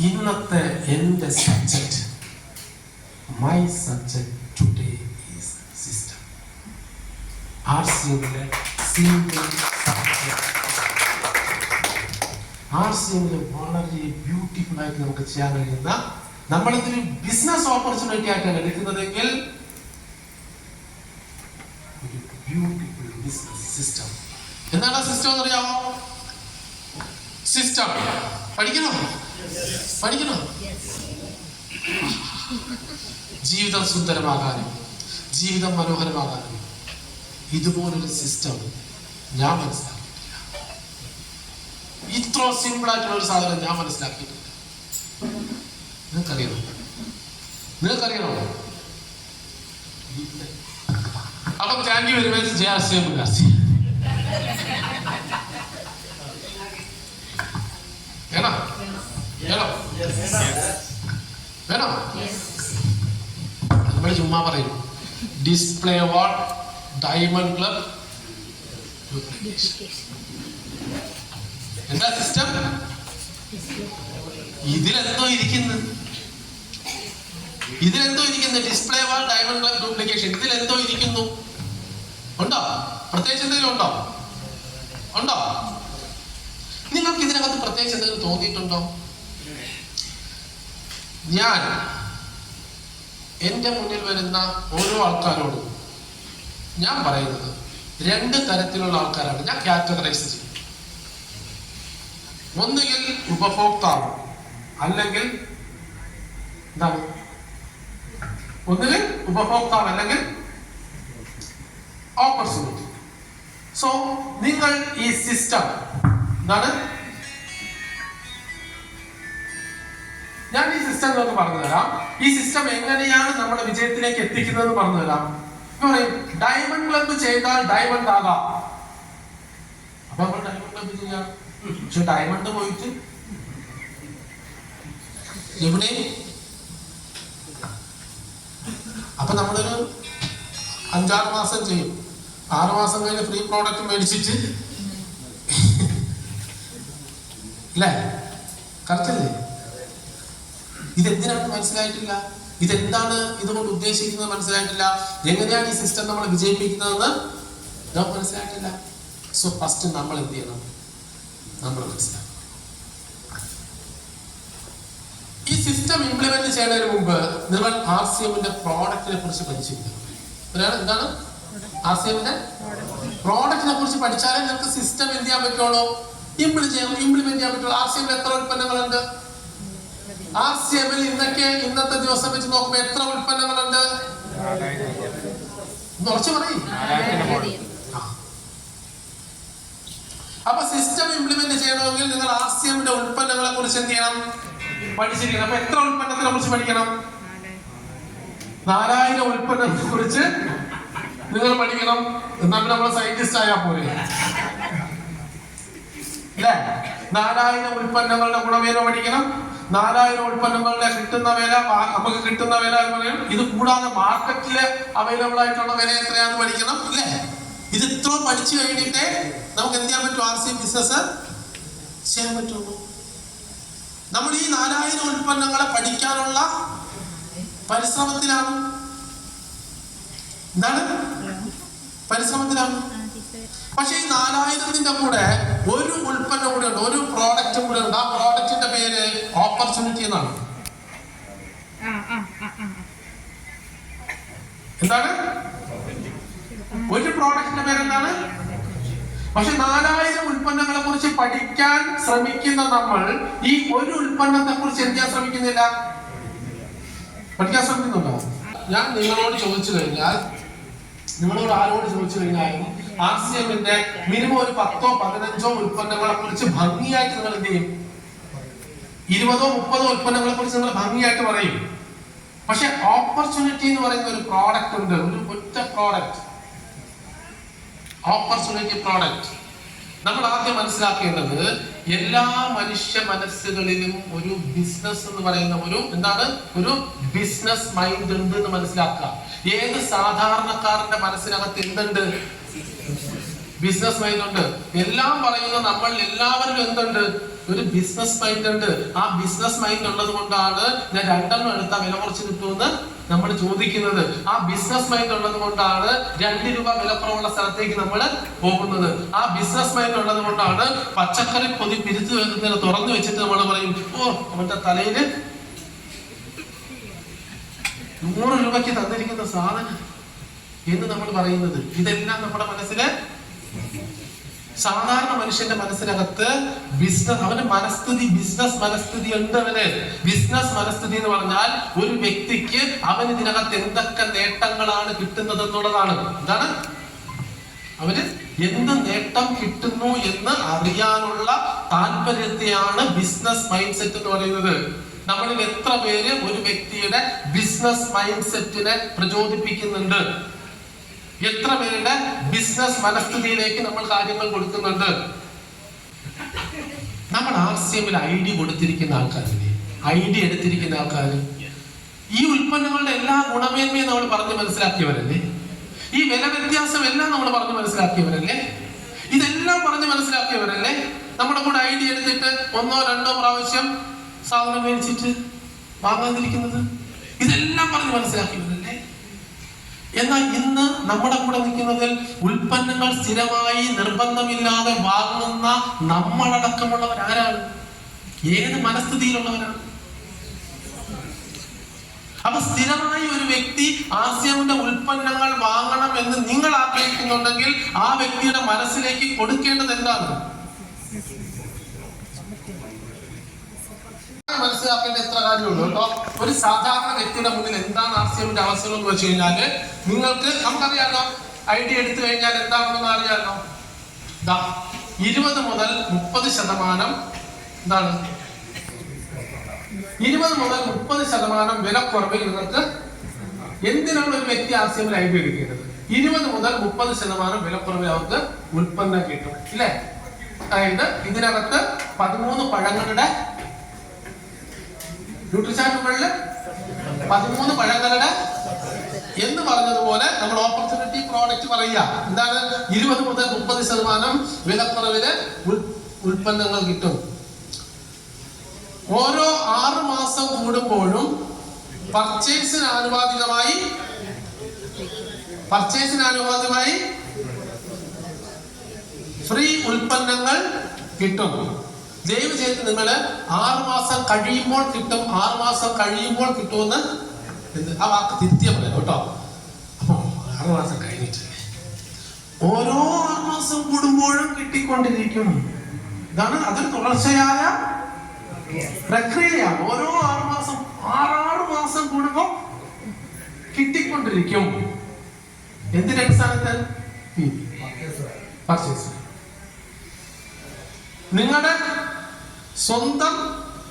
ഇന്നത്തെ എൻ്റെ subject, my subject today is system. RCMലെ സിംപിൾ സബ്ജക്റ്റ്. RCMല് വളരെ ബ്യൂട്ടിഫുൾ ആയിട്ട് നമുക്ക് ചെയ്യാൻ കഴിയുന്ന, നമ്മളിതൊരു ബിസിനസ് ഓപ്പർച്യൂണിറ്റി ആയിട്ടാണ് എടുക്കുന്നതെങ്കിൽ ഒരു ബ്യൂട്ടിഫുൾ ബിസിനസ് സിസ്റ്റം. എന്താണ് ആ സിസ്റ്റം എന്നറിയാമോ? സിസ്റ്റം പഠിക്കണോ? ജീവിതം സുന്ദരമാകാനും ജീവിതം മനോഹരമാകാനും ഇതുപോലൊരു സിസ്റ്റം ഞാൻ മനസ്സിലാക്കിയിട്ടില്ല. ഇത്ര സിമ്പിൾ ആയിട്ടുള്ള ഒരു സാധനം ഞാൻ മനസ്സിലാക്കിയിട്ടില്ല. നിങ്ങൾക്കറിയണോ? അപ്പം thank you very much JRCM. വേണോ? നമ്മൾ ചുമ്മാ പറയും ഡിസ്പ്ലേ അവാർഡ്, ഡയമണ്ട് ക്ലബ്, എന്താ സിസ്റ്റം? ഇതിലെന്തോ ഇരിക്കുന്നു. Display award, diamond club, duplication. ഇതിലെന്തോ ഇരിക്കുന്നു. ഉണ്ടോ? പ്രത്യേകിച്ച് എന്തെങ്കിലും ഉണ്ടോ? നിങ്ങൾക്ക് ഇതിനകത്ത് പ്രത്യേകിച്ച് എന്തെങ്കിലും തോന്നിയിട്ടുണ്ടോ? ഞാൻ എൻ്റെ മുന്നിൽ വരുന്ന ഓരോ ആൾക്കാരോടും ഞാൻ പറയുന്നത് രണ്ട് തരത്തിലുള്ള ആൾക്കാരാണ് ഞാൻ കാറ്റഗറൈസ് ചെയ്യും. ഒന്നുകിൽ ഉപഭോക്താവ്, അല്ലെങ്കിൽ ഓപ്പർച്യൂണിറ്റി. സോ നിങ്ങൾ ഈ സിസ്റ്റം ഞാൻ ഈ സിസ്റ്റം നിങ്ങൾക്ക് പറഞ്ഞു തരാം. ഈ സിസ്റ്റം എങ്ങനെയാണ് നമ്മുടെ വിജയത്തിലേക്ക് എത്തിക്കുന്നത് പറഞ്ഞു തരാം. പറയും ഡയമണ്ട് ക്ലബ് ചെയ്താൽ ഡയമണ്ട് ആകാം. അപ്പൊ നമ്മൾ ഡയമണ്ട് ക്ലബ് ചെയ്യാം. പക്ഷെ ഡയമണ്ട് പോയിട്ട് എവിടെ? അപ്പൊ നമ്മളൊരു 5-6 മാസം ചെയ്യും. 6 മാസം കഴിഞ്ഞ് ഫ്രീ പ്രോഡക്റ്റ് മേടിച്ചിട്ട് അല്ലേ? കറക്റ്റല്ലേ? ഇതെന്തിനാണ് മനസ്സിലായിട്ടില്ല. ഇതെന്താണ് ഇതുകൊണ്ട് ഉദ്ദേശിക്കുന്നത് മനസ്സിലായിട്ടില്ല. എങ്ങനെയാണ് ഈ സിസ്റ്റം നമ്മൾ വിജയിപ്പിക്കുന്നതെന്ന് നമുക്ക് മനസ്സിലായിട്ടില്ല. സോ ഫസ്റ്റ് നമ്മൾ എന്ത് ചെയ്യണം? നമ്മൾ മനസ്സിലാക്കണം. ഈ സിസ്റ്റം ഇംപ്ലിമെന്റ് ചെയ്യുന്നതിന് മുമ്പ് നിങ്ങൾ RCMന്റെ പ്രോഡക്റ്റിനെ കുറിച്ച് പഠിച്ചിരിക്കണം. എന്താണ് RCMന്റെ പ്രോഡക്റ്റിനെ കുറിച്ച് പഠിച്ചാലേ നിങ്ങൾക്ക് സിസ്റ്റം എന്ത് ചെയ്യാൻ പറ്റുള്ളൂ? ഇംപ്ലിമെന്റ് ചെയ്യാൻ പറ്റുള്ളൂ. RCMൽ എത്ര ഉൽപ്പന്നങ്ങളുണ്ട്? RCMൽ ഇന്നത്തെ ദിവസം വെച്ച് നോക്കുമ്പോൾ എത്ര ഉൽപ്പന്നങ്ങളുണ്ട്? കുറച്ച് പറയും. അപ്പൊ സിസ്റ്റം ഇംപ്ലിമെന്റ് ചെയ്യണമെങ്കിൽ നിങ്ങൾ RCMന്റെ ഉൽപ്പന്നങ്ങളെ കുറിച്ച് എന്ത് ചെയ്യണം? പഠിച്ചിരിക്കണം. അപ്പൊ എത്ര ഉൽപ്പന്നത്തിനെ കുറിച്ച് പഠിക്കണം? 4000 ഉൽപ്പന്നത്തെ കുറിച്ച് നിങ്ങൾ പഠിക്കണം. എന്നാൽ നമ്മൾ സയന്റിസ്റ്റ് ആയാൽ പോലെ അല്ലേ? 4000 ഉൽപ്പന്നങ്ങളുടെ ഗുണമേന്മ പഠിക്കണം. 4000 ഉൽപ്പന്നങ്ങളുടെ നമുക്ക് കിട്ടുന്ന വില എന്ന് പറയും. ഇത് കൂടാതെ മാർക്കറ്റില് അവൈലബിൾ ആയിട്ടുള്ള വില എത്രയാണെന്ന് പഠിക്കണം അല്ലേ? ഇത് ഇത്ര പഠിച്ചു കഴിഞ്ഞിട്ടേ നമുക്ക് എന്ത് ചെയ്യാൻ പറ്റും? RCM ബിസിനസ് ചെയ്യാൻ പറ്റുള്ളൂ. നമ്മൾ ഈ 4000 ഉൽപ്പന്നങ്ങളെ പഠിക്കാനുള്ള പരിശ്രമത്തിലാണ്. പക്ഷെ ഈ 4000ന്റെ കൂടെ ഒരു ഉൽപ്പന്നം കൂടെ ഉണ്ട്, ഒരു പ്രോഡക്റ്റും കൂടെ ഉണ്ട്. ആ പ്രോഡക്റ്റിന്റെ പേര് ഓപ്പർച്യൂണിറ്റി എന്നാണ്. എന്താണ്? ഒരു പ്രോഡക്റ്റിന്റെ പേര് എന്താണ്? പക്ഷെ 4000 ഉൽപ്പന്നങ്ങളെ കുറിച്ച് പഠിക്കാൻ ശ്രമിക്കുന്ന നമ്മൾ ഈ ഒരു ഉൽപ്പന്നത്തെ കുറിച്ച് എന്ത് ചെയ്യാൻ ശ്രമിക്കുന്നില്ല? പഠിക്കാൻ ശ്രമിക്കുന്നുണ്ടോ? ഞാൻ നിങ്ങളോട് ആരോട് ചോദിച്ചു കഴിഞ്ഞാലും RCMന്റെ മിനിമം ഒരു 10-15 ഉൽപ്പന്നങ്ങളെ കുറിച്ച് ഭംഗിയായിട്ട് നിങ്ങൾ എന്ത് ചെയ്യും? 20-30 ഉൽപ്പന്നങ്ങളെ കുറിച്ച് നിങ്ങൾ ഭംഗിയായിട്ട് പറയും. പക്ഷെ ഓപ്പർച്യൂണിറ്റി എന്ന് പറയുന്ന ഒരു പ്രോഡക്റ്റ് ഉണ്ട്, ഒരു ഒറ്റ പ്രോഡക്റ്റ്, ഓപ്പർച്യൂണിറ്റി പ്രോഡക്റ്റ്. നമ്മൾ ആദ്യം മനസ്സിലാക്കേണ്ടത് എല്ലാ മനുഷ്യ മനസ്സുകളിലും ഒരു ബിസിനസ് എന്ന് പറയുന്ന ഒരു ബിസിനസ് മൈൻഡ് ഉണ്ട് എന്ന് മനസ്സിലാക്കുക. ഏത് സാധാരണക്കാരന്റെ മനസ്സിനകത്ത് എന്തുണ്ട്? ബിസിനസ് മൈൻഡ് ഉണ്ട്. എല്ലാം പറയുന്ന നമ്മൾ എല്ലാവരിലും എന്തുണ്ട്? ഒരു ബിസിനസ് മൈൻഡ് ഉണ്ട്. ആ ബിസിനസ് മൈൻഡ് ഉള്ളത് കൊണ്ടാണ് ഞാൻ 2 എടുത്താൽ വില കുറച്ച് കിട്ടുമെന്ന് നമ്മൾ ചോദിക്കുന്നത്. ആ ബിസിനസ് മൈൻഡ് ഉള്ളത് കൊണ്ടാണ് 2 രൂപ വിലക്കുറവുള്ള സ്ഥലത്തേക്ക് നമ്മൾ പോകുന്നത്. ആ ബിസിനസ് മൈൻഡ് ഉള്ളത് കൊണ്ടാണ് പച്ചക്കറി പൊതി പിരിച്ചു വെക്കുന്നത് തുറന്നു വെച്ചിട്ട് നമ്മൾ പറയും, ഓ അവന്റെ തലയില് 100 രൂപയ്ക്ക് തന്നിരിക്കുന്ന സാധനം എന്ന് നമ്മൾ പറയുന്നത്. ഇതെല്ലാം നമ്മുടെ മനസ്സില്, സാധാരണ മനുഷ്യന്റെ മനസ്സിനകത്ത് അവന്റെ മനസ്ഥിതി, ബിസിനസ് മനസ്ഥിതി ഉണ്ട്. അവന് ബിസിനസ് മനസ്ഥിതി എന്ന് പറഞ്ഞാൽ ഒരു വ്യക്തിക്ക് അവന് ഇതിനകത്ത് എന്തൊക്കെ നേട്ടങ്ങളാണ് കിട്ടുന്നത് എന്നുള്ളതാണ്. എന്താണ് അവന് എന്ത് നേട്ടം കിട്ടുന്നു എന്ന് അറിയാനുള്ള താല്പര്യത്തെയാണ് ബിസിനസ് മൈൻഡ് സെറ്റ് എന്ന് പറയുന്നത്. നമ്മളിൽ എത്ര പേര് ഒരു വ്യക്തിയുടെ ബിസിനസ് മൈൻഡ് സെറ്റിനെ പ്രചോദിപ്പിക്കുന്നുണ്ട്? എത്ര പേരുടെ ബിസിനസ് മനസ്ഥിതിയിലേക്ക് നമ്മൾ കാര്യങ്ങൾ കൊടുക്കുന്നുണ്ട്? നമ്മൾ RCMൽ ID കൊടുത്തിരിക്കുന്ന ആൾക്കാരില്ലേ, ID എടുത്തിരിക്കുന്ന ആൾക്കാർ ഈ ഉൽപ്പന്നങ്ങളുടെ എല്ലാ ഗുണമേന്മയും നമ്മൾ പറഞ്ഞ് മനസ്സിലാക്കിയവരല്ലേ? ഈ വില വ്യത്യാസം എല്ലാം നമ്മൾ പറഞ്ഞ് മനസ്സിലാക്കിയവരല്ലേ? ഇതെല്ലാം പറഞ്ഞ് മനസ്സിലാക്കിയവരല്ലേ? നമ്മുടെ കൂടെ ID എടുത്തിട്ട് 1ഓ 2ഓ പ്രാവശ്യം സാധനം മേടിച്ചിട്ട് വാങ്ങാതിരിക്കുന്നത്? ഇതെല്ലാം പറഞ്ഞ് മനസ്സിലാക്കിയവരല്ലേ? എന്നാൽ ഇന്ന് നമ്മുടെ കൂടെ നിൽക്കുന്നതിൽ ഉൽപ്പന്നങ്ങൾ സ്ഥിരമായി നിർബന്ധമില്ലാതെ വാങ്ങുന്ന നമ്മളടക്കമുള്ളവർ ആരാണ്? ഏത് മനസ്ഥിതിയിലുള്ളവരാണ്? അപ്പൊ സ്ഥിരമായി ഒരു വ്യക്തി RCMന്റെ ഉൽപ്പന്നങ്ങൾ വാങ്ങണം എന്ന് നിങ്ങൾ ആഗ്രഹിക്കുന്നുണ്ടെങ്കിൽ ആ വ്യക്തിയുടെ മനസ്സിലേക്ക് കൊടുക്കേണ്ടത് എന്താണ്? മനസ്സിലാക്കേണ്ട എത്ര കാര്യമുള്ളൂ കേട്ടോ. ഒരു സാധാരണ വ്യക്തിയുടെ മുന്നിൽ എന്താണ് RCMന്റെ അവസരം എന്ന് വെച്ച് കഴിഞ്ഞാല്, നമുക്കറിയാലോ ID എടുത്തു കഴിഞ്ഞാൽ എന്താണെന്ന് അറിയാലോ. 20 മുതൽ 30% എന്താണ്? 20 മുതൽ 30% വിലക്കുറവിൽ നിങ്ങൾക്ക് എന്തിനാണ് ഒരു വ്യക്തി RCMൽ ID എടുക്കേണ്ടത്? 20 മുതൽ 30% വിലക്കുറവിൽ അവർക്ക് ഉൽപ്പന്നം കിട്ടും ഇല്ലേ? അതായത് ഇതിനകത്ത് 13 പഴങ്ങളുടെ ന്യൂട്രിചാർട്ടുകളില് 13 പഴങ്ങളുടെ എന്ന് പറഞ്ഞതുപോലെ നമ്മൾ ഓപ്പർച്യൂണിറ്റി പ്രോഡക്റ്റ് പറയുക. എന്താണ്? 20 മുതൽ 30% വിലക്കുറവില് ഉൽപ്പന്നങ്ങൾ കിട്ടും. ഓരോ 6 മാസം കൂടുമ്പോഴും പർച്ചേസിന് ആനുപാതികമായി ഫ്രീ ഉൽപ്പന്നങ്ങൾ കിട്ടും. ദയവ് ചെയ്ത് നിങ്ങൾ 6 മാസം കഴിയുമ്പോൾ കിട്ടും, 6 മാസം കഴിയുമ്പോൾ കിട്ടുമെന്ന് ആ വാക്ക് തിരുത്തിയ പറയാം കേട്ടോ. അപ്പൊ 6 മാസം കഴിഞ്ഞിട്ട് ഓരോ 6 മാസം കൂടുമ്പോഴും കിട്ടിക്കൊണ്ടിരിക്കും. ഇതാണ് അതൊരു തുടർച്ചയായ പ്രക്രിയയാണ്. ഓരോ 6 മാസം കൂടുമ്പോൾ കിട്ടിക്കൊണ്ടിരിക്കും. എന്തിന്റെ അടിസ്ഥാനത്തിൽ? പർച്ചേസ്. നിങ്ങളുടെ സ്വന്തം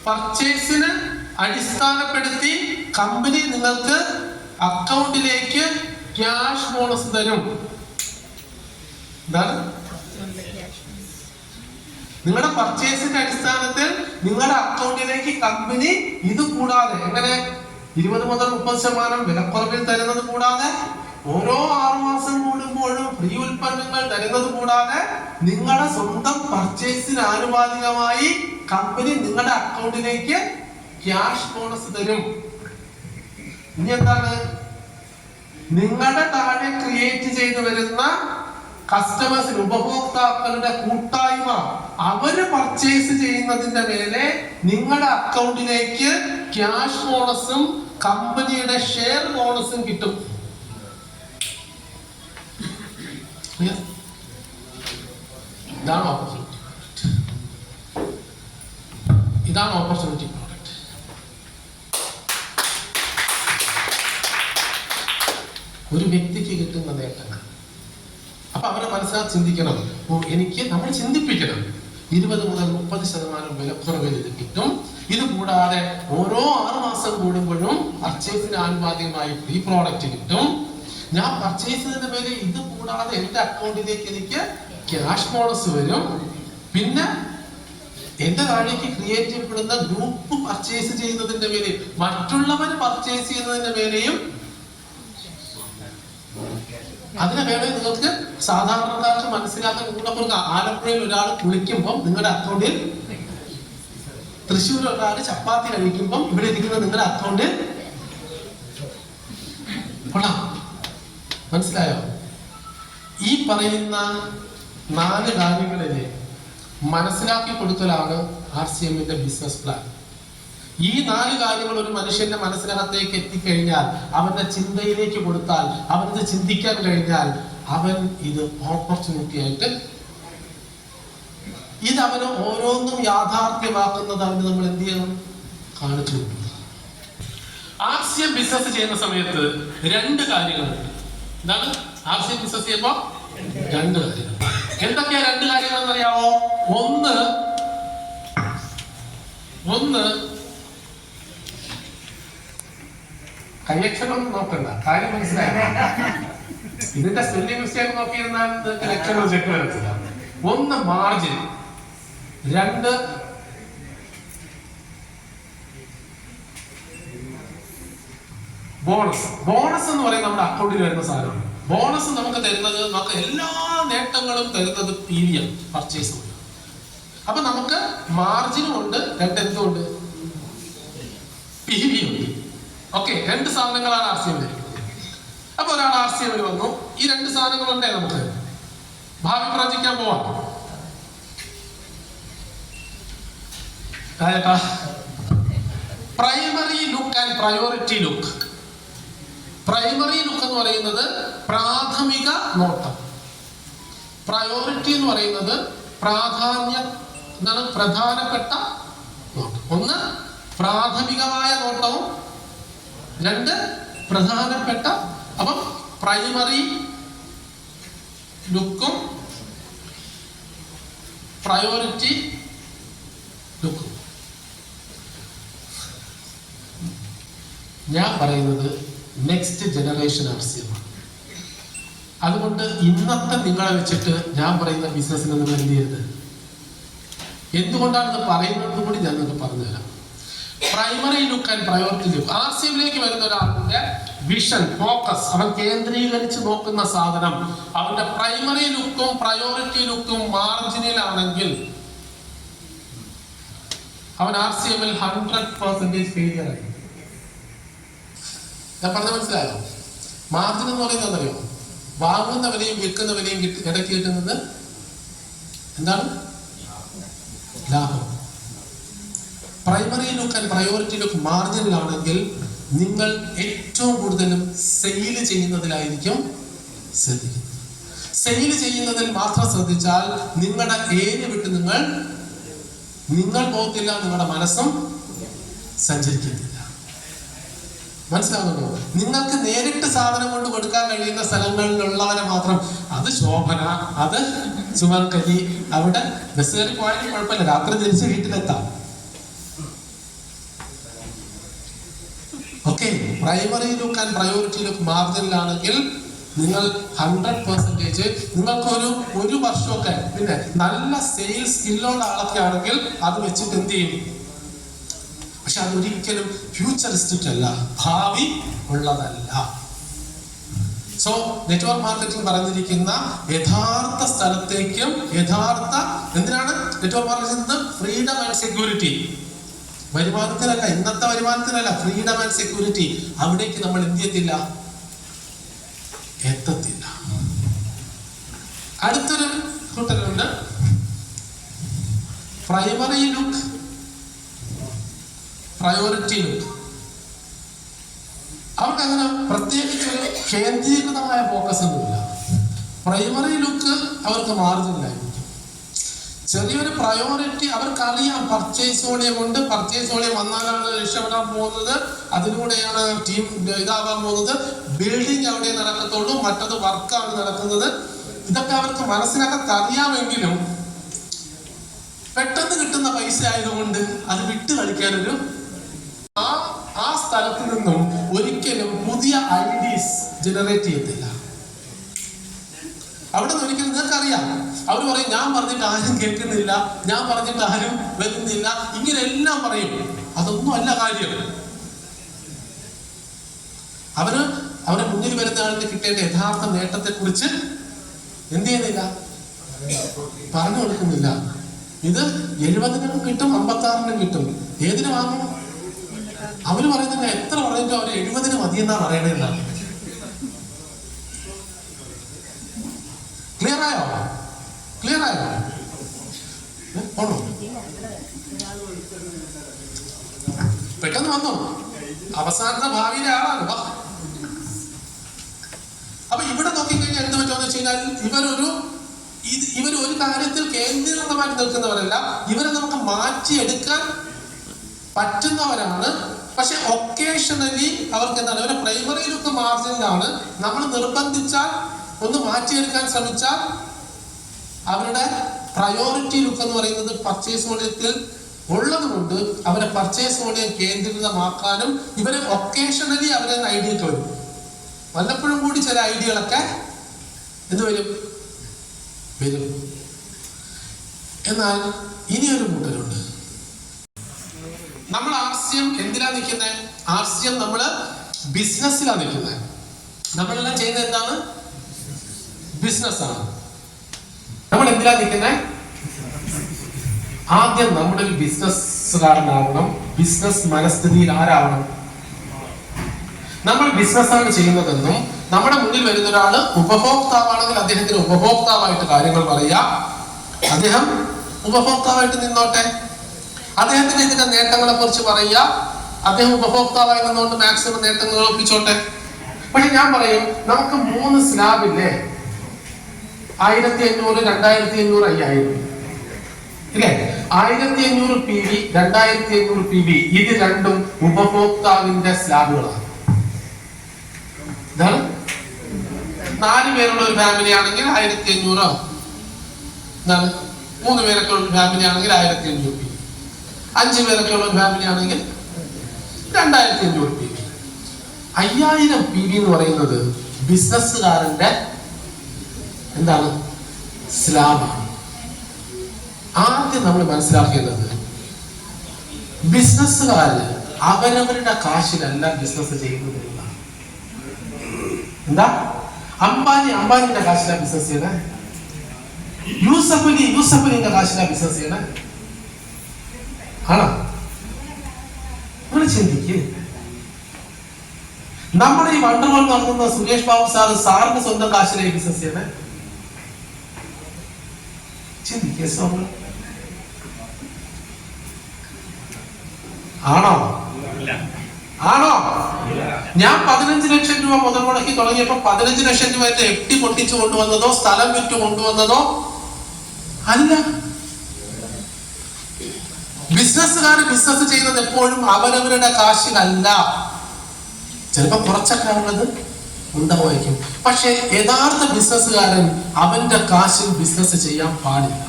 പർച്ചേസിന് അടിസ്ഥാനപ്പെടുത്തി കമ്പനി നിങ്ങൾക്ക് അക്കൗണ്ടിലേക്ക് ക്യാഷ് ബോണസ് തരും. എന്താണ്? നിങ്ങളുടെ പർച്ചേസിന്റെ അടിസ്ഥാനത്തിൽ നിങ്ങളുടെ അക്കൗണ്ടിലേക്ക് കമ്പനി ഇത് കൂടാതെ എങ്ങനെ 20 മുതൽ 30% വിലക്കുറവിൽ തരുന്നത് കൂടാതെ ഓരോ 6 മാസം കൂടുമ്പോഴും ഫ്രീ ഉൽപ്പന്നങ്ങൾ തരുന്നത് കൂടാതെ നിങ്ങളുടെ സ്വന്തം പർച്ചേസിന് ആനുപാതികമായി കമ്പനി നിങ്ങളുടെ അക്കൗണ്ടിലേക്ക് ക്യാഷ് ബോണസ് തരും. ഇനി എന്താണ്? നിങ്ങളുടെ താഴെ ക്രിയേറ്റ് ചെയ്തു വരുന്ന കസ്റ്റമേഴ്സിന്, ഉപഭോക്താക്കളുടെ കൂട്ടായ്മ, അവര് പർച്ചേസ് ചെയ്യുന്നതിന്റെ മേലെ നിങ്ങളുടെ അക്കൗണ്ടിലേക്ക് ക്യാഷ് ബോണസും കമ്പനിയുടെ ഷെയർ ബോണസും കിട്ടും. ഇതാണ് ഓപ്പർച്യൂണിറ്റി പ്രോഡക്റ്റ്. ഒരു വ്യക്തിക്ക് കിട്ടുന്ന നേട്ടങ്ങൾ. അപ്പൊ അവരെ മനസ്സിലാക്കി ചിന്തിക്കണം. നമ്മൾ ചിന്തിപ്പിക്കണം. 20 മുതൽ 30% വിലക്കുറവിൽ ഇത് കിട്ടും. ഇത് കൂടാതെ ഓരോ 6 മാസം കൂടുമ്പോഴും പർച്ചേസിന് ആനുപാതികമായി ഫ്രീ പ്രോഡക്റ്റ് കിട്ടും. ഞാൻ പർച്ചേസ് ചെയ്തതിന്റെ പേര് ഇത് കൂടാതെ എന്റെ അക്കൗണ്ടിലേക്ക് എനിക്ക് ക്യാഷ് ബോണസ് വരും. പിന്നെ എന്റെ താഴേക്ക് ക്രിയേറ്റ് ചെയ്യപ്പെടുന്ന ഗ്രൂപ്പ് പർച്ചേസ് ചെയ്യുന്നതിന്റെ പേര്, മറ്റുള്ളവർ പർച്ചേസ് ചെയ്യുന്നതിന്റെ പേരെയും അതിനെ വേണേ നിങ്ങൾക്ക് സാധാരണക്കാർക്ക് മനസ്സിലാക്കാൻ കൂടെ. ആലപ്പുഴയിൽ ഒരാൾ കുളിക്കുമ്പോൾ നിങ്ങളുടെ അക്കൗണ്ടിൽ തൃശ്ശൂർ ഒരാള് ചപ്പാത്തി കഴിക്കുമ്പം ഇവിടെ ഇരിക്കുന്ന നിങ്ങളുടെ അക്കൗണ്ട് കൊള്ളാം. മനസ്സിലായോ? ഈ പറയുന്ന 4 കാര്യങ്ങളിലെ മനസ്സിലാക്കി കൊടുക്കലാണ് RCMന്റെ ബിസിനസ് പ്ലാൻ. ഈ 4 കാര്യങ്ങൾ ഒരു മനുഷ്യന്റെ മനസ്സിനകത്തേക്ക് എത്തിക്കഴിഞ്ഞാൽ, അവന്റെ ചിന്തയിലേക്ക് കൊടുത്താൽ, അവനത് ചിന്തിക്കാൻ കഴിഞ്ഞാൽ, അവൻ ഇത് ഓപ്പർച്യൂണിറ്റി ആയിട്ട് അവന് ഓരോന്നും യാഥാർത്ഥ്യമാക്കുന്നത് അവന് നമ്മൾ എന്ത് ചെയ്യണം? കാണിച്ചു കൊടുക്കണം. RCM ബിസിനസ് ചെയ്യുന്ന സമയത്ത് 2 കാര്യങ്ങളുണ്ട്. എന്താണ് RCM ബിസിനസ് ചെയ്യുമ്പോ? 2 കാര്യങ്ങൾ. എന്തൊക്കെയാ 2 കാര്യങ്ങൾ എന്നറിയാമോ? ഒന്ന് കൈയക്ഷരം നോക്കണ്ട, കാര്യം മനസ്സിലായ ഇതിന്റെ സ്പെല്ലിംഗ് മിസ്റ്റേക്ക് നോക്കിയിരുന്നാൽ നിങ്ങൾക്ക് ലക്ഷങ്ങൾ ചെക്ക് വരത്തില്ല. 1 മാർജിൻ, 2 ബോണസ്. ബോണസ് എന്ന് പറയുന്നത് നമ്മുടെ അക്കൗണ്ടിൽ വരുന്ന സാധനമാണ്. ബോണസ് നമുക്ക് തരുന്നത്, നമുക്ക് എല്ലാ നേട്ടങ്ങളും തരുന്നത് PVM, പർച്ചേസ് ഉണ്ട്. അപ്പൊ നമുക്ക് മാർജിനും ഉണ്ട്, 2 എന്തുണ്ട്? PV ഉണ്ട്. ഓക്കെ, 2 സാധനങ്ങളാണ് RCM. അപ്പൊ ഒരാൾ RCM വന്നു, ഈ 2 സാധനങ്ങളുണ്ടേ നമുക്ക് ഭാവി പ്രവചിക്കാൻ പോവാം. Primary look and priority look. Primary look എന്ന് പറയുന്നത് പ്രാഥമിക നോട്ടം. പ്രയോറിറ്റി എന്ന് പറയുന്നത് പ്രധാനപ്പെട്ട നോട്ടം. 1 പ്രാഥമികമായ നോട്ടവും 2 പ്രധാനപ്പെട്ട. അപ്പം പ്രൈമറി ലുക്കും പ്രയോറിറ്റി ലുക്കും. ഞാൻ പറയുന്നത് നെക്സ്റ്റ് ജനറേഷൻ RCM ആണ്. അതുകൊണ്ട് ഇന്നത്തെ നിങ്ങളെ വെച്ചിട്ട് ഞാൻ പറയുന്ന ബിസിനസ്സിന് നിങ്ങൾ എന്ത് ചെയ്യരുത്. എന്തുകൊണ്ടാണ് ഇത് പറയുന്നത് കൂടി ഞാൻ നിങ്ങൾക്ക് പറഞ്ഞുതരാം. Primary look and priority look. RCMലേക്ക് വരുന്ന ഒരാളുടെ വിഷൻ, ഫോക്കസ്, അവൻ കേന്ദ്രീകരിച്ച് നോക്കുന്ന സാധനം, അവന്റെ പ്രൈമറി ലുക്കും പ്രയോറിറ്റി ലുക്കും മാർജിനിലാണെങ്കിൽ അവൻ RCMൽ 100% ഫെയിലിയർ ആയി. ഞാൻ പറഞ്ഞ മനസ്സിലായോ? മാർജിൻ എന്ന് പറയുന്നത് അറിയോ? വാങ്ങുന്ന വിലയും വിൽക്കുന്ന വിലയും ഇടയ്ക്ക് കിട്ടുന്നത് എന്താണ്? ലാഭം. Primary look and priority look മാർജിനിലാണെങ്കിൽ നിങ്ങൾ ഏറ്റവും കൂടുതലും സെയിൽ ചെയ്യുന്നതിലായിരിക്കും ശ്രദ്ധിക്കുന്നത്. സെയിൽ ചെയ്യുന്നതിൽ മാത്രം ശ്രദ്ധിച്ചാൽ നിങ്ങളുടെ ഏരിയ വിട്ട് നിങ്ങൾ പോകത്തില്ല, നിങ്ങളുടെ മനസ്സും സഞ്ചരിക്കത്തില്ല. മനസ്സിലാവുന്നുണ്ടോ? നിങ്ങൾക്ക് നേരിട്ട് സാധനം കൊണ്ട് കൊടുക്കാൻ കഴിയുന്ന സ്ഥലങ്ങളിലുള്ളവരെ മാത്രം, അത് ശോഭന, അത് സുമൻകലി, അവിടെ ബസ് കയറി പോയാലും കുഴപ്പമില്ല, രാത്രി തിരിച്ച് വീട്ടിലെത്താം. Okay, primary look and priority look മാർജിനിലാണെങ്കിൽ നിങ്ങൾ 100% നിങ്ങൾക്ക് ഒരു വർഷമൊക്കെ, പിന്നെ നല്ല സെയിൽസ് സ്കില്ലുള്ള ആളൊക്കെ ആണെങ്കിൽ അത് വെച്ചിട്ട് എന്ത് ചെയ്യും? പക്ഷെ അതൊരിക്കലും ഫ്യൂച്ചറിസ്റ്റിക് അല്ല, ഭാവി ഉള്ളതല്ല. സോ നെറ്റ്വർക്ക് മാർക്കറ്റിംഗ് പറഞ്ഞിരിക്കുന്ന യഥാർത്ഥ സ്ഥലത്തേക്കും എന്തിനാണ് network marketing? Freedom and security. വരുമാനത്തിനല്ല, ഇന്നത്തെ വരുമാനത്തിനല്ല, ഫ്രീഡം ആൻഡ് സെക്യൂരിറ്റി. അവിടേക്ക് നമ്മൾ എന്ത് ചെയ്യത്തില്ല, എത്തത്തില്ല. അടുത്തൊരു കൂട്ടരുണ്ട്, പ്രൈമറി ലുക്ക് പ്രയോറിറ്റി ലുക്ക്. അവർക്ക് അങ്ങനെ പ്രത്യേകിച്ച് ഒരു കേന്ദ്രീകൃതമായ ഫോക്കസ് ഒന്നുമില്ല. പ്രൈമറി ലുക്ക് അവർക്ക് മാർജിനിലായിരിക്കും. ചെറിയൊരു പ്രയോറിറ്റി അവർക്കറിയാം, പർച്ചേസ് വോളിയം കൊണ്ട്, പർച്ചേസ് വോളിയം വന്നാലാണ് രക്ഷപ്പെടാൻ പോകുന്നത്, അതിലൂടെയാണ് ടീം ഇതാവാൻ പോകുന്നത്, ബിൽഡിംഗ് അവിടെ നടക്കത്തുള്ളൂ, മറ്റത് വർക്കാണ് നടക്കുന്നത്. ഇതൊക്കെ അവർക്ക് മനസ്സിനകത്ത് അറിയാമെങ്കിലും പെട്ടെന്ന് കിട്ടുന്ന പൈസ ആയതുകൊണ്ട് അത് വിട്ട് കളിക്കാനൊരു ആ സ്ഥലത്ത് നിന്നും ഒരിക്കലും പുതിയ ഐഡിയസ് ജനറേറ്റ് ചെയ്യത്തില്ല. അവിടെ നിന്ന് ഒരിക്കലും നിങ്ങൾക്കറിയാം, അവർ പറയും ഞാൻ പറഞ്ഞിട്ട് ആരും കേൾക്കുന്നില്ല, ഞാൻ പറഞ്ഞിട്ട് ആരും വരുന്നില്ല, ഇങ്ങനെല്ലാം പറയും. അതൊന്നും അല്ല കാര്യം. അവരെ മുന്നിൽ വരുന്ന ആളിന് കിട്ടേണ്ട യഥാർത്ഥ നേട്ടത്തെ കുറിച്ച് എന്ത് ചെയ്യുന്നില്ല, പറഞ്ഞു കൊടുക്കുന്നില്ല. ഇത് 70-നും കിട്ടും, 56-നും കിട്ടും. ഏതിന് വാങ്ങണം? അവര് പറയുന്നത് എത്ര പറഞ്ഞിട്ടും അവര് 70-ന് മതിയെന്നാ പറയണെന്നാണ്. ക്ലിയർ ആയോ? പോണോ? പെട്ടെന്ന് വന്നോ? അവസാനത്തെ ഭാവിയിലെ ആളാണ്. അപ്പൊ ഇവിടെ നോക്കിക്കഴിഞ്ഞാൽ എന്ത് പറ്റുമെന്ന് വെച്ച് കഴിഞ്ഞാൽ ഇവർ ഒരു കാര്യത്തിൽ കേന്ദ്രീകൃതമായിട്ട് നിൽക്കുന്നവരല്ല. ഇവരെ നമുക്ക് മാറ്റിയെടുക്കാൻ പറ്റുന്നവരാണ്. പക്ഷെ ഒക്കേഷണലി അവർക്ക് എന്താണ്, അവരുടെ പ്രൈമറി ലുക്ക് മാർജിനിലാണ്. നമ്മൾ നിർബന്ധിച്ചാൽ, ഒന്ന് മാറ്റിയെടുക്കാൻ ശ്രമിച്ചാൽ അവരുടെ പ്രയോറിറ്റി ലുക്ക് എന്ന് പറയുന്നത് പർച്ചേസ് വോളിയത്തിൽ ഉള്ളത് കൊണ്ട് അവരെ പർച്ചേസ് വോളിയം കേന്ദ്രീകൃതമാക്കാനും ഇവരെ ഒക്കേഷണലി അവരെ ഐഡിയക്ക് വരും. വല്ലപ്പോഴും കൂടി ചില ഐഡിയകളൊക്കെ എന്ത് വരും. എന്നാൽ ഇനിയൊരു കൂട്ടരുണ്ട്. നമ്മൾ ആർസിഎം എന്തിനാ നിൽക്കുന്നത്? ആർസിഎം നമ്മള് ബിസിനസ്സിലാണ് നിൽക്കുന്നത്. നമ്മളെല്ലാം ചെയ്യുന്നത് എന്താണ്? ബിസിനസ്സാണ്. നമ്മൾ എന്തിനാ നിൽക്കുന്നത്? ആദ്യം നമ്മുടെ ഒരു ബിസിനസ്സുകാരനാവണം. ബിസിനസ് മനസ്ഥിതിയിൽ ആരാവണം? നമ്മൾ ബിസിനസ്സാണ് ചെയ്യുന്നതെന്നും നമ്മുടെ മുന്നിൽ വരുന്ന ഒരാള് ഉപഭോക്താവാണെങ്കിൽ അദ്ദേഹത്തിന് ഉപഭോക്താവായിട്ട് കാര്യങ്ങൾ പറയാം. അദ്ദേഹം ഉപഭോക്താവായിട്ട് നിന്നോട്ടെ. അദ്ദേഹത്തിന് ഇതിന്റെ നേട്ടങ്ങളെ കുറിച്ച് പറയുക. അദ്ദേഹം ഉപഭോക്താവായി നിന്നുകൊണ്ട് മാക്സിമം നേട്ടങ്ങൾ ഒപ്പിച്ചോട്ടെ. പക്ഷെ ഞാൻ പറയും, നമുക്ക് 3 സ്ലാബില്ലേ, 1500, 2500, 5000 ഇല്ലേ? 1500 PV, 2500 PV, ഇത് രണ്ടും ഉപഭോക്താവിന്റെ സ്ലാബുകളാണ്. ഇതാണ് 4 പേരുള്ള ഒരു ഫാമിലി ആണെങ്കിൽ 1500, 3 പേരൊക്കെ ഉള്ള ഫാമിലി ആണെങ്കിൽ 1500 PV, 5 പേരൊക്കെ ഉള്ള ഫാമിലി ആണെങ്കിൽ 2500 PV. 5000 PV എന്ന് പറയുന്നത് ബിസിനസ്സുകാരന്റെ എന്താണ്? സ്ലാബാണ്. ആദ്യം നമ്മൾ മനസ്സിലാക്കേണ്ടത്, ബിസിനസ്സുകാര് അവരവരുടെ കാശിലല്ല ബിസിനസ് ചെയ്യുന്നത്. എന്താ? അംബാനിയുടെ കാശിലാ ബിസിനസ് ചെയ്യണേ. യൂസഫലിന്റെ കാശിലാ ബിസിനസ് ചെയ്യണേ. ആണോ? നിങ്ങൾ ചിന്തിക്ക്. നമ്മുടെ ഈ വണ്ടർവേൾഡ് നടത്തുന്ന സുരേഷ് ബാബു സാറിന്റെ സ്വന്തം കാശിലായി ബിസിനസ് ചെയ്യണേ. ചിന്തിക്കേ. ആണോ? ഞാൻ 15 ലക്ഷം രൂപ മുതൽ മുടക്കി തുടങ്ങിയപ്പോ 15 ലക്ഷം രൂപ എന്റെ എഫ്ഡി പൊട്ടിച്ചു കൊണ്ടുവന്നതോ സ്ഥലം വിറ്റ് കൊണ്ടുവന്നതോ അല്ല. ബിസിനസ്സുകാർ ബിസിനസ് ചെയ്യുന്നത് എപ്പോഴും അവരവരുടെ കാശിലല്ല. ചിലപ്പോ കുറച്ചൊക്കെ ഉള്ളത് ഉണ്ടാവുമായിരിക്കും. പക്ഷെ യഥാർത്ഥ ബിസിനസ്സുകാരൻ അവന്റെ കാശിൽ ബിസിനസ് ചെയ്യാൻ പാടില്ല.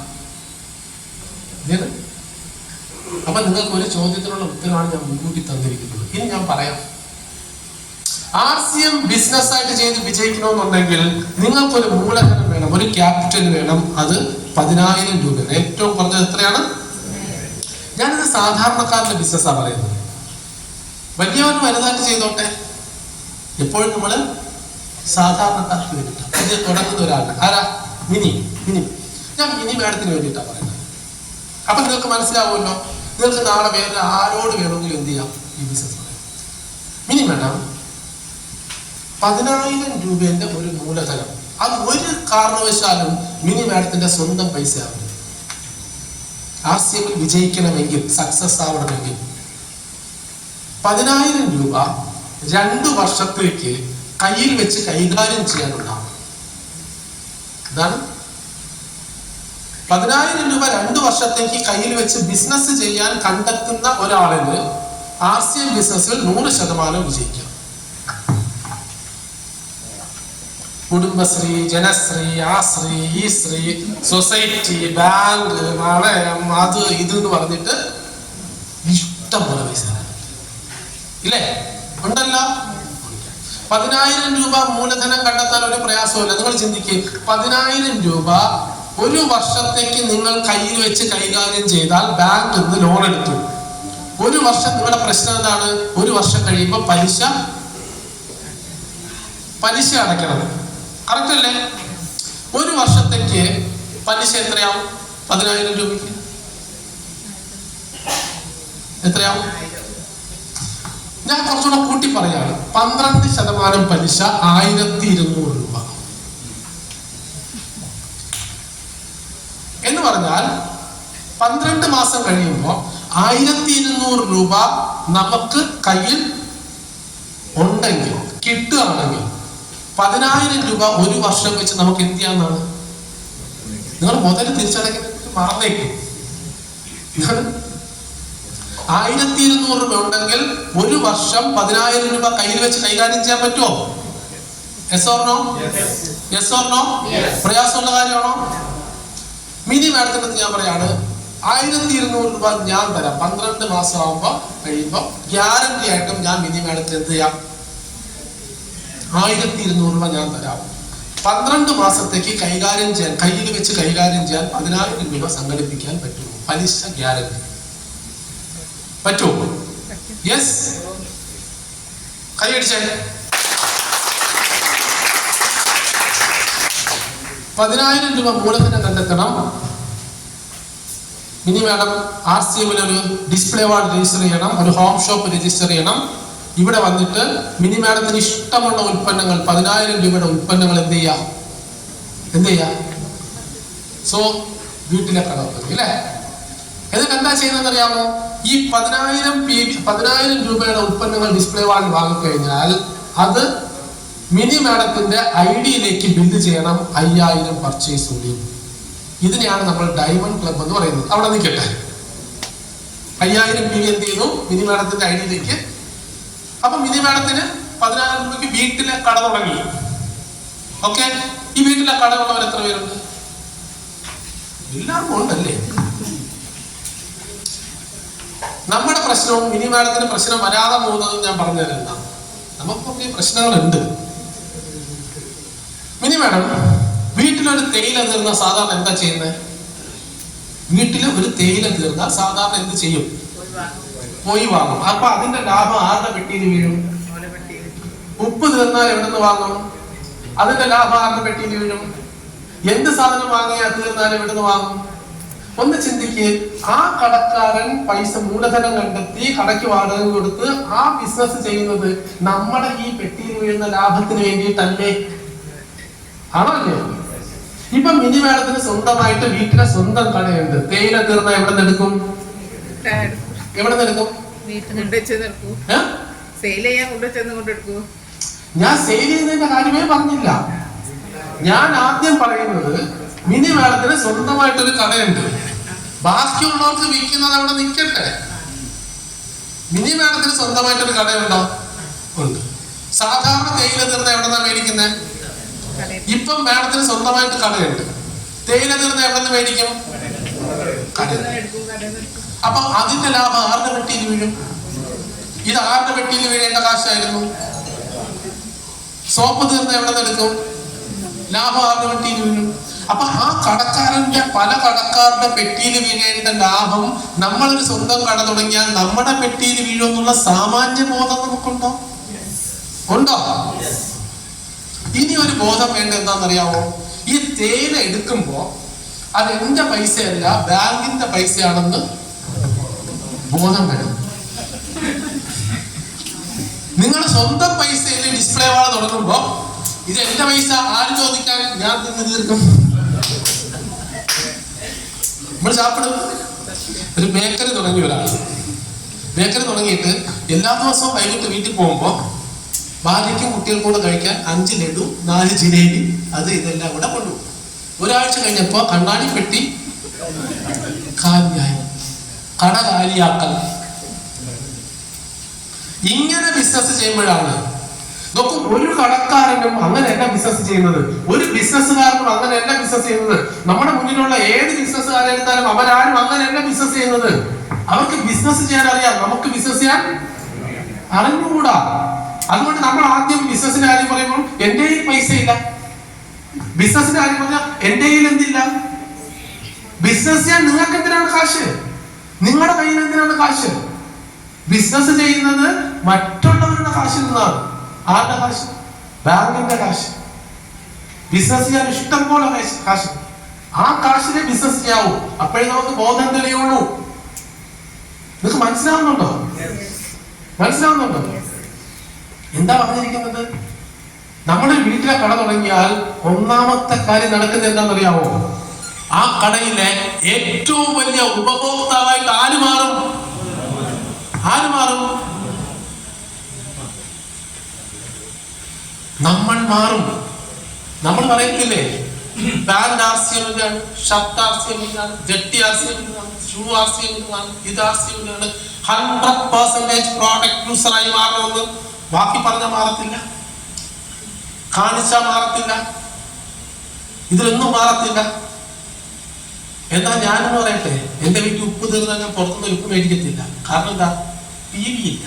അപ്പൊ നിങ്ങൾക്ക് ഒരു ചോദ്യത്തിനുള്ള ഉത്തരവാണ് ഞാൻ മുൻകൂട്ടി തന്നിരിക്കുന്നത്. ഇനി ഞാൻ പറയാം. ആർസിഎം ബിസിനസ് ആയിട്ട് ചെയ്ത് വിജയിക്കണമെന്നുണ്ടെങ്കിൽ നിങ്ങൾക്കൊരു മൂലധനം വേണം, ഒരു ക്യാപിറ്റൽ വേണം. അത് 10,000 രൂപ. ഏറ്റവും കുറഞ്ഞത് എത്രയാണ്? ഞാനിത് സാധാരണക്കാരന്റെ ബിസിനസ്സാണ് പറയുന്നത്. വലിയവന് വലുതായിട്ട് ചെയ്തോട്ടെ. എപ്പോഴും നമ്മള് സാധാരണക്കാർക്ക് വേണ്ടിയിട്ടാണ് ഇത് തുടങ്ങുന്ന ഒരാളുടെ. ആരാ? മിനി. ഞാൻ മിനി മാഡത്തിന് വേണ്ടിയിട്ടാണ് പറയുന്നത്. അപ്പൊ നിങ്ങൾക്ക് മനസ്സിലാവുമല്ലോ. നിങ്ങൾക്ക് നാളെ വേറെ ആരോട് വേണമെങ്കിലും എന്ത് ചെയ്യാം ഈ ബിസിനസ് പറയാം. മിനി മാഡം 10,000 രൂപേന്റെ ഒരു മൂലധനം, അത് ഒരു കാരണവശാലും മിനി മാഡത്തിന്റെ സ്വന്തം പൈസ ആവരുത്. ആർസിഎമ്മിൽ വിജയിക്കണമെങ്കിൽ, സക്സസ് ആവണമെങ്കിൽ 10,000 രൂപ 2 വർഷത്തേക്ക് കയ്യിൽ വെച്ച് കൈകാര്യം ചെയ്യാനുണ്ടാവും. ഇതാണ് 10,000 രൂപ 2 വർഷത്തേക്ക് കയ്യിൽ വെച്ച് ബിസിനസ് ചെയ്യാൻ കണ്ടെത്തുന്ന ഒരാളിന് ആർസിഎം ബിസിനസ്സിൽ 100% വിജയിക്കാം. കുടുംബശ്രീ, ജനശ്രീ, ആശ്രീ, ഈശ്രീ, സൊസൈറ്റി, ബാങ്ക്, നാണയം, അത് ഇത് എന്ന് പറഞ്ഞിട്ട് ഇഷ്ടം പോലെ പൈസ ഇല്ലേ? ഉണ്ടല്ലോ. 10,000 രൂപ മൂലധനം കണ്ടെത്താൻ ഒരു പ്രയാസമില്ല. നിങ്ങൾ ചിന്തിക്കുക, 10,000 രൂപ 1 വർഷത്തേക്ക് നിങ്ങൾ കയ്യിൽ വെച്ച് കൈകാര്യം ചെയ്താൽ ബാങ്കിൽ നിന്ന് ലോൺ എടുത്തു. 1 വർഷം നിങ്ങളുടെ പ്രശ്നം എന്താണ്? 1 വർഷം കഴിയുമ്പോൾ പലിശ അടയ്ക്കണം. കറക്റ്റ് അല്ലേ? 1 വർഷത്തേക്ക് പലിശ എത്രയാവും? 10,000 രൂപയ്ക്ക് എത്രയാവും? ഞാൻ കുറച്ചുകൂടെ കൂട്ടി പറയാണ്. 12% പലിശ 1200 രൂപ എന്ന് പറഞ്ഞാൽ 12 മാസം കഴിയുമ്പോൾ 1200 രൂപ നമുക്ക് കയ്യിൽ ഉണ്ടെങ്കിൽ, കിട്ടുകയാണെങ്കിൽ 10,000 രൂപ ഒരു വർഷം വെച്ച് നമുക്ക് എന്ത് ചെയ്യാന്നാണ്? നിങ്ങൾ മുതൽ തിരിച്ചടയ്ക്കാൻ മറന്നേക്കും. 1200 രൂപ ഉണ്ടെങ്കിൽ ഒരു വർഷം 10,000 രൂപ കയ്യിൽ വെച്ച് കൈകാര്യം ചെയ്യാൻ പറ്റുമോ? Yes or no? Yes or no? പ്രയാസമുള്ള കാര്യമാണോ? മിനി മാഡത്തിനടുത്ത് ഞാൻ പറയാണ്, 1200 രൂപ ഞാൻ തരാം. 12 മാസം ആകുമ്പോൾ കഴിയുമ്പോൾ ഗ്യാരണ്ടി ആയിട്ടും ഞാൻ മിനി മാഡത്തിന് എന്ത് ചെയ്യാം? 1200 രൂപ ഞാൻ തരാം. 12 മാസത്തേക്ക് കൈകാര്യം ചെയ്യാൻ, കയ്യിൽ വെച്ച് കൈകാര്യം ചെയ്യാൻ 10,000 രൂപ സംഘടിപ്പിക്കാൻ പറ്റുമോ? പലിശ ഗ്യാരണ്ടി പറ്റുമോ? യെസ്, കൈയടിച്ചേ. 10,000 രൂപ മൂലധനം കണ്ടെത്തണം. മിനി മാഡം RCMൽ ഒരു ഡിസ്പ്ലേ വാർഡ് രജിസ്റ്റർ ചെയ്യണം, ഒരു ഹോം ഷോപ്പ് രജിസ്റ്റർ ചെയ്യണം. ഇവിടെ വന്നിട്ട് മിനി മാഡത്തിന് ഇഷ്ടമുള്ള ഉൽപ്പന്നങ്ങൾ, 10,000 രൂപയുടെ ഉൽപ്പന്നങ്ങൾ എന്ത് ചെയ്യാ? സോ വീട്ടിലെ കടന്നു അല്ലേ? എന്നിട്ട് എന്താ ചെയ്യുന്നതെന്ന് അറിയാമോ? ഈ 10,000 രൂപയുടെ ഉൽപ്പന്നങ്ങൾ ഡിസ്പ്ലേ വാർഡിൽ വാങ്ങിക്കഴിഞ്ഞാൽ അത് മിനി മാഡത്തിന്റെ ഐഡിയിലേക്ക് ബില്ല് ചെയ്യണം. 5,000 പർച്ചേസ് ഉള്ളിൽ. ഇതിനെയാണ് നമ്മൾ ഡയമണ്ട് ക്ലബ് എന്ന് പറയുന്നത്. അവിടെ നിൽക്കട്ടെ. 5,000 PV എന്ത് ചെയ്യുന്നു? മിനി മാഡത്തിന്റെ ഐഡിയിലേക്ക്. അപ്പൊ മിനി മാഡത്തിന് 10,000 രൂപയ്ക്ക് വീട്ടിലെ കട തുടങ്ങി. ഓക്കെ, ഈ വീട്ടിലെ കടകളുള്ളവർ എത്ര പേരുണ്ട്? എല്ലാവർക്കും ഉണ്ടല്ലേ? നമ്മുടെ പ്രശ്നവും മിനി മാഡത്തിന് പ്രശ്നം വരാതെ പോകുന്നതും ഞാൻ പറഞ്ഞു തരുന്ന, നമുക്കൊക്കെ പ്രശ്നങ്ങളുണ്ട്. മിനി മാഡം വീട്ടിലൊരു തേയില തീർന്നാൽ സാധാരണ എന്താ ചെയ്യുന്നത്? വീട്ടിൽ ഒരു തേയില തീർന്നാൽ സാധാരണ എന്ത് ചെയ്യും? പോയി വാങ്ങും. അപ്പൊ അതിന്റെ ലാഭം ആരുടെ പെട്ടിയിൽ വീഴും? ഉപ്പ് തീർന്നാൽ എവിടെ നിന്ന് വാങ്ങും? അതിന്റെ ലാഭം ആരുടെ പെട്ടിയിൽ വീഴും? എന്ത് സാധനം വാങ്ങിയാൽ തീർന്നാൽ എവിടെ നിന്ന് വാങ്ങും? ഒന്ന് ചിന്തിക്ക്. ആ കടക്കാരൻ പൈസ മൂലധനം കണ്ടെത്തി കടയ്ക്ക് വാടക കൊടുത്ത് ആ ബിസിനസ് ചെയ്യുന്നത് നമ്മുടെ ഈ പെട്ടിയിൽ വീഴുന്ന ലാഭത്തിന് വേണ്ടിയിട്ടല്ലേ? ആണല്ലേ? ഇപ്പൊ മിനി മാഡത്തിന് സ്വന്തമായിട്ട് വീട്ടിലെ സ്വന്തം കടയുണ്ട്. തേയില തീർന്ന എവിടെ നിന്ന് എടുക്കും? ഞാൻ സെയിൽ ചെയ്യുന്നതിന്റെ കാര്യമേ പറഞ്ഞില്ല. ഞാൻ ആദ്യം പറയുന്നത് മിനി മാഡത്തിന് സ്വന്തമായിട്ടൊരു കടയുണ്ട്. ബാക്കിയുള്ളവർക്ക് വിൽക്കുന്നത് അവിടെ നിൽക്കട്ടെ. മിനി മാഡത്തിന് സ്വന്തമായിട്ടൊരു കടയുണ്ടോ? ഉണ്ട്. സാധാരണ തേയില തീർന്ന എവിടെന്നാ മേടിക്കുന്നത്? ഇപ്പം മാഡത്തിന് സ്വന്തമായിട്ട് കടയുണ്ട്. തേയില തീർന്ന എവിടെ നിന്ന് മേടിക്കും? അപ്പൊ അതിന്റെ ലാഭം ആരുടെ പെട്ടിയിൽ വീഴും? ഇത് ആരുടെ പെട്ടിയിൽ വീഴേണ്ട കാശായിരുന്നു? സോപ്പ് തീർന്ന എവിടെ നിന്ന് എടുക്കും? ലാഭം ആരുടെ പെട്ടിയിൽ വീഴും? അപ്പൊ ആ കടക്കാരന്റെ, പല കടക്കാരുടെ പെട്ടിയിൽ വീഴേണ്ട ലാഭം നമ്മളൊരു സ്വന്തം കട തുടങ്ങിയാൽ നമ്മുടെ പെട്ടിയിൽ വീഴുമെന്നുള്ള സാമാന്യ ബോധം നമുക്കുണ്ടോ? ഉണ്ടോ? ഇനി ഒരു ബോധം വേണ്ട എന്താണെന്നറിയാമോ? ഈ തേയില എടുക്കുമ്പോ അത് എന്റെ പൈസയല്ല, ബാങ്കിന്റെ പൈസയാണെന്ന് ബോധം വേണം. നിങ്ങളുടെ സ്വന്തം പൈസയിൽ ഡിസ്പ്ലേ വാള തുടങ്ങുമ്പോ ഇത് എന്റെ പൈസ ആര് ചോദിക്കാൻ? ഞാൻ നിന്ന് തീർക്കും. നമ്മൾ ചാപ്പിടും. ഒരു ബേക്കറി തുടങ്ങി ഒരാൾ. ബേക്കറി തുടങ്ങിയിട്ട് എല്ലാ ദിവസവും വൈകിട്ട് വീട്ടിൽ പോകുമ്പോ ഭാര്യയ്ക്കും കുട്ടികൾക്കും കൂടെ കഴിക്കാൻ 5 ലഡു 4 ജിലേബി അത് ഇതെല്ലാം കൂടെ കൊണ്ടുപോകും. ഒരാഴ്ച കഴിഞ്ഞപ്പോ കണ്ണാടി പെട്ടി കാലിയായി. കട കാലിയാക്കൽ. ഇങ്ങനെ ബിസിനസ് ചെയ്യുമ്പോഴാണ് നോക്കൂ, ഒരു കടക്കാരനും അങ്ങനെയല്ല ബിസിനസ് ചെയ്യുന്നത്, ഒരു ബിസിനസ്സുകാരനും അങ്ങനെയല്ല ബിസിനസ് ചെയ്യുന്നത്. നമ്മുടെ മുന്നിലുള്ള ഏത് ബിസിനസ്സുകാരെടുത്താലും അവരാരും അങ്ങനെയല്ല ബിസിനസ് ചെയ്യുന്നത്. അവർക്ക് ബിസിനസ് ചെയ്യാൻ അറിയാം, നമുക്ക് ബിസിനസ് ചെയ്യാൻ അറിഞ്ഞുകൂടാ. അതുകൊണ്ട് നമ്മൾ ആദ്യം ബിസിനസിന്റെ കാര്യം പറയുമ്പോൾ എന്റെ കയ്യിൽ പൈസ ഇല്ല. ബിസിനസിന്റെ കാര്യം പറഞ്ഞാൽ എന്റെ കയ്യിൽ എന്തില്ല. ബിസിനസ് ചെയ്യാൻ നിങ്ങൾക്ക് എന്തിനാണ് കാശ്? നിങ്ങളുടെ കയ്യിൽ എന്തിനാണ് കാശ്? ബിസിനസ് ചെയ്യുന്നത് മറ്റുള്ളവരുടെ കാശിൽ നിന്നാണ്. ആരുടെ കാശ്? ബാങ്കിന്റെ കാശ്. ബിസിനസ് ചെയ്യാൻ ഇഷ്ടം പോലെ കാശ്. ആ കാശിനെ ബിസിനസ് ചെയ്യാവൂ. അപ്പോഴേ നമുക്ക് ബോധം തെളിയുള്ളൂ. നിങ്ങൾക്ക് മനസ്സിലാവുന്നുണ്ടോ? മനസ്സിലാവുന്നുണ്ടോ എന്താ പറഞ്ഞിരിക്കുന്നത്? നമ്മുടെ വീട്ടിലെ കട തുടങ്ങിയാൽ ഒന്നാമത്തെ കാര്യം നടക്കുന്നത് എന്താണെന്നറിയാമോ? ആ കടയിലെ ഏറ്റവും വലിയ ഉപഭോക്താവായിട്ട് ആര് മാറും? നമ്മൾ മാറും. നമ്മൾ പറയത്തില്ലേ, പാന്റ് RCM-ലാണ്, ഷർട്ട് RCM-ലാണ്, ജട്ടി RCM-ലാണ്, ഷൂ RCM-ലാണ്, ഇത് RCM-ലാണ്. 100% പ്രോഡക്റ്റ് യൂസറായി മാറണമെന്ന് ബാക്കി പറഞ്ഞാൽ മാറത്തില്ല, കാണിച്ചാൽ മാറത്തില്ല, ഇതിലൊന്നും മാറത്തില്ല. എന്നാ ഞാനെന്ന് പറയട്ടെ, എന്റെ വീട്ടിൽ ഉപ്പ് തീർന്നാൽ ഞാൻ പുറത്തുനിന്ന് ഉപ്പ് മേടിക്കത്തില്ല. കാരണം എന്താ? PV ഇല്ല.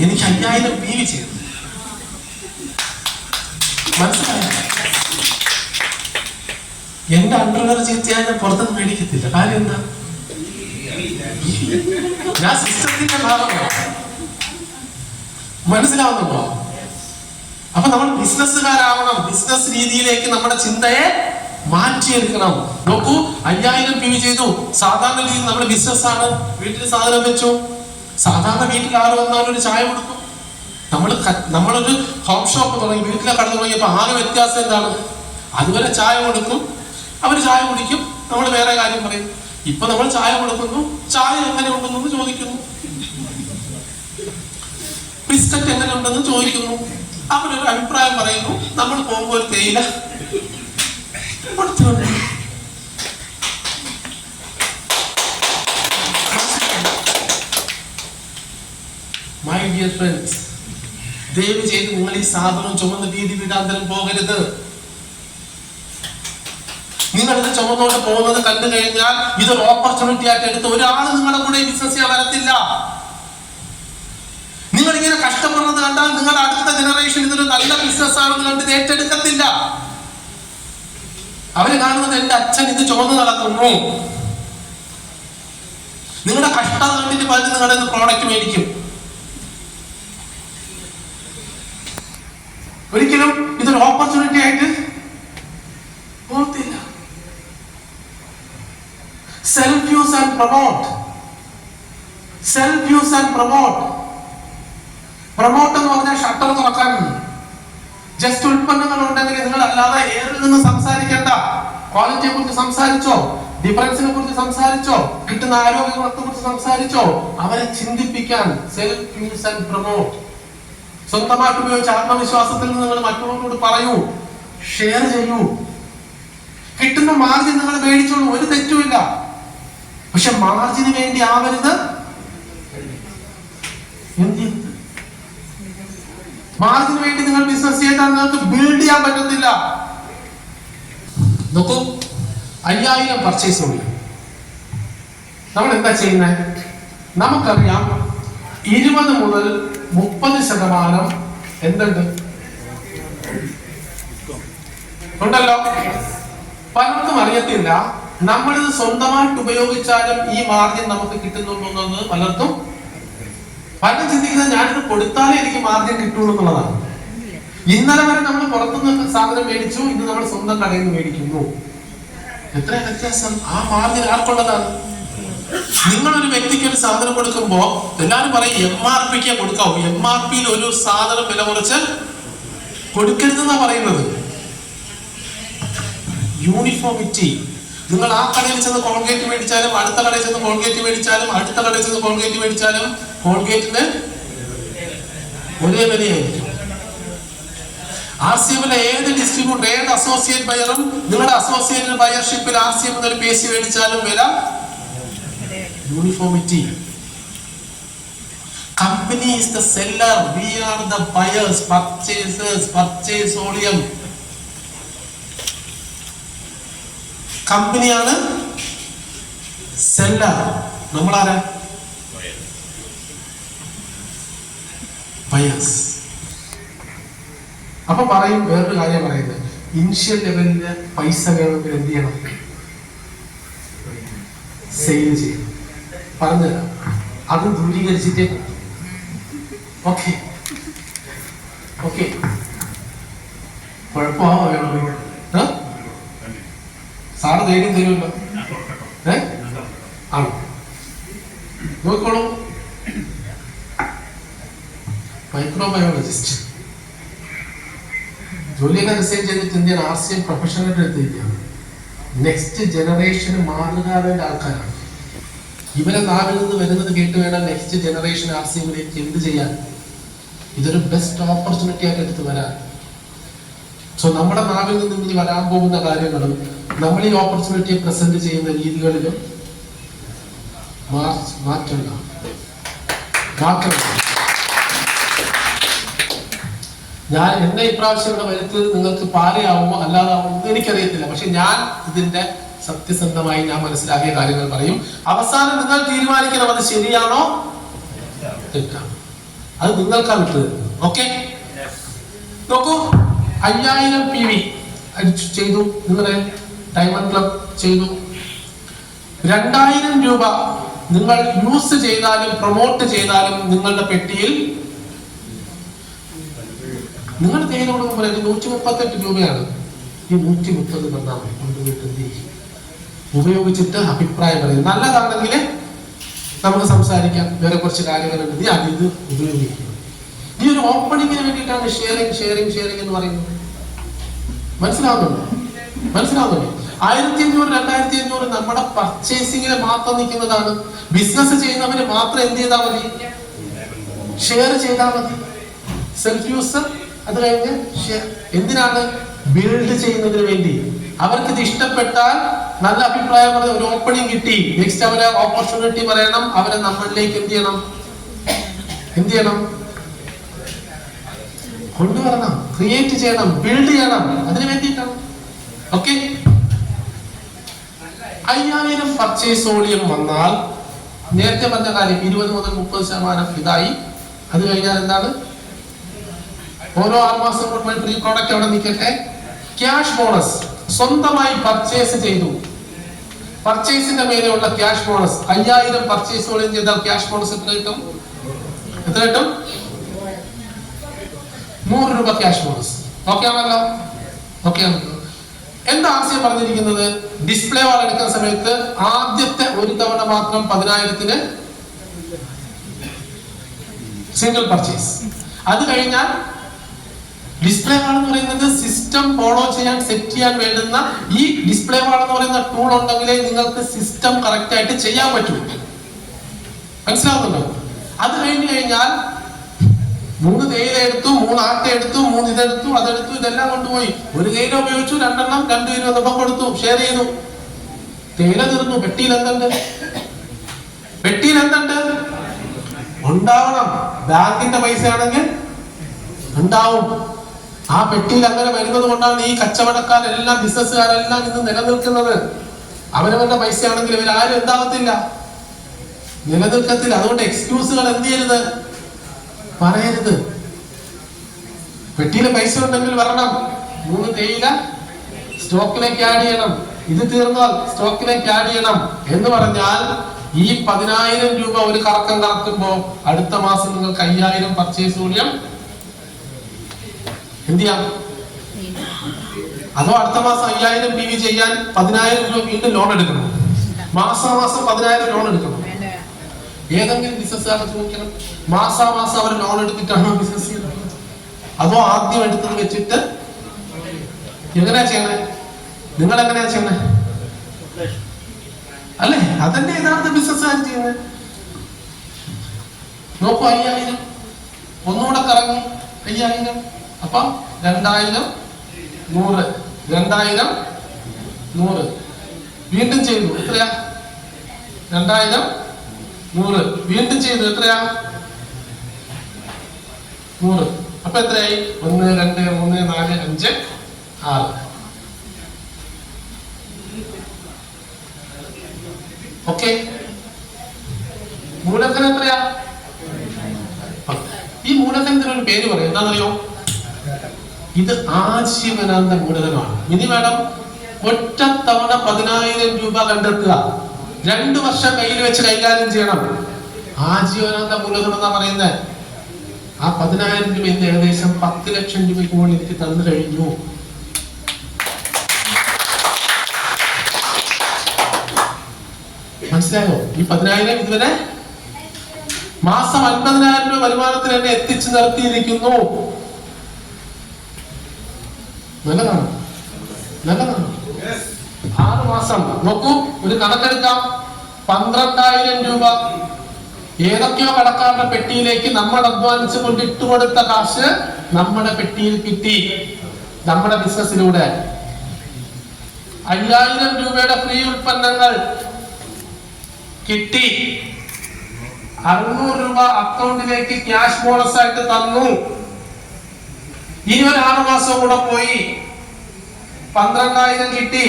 എനിക്ക് 5000 PV ചെയ്തു. മനസ്സിലായോ? എന്റെ അണ്ടർവെയർ ചീത്തയാൽ ഞാൻ പുറത്തുനിന്ന് മേടിക്കത്തില്ല. കാര്യം എന്താ? ഞാൻ സിസ്റ്റത്തിന്റെ ഭാഗമാണ്. മനസ്സിലാവുന്നുണ്ടോ? അപ്പൊ നമ്മൾ ബിസിനസ്സുകാരാവണം. ബിസിനസ് രീതിയിലേക്ക് നമ്മുടെ ചിന്തയെ മാറ്റിയെടുക്കണം. നോക്കൂ, 5000 PV ചെയ്തു. സാധാരണ രീതിയിൽ നമ്മുടെ ബിസിനസ്സാണ്. വീട്ടിൽ സാധനം വെച്ചു. സാധാരണ വീട്ടിൽ ആര് വന്നാലും ഒരു ചായ കൊടുക്കും. നമ്മളൊരു ഹോം ഷോപ്പ് തുടങ്ങി, വീട്ടിലെ കട തുടങ്ങിയപ്പോൾ ആകെ വ്യത്യാസം എന്താണ്? അതുവരെ ചായ കൊടുക്കും, അവർ ചായ കുടിക്കും, നമ്മൾ വേറെ കാര്യം പറയും. ഇപ്പൊ നമ്മൾ ചായ കൊടുക്കുന്നു, ചായ എങ്ങനെ ഉണ്ടെന്ന് ചോദിക്കുന്നു, ബിസ്ക്കറ്റ് എങ്ങനെ ഉണ്ടെന്ന് ചോദിക്കുന്നു, അവരൊരു അഭിപ്രായം പറയുന്നു, നമ്മൾ പോകുമ്പോൾ ഒരു തേയില കൊടുത്തുകൊണ്ട്. മൈ ഡിയർ ഫ്രണ്ട്സ്, ദയവ് ചെയ്ത് നിങ്ങൾ ഈ സാധനം ചുമന്ന് വീതി വീടാന്തരം പോകരുത്. നിങ്ങൾ ഇത് ചുമന്നോട്ട് പോകുന്നത് കണ്ടു കഴിഞ്ഞാൽ ഇതൊരു ഓപ്പർച്യൂണിറ്റി ആയിട്ട് എടുത്ത് ഒരാൾ നിങ്ങളുടെ കൂടെ ബിസിനസ് ചെയ്യാൻ വരത്തില്ല. നിങ്ങൾ ഇങ്ങനെ കഷ്ടപ്പെടുന്നത് കണ്ടാൽ നിങ്ങളുടെ അടുത്ത ജനറേഷൻ ഇതൊരു നല്ല ബിസിനസ് ആണെന്ന് കണ്ട് ഏറ്റെടുക്കത്തില്ല. അവര് കാണുന്നത് എന്റെ അച്ഛൻ ഇത് ചുമന്ന് നടക്കുന്നു. നിങ്ങളുടെ കഷ്ടത കണ്ടിട്ട് പലരും നിങ്ങളുടെ പ്രോഡക്റ്റ് മേടിക്കും. ഒരിക്കലും ഇതൊരു ഓപ്പർച്യൂണിറ്റി ആയിട്ട് ഓർത്തില്ല. Self use and promote. Self use and promote. Promote എന്ന് പറഞ്ഞാൽ ഷട്ടർ തുറക്കാൻ. ജസ്റ്റ് ഉൽപ്പന്നങ്ങൾ ഉണ്ടെങ്കിൽ നിങ്ങൾ അല്ലാതെ ഏറിൽ നിന്ന് സംസാരിക്കേണ്ട. ക്വാളിറ്റിയെ കുറിച്ച് സംസാരിച്ചോ, ഡിഫറൻസിനെ കുറിച്ച് സംസാരിച്ചോ, കിട്ടുന്ന ആരോഗ്യ ഗുണത്തെ കുറിച്ച് സംസാരിച്ചോ, അവരെ ചിന്തിപ്പിക്കാൻ. Self use and promote. സ്വന്തമായിട്ട് ഉപയോഗിച്ച ആത്മവിശ്വാസത്തിൽ നിന്ന് നിങ്ങൾ മറ്റുള്ളവരോട് പറയൂ, ഷെയർ ചെയ്യൂ. കിട്ടുന്ന മാർജിൻ നിങ്ങൾ മേടിച്ചോളൂ, ഒരു തെറ്റുമില്ല. പക്ഷെ മാർജിന് വേണ്ടി ആവരുത്. മാർജിന് വേണ്ടി നിങ്ങൾ ബിസിനസ് ചെയ്താൽ നിങ്ങൾക്ക് ബിൽഡ് ചെയ്യാൻ പറ്റത്തില്ല. നോക്കൂ, 5000 പർച്ചേസ് ഉണ്ട്. നമ്മൾ എന്താ ചെയ്യുന്നത്? നമുക്കറിയാം 20 മുതൽ 30% എന്തുണ്ട് ഉണ്ടല്ലോ. പലർക്കും അറിയത്തില്ല. നമ്മളിത് സ്വന്തമായിട്ട് ഉപയോഗിച്ചാലും ഈ മാർജിൻ നമുക്ക് കിട്ടുന്നുണ്ടെന്നത് പലർക്കും. പലരും ചിന്തിക്കുന്നത് ഞാനിത് കൊടുത്താലേ എനിക്ക് മാർജിൻ കിട്ടുള്ളൂ എന്നുള്ളതാണ്. ഇന്നലെ വരെ നമ്മൾ പുറത്തുനിന്ന് സാധനം മേടിച്ചു, ഇന്ന് നമ്മൾ സ്വന്തം കടയിൽ നിന്ന് മേടിക്കുന്നു. എത്ര വ്യത്യാസം! ആ മാർജിൻ ആർക്കുള്ളതാണ്? നിങ്ങളൊരു വ്യക്തിക്ക് ഒരു സാധനം കൊടുക്കുമ്പോ എല്ലാവരും പറയും MRPക്ക് കൊടുക്കാവൂ. MRPയിൽ ഒരു സാധനം വില കുറച്ച് കൊടുക്കരുതെന്നാ പറയുന്നത്. യൂണിഫോമിറ്റി. നിങ്ങൾ ആ കടയിൽ ചെന്ന് കോൾഗേറ്റ് മേടിച്ചാലും, അടുത്ത കടയിൽ ചെന്ന് കോൾഗേറ്റ് മേടിച്ചാലും, അടുത്ത കടയിൽ ചെന്ന് കോൾഗേറ്റ് മേടിച്ചാലും കോൾഗേറ്റിന് ഒരേ വിലയായിരിക്കും. RCM-ലെ ഏത് ഡിസ്ട്രിബ്യൂട്ടർ, ഏത് അസോസിയേറ്റ് ബയറും നിങ്ങളുടെ അസോസിയേറ്റ് ബയർഷിപ്പിൽ RCM എന്നൊരു PC മേടിച്ചാലും വില uniformity. Company is the seller, we are the buyers, purchasers, purchase volume. കമ്പനിയാണ് സെല്ലർ, നമ്മളാരാ? ബയേഴ്സ്. അപ്പൊ പറയും, വേറൊരു കാര്യം പറയുന്നത്, ഇനിഷ്യൽ ലെവലില് പൈസ വേണമെങ്കിൽ എന്ത് ചെയ്യണം? സെയിൽ ചെയ്യണം. പറഞ്ഞുതരാം, അത് ദൂരീകരിച്ചിട്ടേ. Okay okay, കുഴപ്പമാവോ? വേണം സാറ് ധൈര്യം തരുമല്ലോ. ആണോ? നോക്കോളൂ, മൈക്രോബയോളജിസ്റ്റ്. ജോലിയൊക്കെ റിസൈൻ ചെയ്തിട്ട് ഇന്ത്യൻ RCM പ്രൊഫഷണലായിട്ട് എടുത്തിരിക്കുകയാണ്. നെക്സ്റ്റ് ജനറേഷന് മാതൃകാവേണ്ട ആൾക്കാരാണ്. ഇവരെ നാവിൽ നിന്ന് വരുന്നത് കേട്ട് വേണം നെക്സ്റ്റ് ജനറേഷൻ RCMലേക്ക് എന്ത് ചെയ്യാൻ. ഇതൊരു ബെസ്റ്റ് ഓപ്പർച്യൂണിറ്റി ആയിട്ട് എടുത്ത് വരാൻ. സോ നമ്മുടെ നാവിൽ നിന്ന് ഇനി വരാൻ പോകുന്ന കാര്യങ്ങളും നമ്മൾ ഈ ഓപ്പർച്യൂണിറ്റിയെ പ്രസന്റ് ചെയ്യുന്ന രീതികളിലും മാറ്റം. ഞാൻ എന്നെ ഇപ്രാവശ്യം ഇവിടെ വരുത്തിയത് നിങ്ങൾക്ക് പാരയാവുമോ അല്ലാതാവുമോ എന്ന് എനിക്കറിയത്തില്ല. പക്ഷെ ഞാൻ ഇതിന്റെ സത്യസന്ധമായി ഞാൻ മനസ്സിലാക്കിയ കാര്യങ്ങൾ പറയും. അവസാനം നിങ്ങൾ തീരുമാനിക്കണം അത് ശരിയാണോ തെറ്റാണോ. അത് നിങ്ങൾക്കാ വിട്ടത്. ഓക്കെ, നോക്കൂ. 5000 PV ചെയ്തു, നിങ്ങളുടെ ഡയമണ്ട് ക്ലബ് ചെയ്തു. 2000 രൂപ നിങ്ങൾ യൂസ് ചെയ്താലും പ്രൊമോട്ട് ചെയ്താലും നിങ്ങളുടെ പെട്ടിയിൽ നിങ്ങൾ തേയില കൊടുക്കുമ്പോൾ 138 രൂപയാണ്. ഈ 130 തന്നാൽ കൊണ്ടുപോയിട്ട് ഉപയോഗിച്ചിട്ട് അഭിപ്രായം പറയും. നല്ലതാണെങ്കിൽ നമുക്ക് സംസാരിക്കാം, വേറെ കുറച്ച് കാര്യങ്ങളുണ്ട്, ഇത് ഉപയോഗിക്കുക. ഈ ഒരു ഓപ്പണിങ്ങിന് വേണ്ടിയിട്ടാണ് ഷെയറിങ് എന്ന് പറയുന്നത്. മനസ്സിലാവുന്നുണ്ടോ? 1500 2500 നമ്മുടെ പർച്ചേസിംഗിൽ മാത്രം നിൽക്കുന്നതാണ്. ബിസിനസ് ചെയ്യുന്നവര് മാത്രം എന്ത് ചെയ്താൽ മതി? ഷെയർ ചെയ്താൽ മതി. Self use. അത് കഴിഞ്ഞ് എന്തിനാണ്? ബിൽഡ് ചെയ്യുന്നതിന് വേണ്ടി. അവർക്ക് ഇത് ഇഷ്ടപ്പെട്ടാൽ നല്ല അഭിപ്രായം പറഞ്ഞ ഒരു ഓപ്പണിംഗ് കിട്ടി, നെക്സ്റ്റ് അവരെ ഓപ്പർച്യൂണിറ്റി പറയണം, അവരെ നമ്മളിലേക്ക് എന്ത് ചെയ്യണം? കൊണ്ടുവരണം, ക്രിയേറ്റ് ചെയ്യണം, ബിൽഡ് ചെയ്യണം. അതിന് വേണ്ടിയിട്ടാണ്. ഓക്കെ, 5000 പർച്ചേസ് വോളിയം വന്നാൽ നേരത്തെ പറഞ്ഞ കാര്യം 20 മുതൽ 30% ഇതായി. അത് കഴിഞ്ഞാൽ എന്താണ്? ഓരോ 6 മാസം കൂടുമ്പോൾ ഈ പ്രോഡക്റ്റ് അവിടെ നിൽക്കട്ടെ. ക്യാഷ് ബോണസ് സ്വന്തമായി പർച്ചേസ് ചെയ്തു. പർച്ചേസിന്റെ മേലെയുള്ള ക്യാഷ് ബോണസ് 5000 പർച്ചേസ് വോളിയം ചെയ്താൽ ക്യാഷ് ബോണസ് എത്ര കിട്ടും? 100 രൂപ ക്യാഷ് ബോണസ്. ഓക്കെ ആണല്ലോ? എന്താ ആശയം പറഞ്ഞിരിക്കുന്നത്? ഡിസ്പ്ലേ വാൾ എടുക്കുന്ന സമയത്ത് ആദ്യത്തെ ഒരു തവണ മാത്രം 10,000 സിംഗിൾ പർച്ചേസ്. അത് കഴിഞ്ഞാൽ ഡിസ്പ്ലേ വാൾ എന്ന് പറയുന്നത് സിസ്റ്റം ഫോളോ ചെയ്യാൻ, സെറ്റ് ചെയ്യാൻ വേണ്ടുന്ന ഈ ഡിസ്പ്ലേ വാൾ എന്ന് പറയുന്ന ടൂൾ ഉണ്ടെങ്കിലേ നിങ്ങൾക്ക് സിസ്റ്റം കറക്റ്റ് ആയിട്ട് ചെയ്യാൻ പറ്റൂ. മനസ്സിലാവുന്നുണ്ടോ? അത് കഴിഞ്ഞു കഴിഞ്ഞാൽ 3 തേയില എടുത്തു, 3 ആട്ട എടുത്തു, 3 ഇതെടുത്തു, അതെടുത്തു, ഇതെല്ലാം കൊണ്ടുപോയി. 1 തേയില ഉപയോഗിച്ചു, 2 2 രൂപ കൊടുത്തു, ഷെയർ ചെയ്തു. തേയില തീർന്നു. പെട്ടിയിൽ എന്തുണ്ട്? ഉണ്ടാവണം. ബാങ്കിന്റെ പൈസ ആണെങ്കിൽ ഉണ്ടാവും. ആ പെട്ടിയിൽ അങ്ങനെ വരുന്നത് കൊണ്ടാണ് ഈ കച്ചവടക്കാരെല്ലാം, ബിസിനസ്സുകാരെല്ലാം ഇന്ന് നിലനിൽക്കുന്നത്. അവരവരുടെ പൈസ ആണെങ്കിൽ ഇവരാരും എന്താകത്തില്ല, നിലനിൽക്കത്തില്ല. അതുകൊണ്ട് എക്സ്ക്യൂസുകൾ എന്ത് ചെയ്യരുത്, പറയരുത്. പെട്ടിയിലെ പൈസ ഉണ്ടെങ്കിൽ വരണം. 3 തേയില സ്റ്റോക്കിലേക്ക് ആഡ് ചെയ്യണം. ഇത് തീർന്നാൽ സ്റ്റോക്കിലേക്ക് ആഡ് ചെയ്യണം എന്ന് പറഞ്ഞാൽ ഈ 10,000 രൂപ ഒരു കറക്കം കറക്കുമ്പോ അടുത്ത മാസം നിങ്ങൾക്ക് 5000 പർച്ചേസ് വോളിയം എന്ത് ചെയ്യാം? അതോ അടുത്ത മാസം 5000 PV ചെയ്യാൻ 10,000 രൂപ വീണ്ടും ലോൺ എടുക്കണം? മാസാമാസം 10,000 ലോൺ എടുക്കണം? ഏതെങ്കിലും ബിസിനസ്സുകാരെ ചോദിക്കണം, മാസാമാസം അവർ ലോൺ എടുത്തിട്ടാണോ ബിസിനസ് ചെയ്യുന്നത്? അതോ ആദ്യം എടുത്തത് വെച്ചിട്ട് എങ്ങനെയാ ചെയ്യണേ? നിങ്ങൾ എങ്ങനെയാ ചെയ്യണേ? അല്ലേ? അതന്നെ യഥാർത്ഥ ബിസിനസ്സുകാർ ചെയ്യുന്നത്. നോക്കൂ, 5000 ഒന്നുകൂടെ കറങ്ങി 5000, അപ്പം 2000 100, 2000 100 വീണ്ടും ചെയ്തു. എത്രയാ? 2000 100 വീണ്ടും ചെയ്തു. എത്രയാ? 100. അപ്പൊ എത്രയായി? 1 2 3 4 5 6. ഓക്കെ, മൂലധനം എത്രയാ? ഈ മൂലധനത്തിന് ഒരു പേര് പറയും, എന്താണെന്നറിയോ? ഇത് ആജീവനാന്ത മൂലധനമാണ്. ഇനി വേണം ഒറ്റ തവണ 10,000 രൂപ കണ്ടെത്തുക, 2 വർഷം കയ്യിൽ വെച്ച് കൈകാര്യം ചെയ്യണം. ആജീവനാന്ത മൂലധനം എന്നാ പറയുന്നത്. ആ 10,000 രൂപ ഇന്ന് ഏകദേശം 10 ലക്ഷം രൂപയ്ക്ക് മുകളിൽ എനിക്ക് തന്നു കഴിഞ്ഞു. മനസ്സിലായോ? ഈ 10,000 ഇതുവരെ മാസം 50,000 രൂപ വരുമാനത്തിൽ എന്നെ എത്തിച്ചു നിർത്തിയിരിക്കുന്നു. നല്ലതാണ്, നല്ലതാണ്. 6 മാസം നോക്കൂ, ഒരു കണക്കെടുക്കാം. 12,000 രൂപ ഏതൊക്കെയോ കടക്കാരുടെ പെട്ടിയിലേക്ക് നമ്മൾ അധ്വാനിച്ചു കൊണ്ട് ഇട്ടുകൊടുത്ത കാശ് നമ്മുടെ പെട്ടിയിൽ കിട്ടി. നമ്മുടെ ബിസിനസ്സിലൂടെ 5,000 രൂപയുടെ ഫ്രീ ഉൽപ്പന്നങ്ങൾ കിട്ടി. 600 രൂപ അക്കൗണ്ടിലേക്ക് ക്യാഷ് ബോണസ് ആയിട്ട് തന്നു. ഇനി ഒരു 6 മാസം കൂടെ പോയി 12,000 കിട്ടി,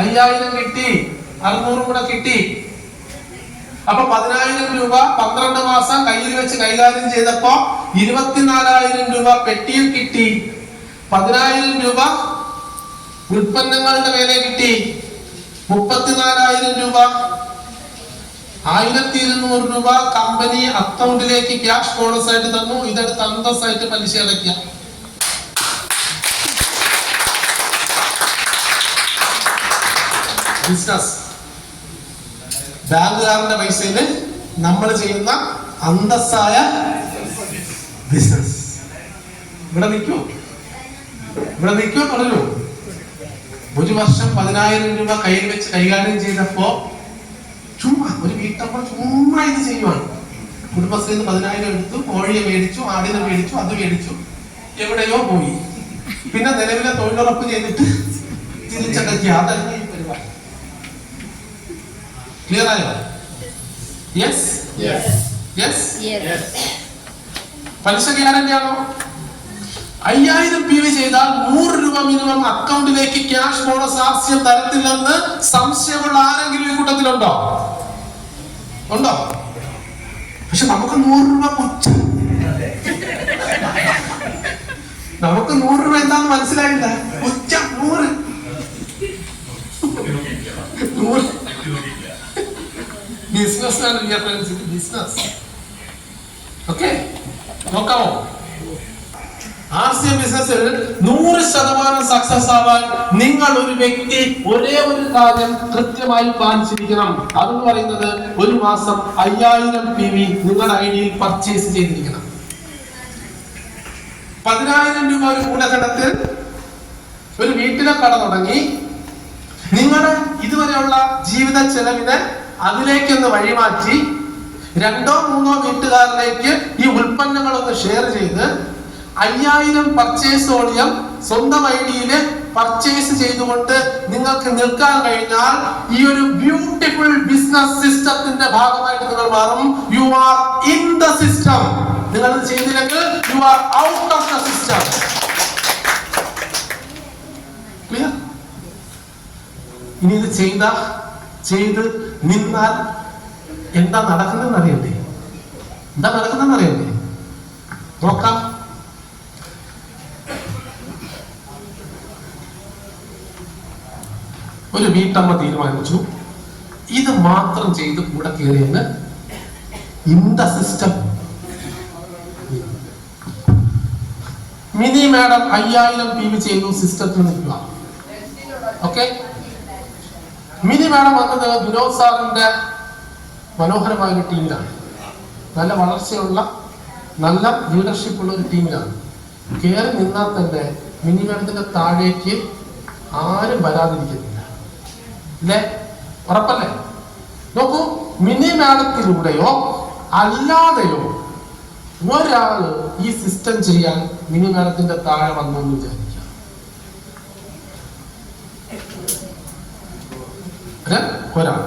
5,000 കിട്ടി, 600 കൂടെ കിട്ടി. അപ്പൊ 10,000 രൂപ 12 മാസം കയ്യിൽ വെച്ച് കൈകാര്യം ചെയ്തപ്പോ 24,000 രൂപ പെട്ടിയിൽ കിട്ടി. 10,000 രൂപ ഉൽപ്പന്നങ്ങളുടെ മേലെ കിട്ടി. 34,000 രൂപ, 1,200 രൂപ കമ്പനി അക്കൗണ്ടിലേക്ക് ക്യാഷ് ബോണസ് ആയിട്ട് തന്നു. ഇതെടുത്ത് അന്തസ്സായിട്ട് പലിശ അടയ്ക്കാം. ബിസിനസ് ബാങ്കുകാരന്റെ പൈസയില് നമ്മൾ ചെയ്യുന്ന അന്തസ്സായ ബിസിനസ്. ഇവിടെ നിൽക്കൂ, ഇവിടെ നിൽക്കൂ പറഞ്ഞു. ഒരു വർഷം 10,000 രൂപ കയ്യിൽ വെച്ച് കൈകാര്യം ചെയ്തപ്പോ ചുമ്മാ ഒരു വീട്ടമ്മ ചുമ്മാ ഇത് ചെയ്യുവാണ്. കുടുംബശ്രീന്ന് 10,000 എടുത്തു, കോഴിയെ മേടിച്ചു, ആടിനെ മേടിച്ചു, അത് മേടിച്ചു, എവിടെയോ പോയി. പിന്നെ നിലവിലെ തൊഴിലുറപ്പ് ചെയ്തിട്ട് തിരിച്ചടക്കി. അതല്ല ഈ പരിപാടി. ക്ലിയർ ആയോ? Yes, yes. പലിശ ഗ്യാരണ്ടി ആണോ? 5,000 PV ചെയ്താൽ 100 രൂപ മിനിമം അക്കൗണ്ടിലേക്ക് ക്യാഷ് ബോണസ് ആവശ്യം തരത്തില്ലെന്ന് സംശയമുള്ള ആരെങ്കിലും ഈ കൂട്ടത്തിലുണ്ടോ? ഉണ്ടോ? പക്ഷെ നമുക്ക് 100 രൂപ പുച്ഛം. നമുക്ക് 100 രൂപ എന്താന്ന് മനസ്സിലായില്ല. പുച്ഛം 100. ബിസിനസ് ആണ് ബിസിനസ്. ഓക്കെ, നോക്കാമോ? RCA ബിസിനസ്സിൽ 100% സക്സസ് ആവാൻ നിങ്ങൾ ഒരു വ്യക്തി ഒരേ ഒരു കാര്യം കൃത്യമായി പാലിച്ചിരിക്കണം. അതെന്ന് പറയുന്നത് ഒരു മാസം 5,000 PV നിങ്ങളുടെ ഐഡിയിൽ പർച്ചേസ് ചെയ്തിരിക്കണം. 10,000 രൂപ ഒരു മൂലധനത്തിൽ ഒരു വീട്ടിലെ കട തുടങ്ങി നിങ്ങളുടെ ഇതുവരെയുള്ള ജീവിത ചെലവിനെ അതിലേക്കൊന്ന് വഴിമാറ്റി 2ഓ 3ഓ വീട്ടുകാരിലേക്ക് ഈ ഉൽപ്പന്നങ്ങളൊന്ന് ഷെയർ ചെയ്ത് 5,000 പർച്ചേസ് വോളിയം സ്വന്തം ഐഡിയില് പർച്ചേസ് ചെയ്തുകൊണ്ട് നിങ്ങൾക്ക് നിൽക്കാൻ കഴിഞ്ഞാൽ ഈ ഒരു ബ്യൂട്ടിഫുൾ ബിസിനസ് സിസ്റ്റത്തിന്റെ ഭാഗമായിട്ട് നിങ്ങൾ മാറും. You are in the system. നിങ്ങൾ ഇത് ചെയ്തില്ലെങ്കിൽ you are out of the system. Clear? ഇനി ഇത് ചെയ്ത് നിന്നാൽ എന്താ നടക്കുന്നതെന്ന് അറിയണ്ടേ? എന്താ നടക്കുന്നതെന്ന് അറിയണ്ടേ? നോക്കാം. ഒരു വീട്ടമ്മ തീരുമാനിച്ചു ഇത് മാത്രം ചെയ്ത് കൂടെ കയറിയെന്ന്. In the system. Mini madam 5,000 PV ചെയ്തു, സിസ്റ്റത്തിൽ നിൽക്കുക. ഓക്കെ, മിനി മാഡം വന്നത് വിനോദ് സാറിന്റെ മനോഹരമായ ഒരു ടീമിലാണ്. നല്ല വളർച്ചയുള്ള, നല്ല ലീഡർഷിപ്പ് ഉള്ള ഒരു ടീമിലാണ്. കയറി നിന്നാൽ തന്നെ മിനി മാഡത്തിന്റെ താഴേക്ക് ആരും വരാതിരിക്കുന്നില്ല. അല്ലേ? ഉറപ്പല്ലേ? നോക്കൂ, മിനി മാഡത്തിലൂടെയോ അല്ലാതെയോ ഒരാള് ഈ സിസ്റ്റം ചെയ്യാൻ മിനി മാഡത്തിന്റെ താഴെ വന്നു എന്ന് വിചാരിക്കുക. ഒരാൾ,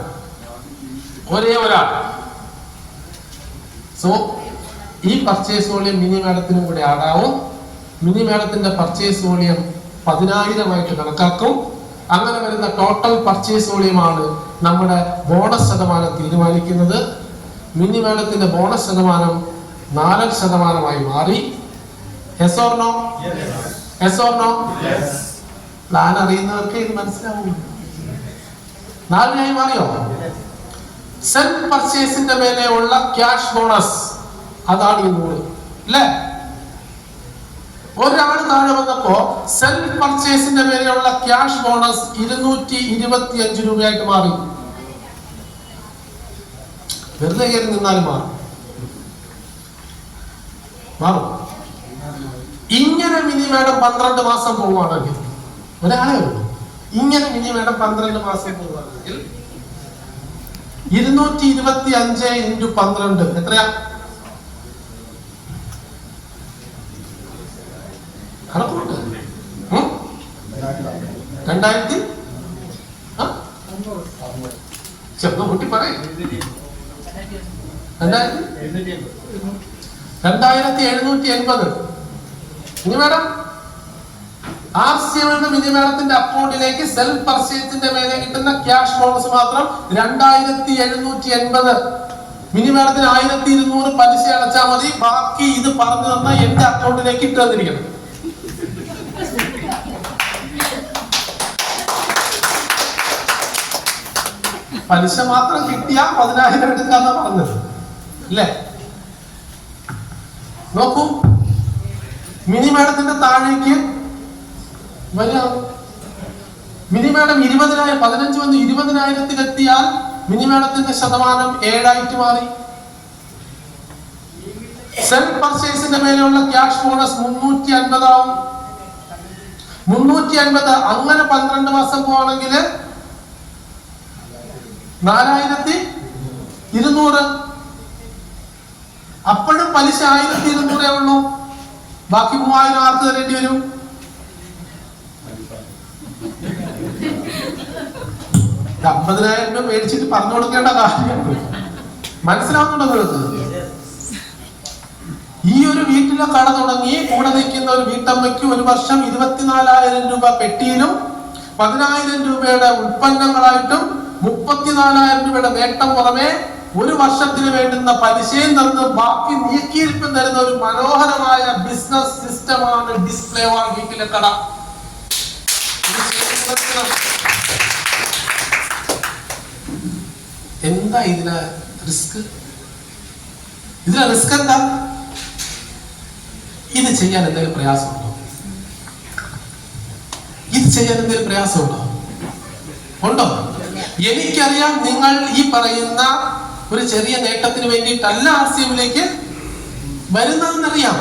ഒരേ ഒരാൾ. സോ ഈ പർച്ചേസ് വോളിയം മിനി മാഡത്തിനും കൂടെ ആടാവും. മിനി മാഡത്തിന്റെ പർച്ചേസ് വോളിയം 10,000 കണക്കാക്കും. അങ്ങനെ വരുന്ന ടോട്ടൽ പർച്ചേസ് വോളിയമാണ് നമ്മുടെ ബോണസ് ശതമാനം തീരുമാനിക്കുന്നത്. മിനി മാഡത്തിന്റെ ബോണസ് ശതമാനം 4% മാറി. Yes or no? Yes or no? Plan അറിയുന്നവർക്ക് ഇത് മനസ്സിലാവും. 4 മാറിയോ? സെൽഫ് പർച്ചേസിന്റെ മേലെ ഉള്ള ക്യാഷ് ബോണസ് അതാണ് 100 അല്ലേ? ഒരാൾ താഴെ വന്നപ്പോ സെൽഫ് പർച്ചേസിന്റെ മേലെയുള്ള ക്യാഷ് ബോണസ് 225 രൂപയായിട്ട് മാറി. വെറുതെ കയറി നിന്നാലും മാറും. മാറും. ഇങ്ങനെ മിനി മേഡം 12 മാസം പോവുകയാണെങ്കിൽ, ഒരാളെ ഉള്ളൂ, ഇങ്ങനെ മിനി മേഡം 12 മാസം പോവുകയാണെങ്കിൽ 225 × 12 എത്രയാ? കണക്കുണ്ട്. 2000 ചെറുപ്പം കുട്ടി പറയും 2780. ഇനി മേഡം ആർസിഎമ്മിന്റെ മിനി മേഡത്തിന്റെ അക്കൗണ്ടിലേക്ക് സെൽഫ് പർച്ചേസിന്റെ മേലെ കിട്ടുന്ന ക്യാഷ് ബോണസ് മാത്രം 2780. മിനി മേഡത്തിന് 1200 പലിശ അടച്ചാൽ മതി. ബാക്കി ഇത് പറഞ്ഞു തന്ന എന്റെ അക്കൗണ്ടിലേക്ക് ഇട്ട് തന്നിരിക്കണം. പലിശ മാത്രം കിട്ടിയാ 10,000 എടുക്കാന്നാ പറഞ്ഞത് അല്ലേ? നോക്കൂ, മിനി മേഡത്തിന്റെ താഴേക്ക് വരാം. മിനി മേഡം 20,000 15 വന്ന് 20,000-ലെത്തിയാൽ മിനി മേഡത്തിന്റെ ശതമാനം 7 മാറി. സെൽഫ് പർച്ചേസിന്റെ മേലെയുള്ള ക്യാഷ് ബോണസ് 350 ആവും. 350 അങ്ങനെ 12 മാസം പോവാണെങ്കിൽ 4,200. അപ്പോഴും പലിശ 1,200 ഉള്ളൂ. ബാക്കി 3,000 ആർക്ക് തരേണ്ടി വരും? $50,000 മേടിച്ചിട്ട് പറഞ്ഞു കൊടുക്കേണ്ട കാര്യമാണ്. മനസ്സിലാവുന്നുണ്ടോ നിങ്ങൾക്ക്? ഈ ഒരു വീട്ടിലെ കട തുടങ്ങി കൂടെ നിൽക്കുന്ന ഒരു വീട്ടമ്മയ്ക്ക് ഒരു വർഷം 24,000 രൂപ പെട്ടിയിലും 10,000 രൂപയുടെ ഉൽപ്പന്നങ്ങളായിട്ടും 34,000 രൂപയുടെ നേട്ടം പുറമെ ഒരു വർഷത്തിന് വേണ്ടുന്ന പലിശയും തരുന്ന ബാക്കി നീക്കിയിരിപ്പും തരുന്ന ഒരു മനോഹരമായ ബിസിനസ് സിസ്റ്റമാണ് ഡിസ്പ്ലേ വാൾ വീട്ടിലെ കട. എന്താ ഇതിലെ റിസ്ക്? ഇതിലെ റിസ്ക് എന്താ? ഇത് ചെയ്യാൻ എന്തെങ്കിലും പ്രയാസമുണ്ടോ? ഇത് ചെയ്യാൻ എന്തെങ്കിലും പ്രയാസമുണ്ടോ? ഉണ്ടോ? എനിക്കറിയാം നിങ്ങൾ ഈ പറയുന്ന ഒരു ചെറിയ നേട്ടത്തിന് വേണ്ടിയിട്ടല്ല ആർസിഎമ്മിലേക്ക് വരുന്നതെന്നറിയാം.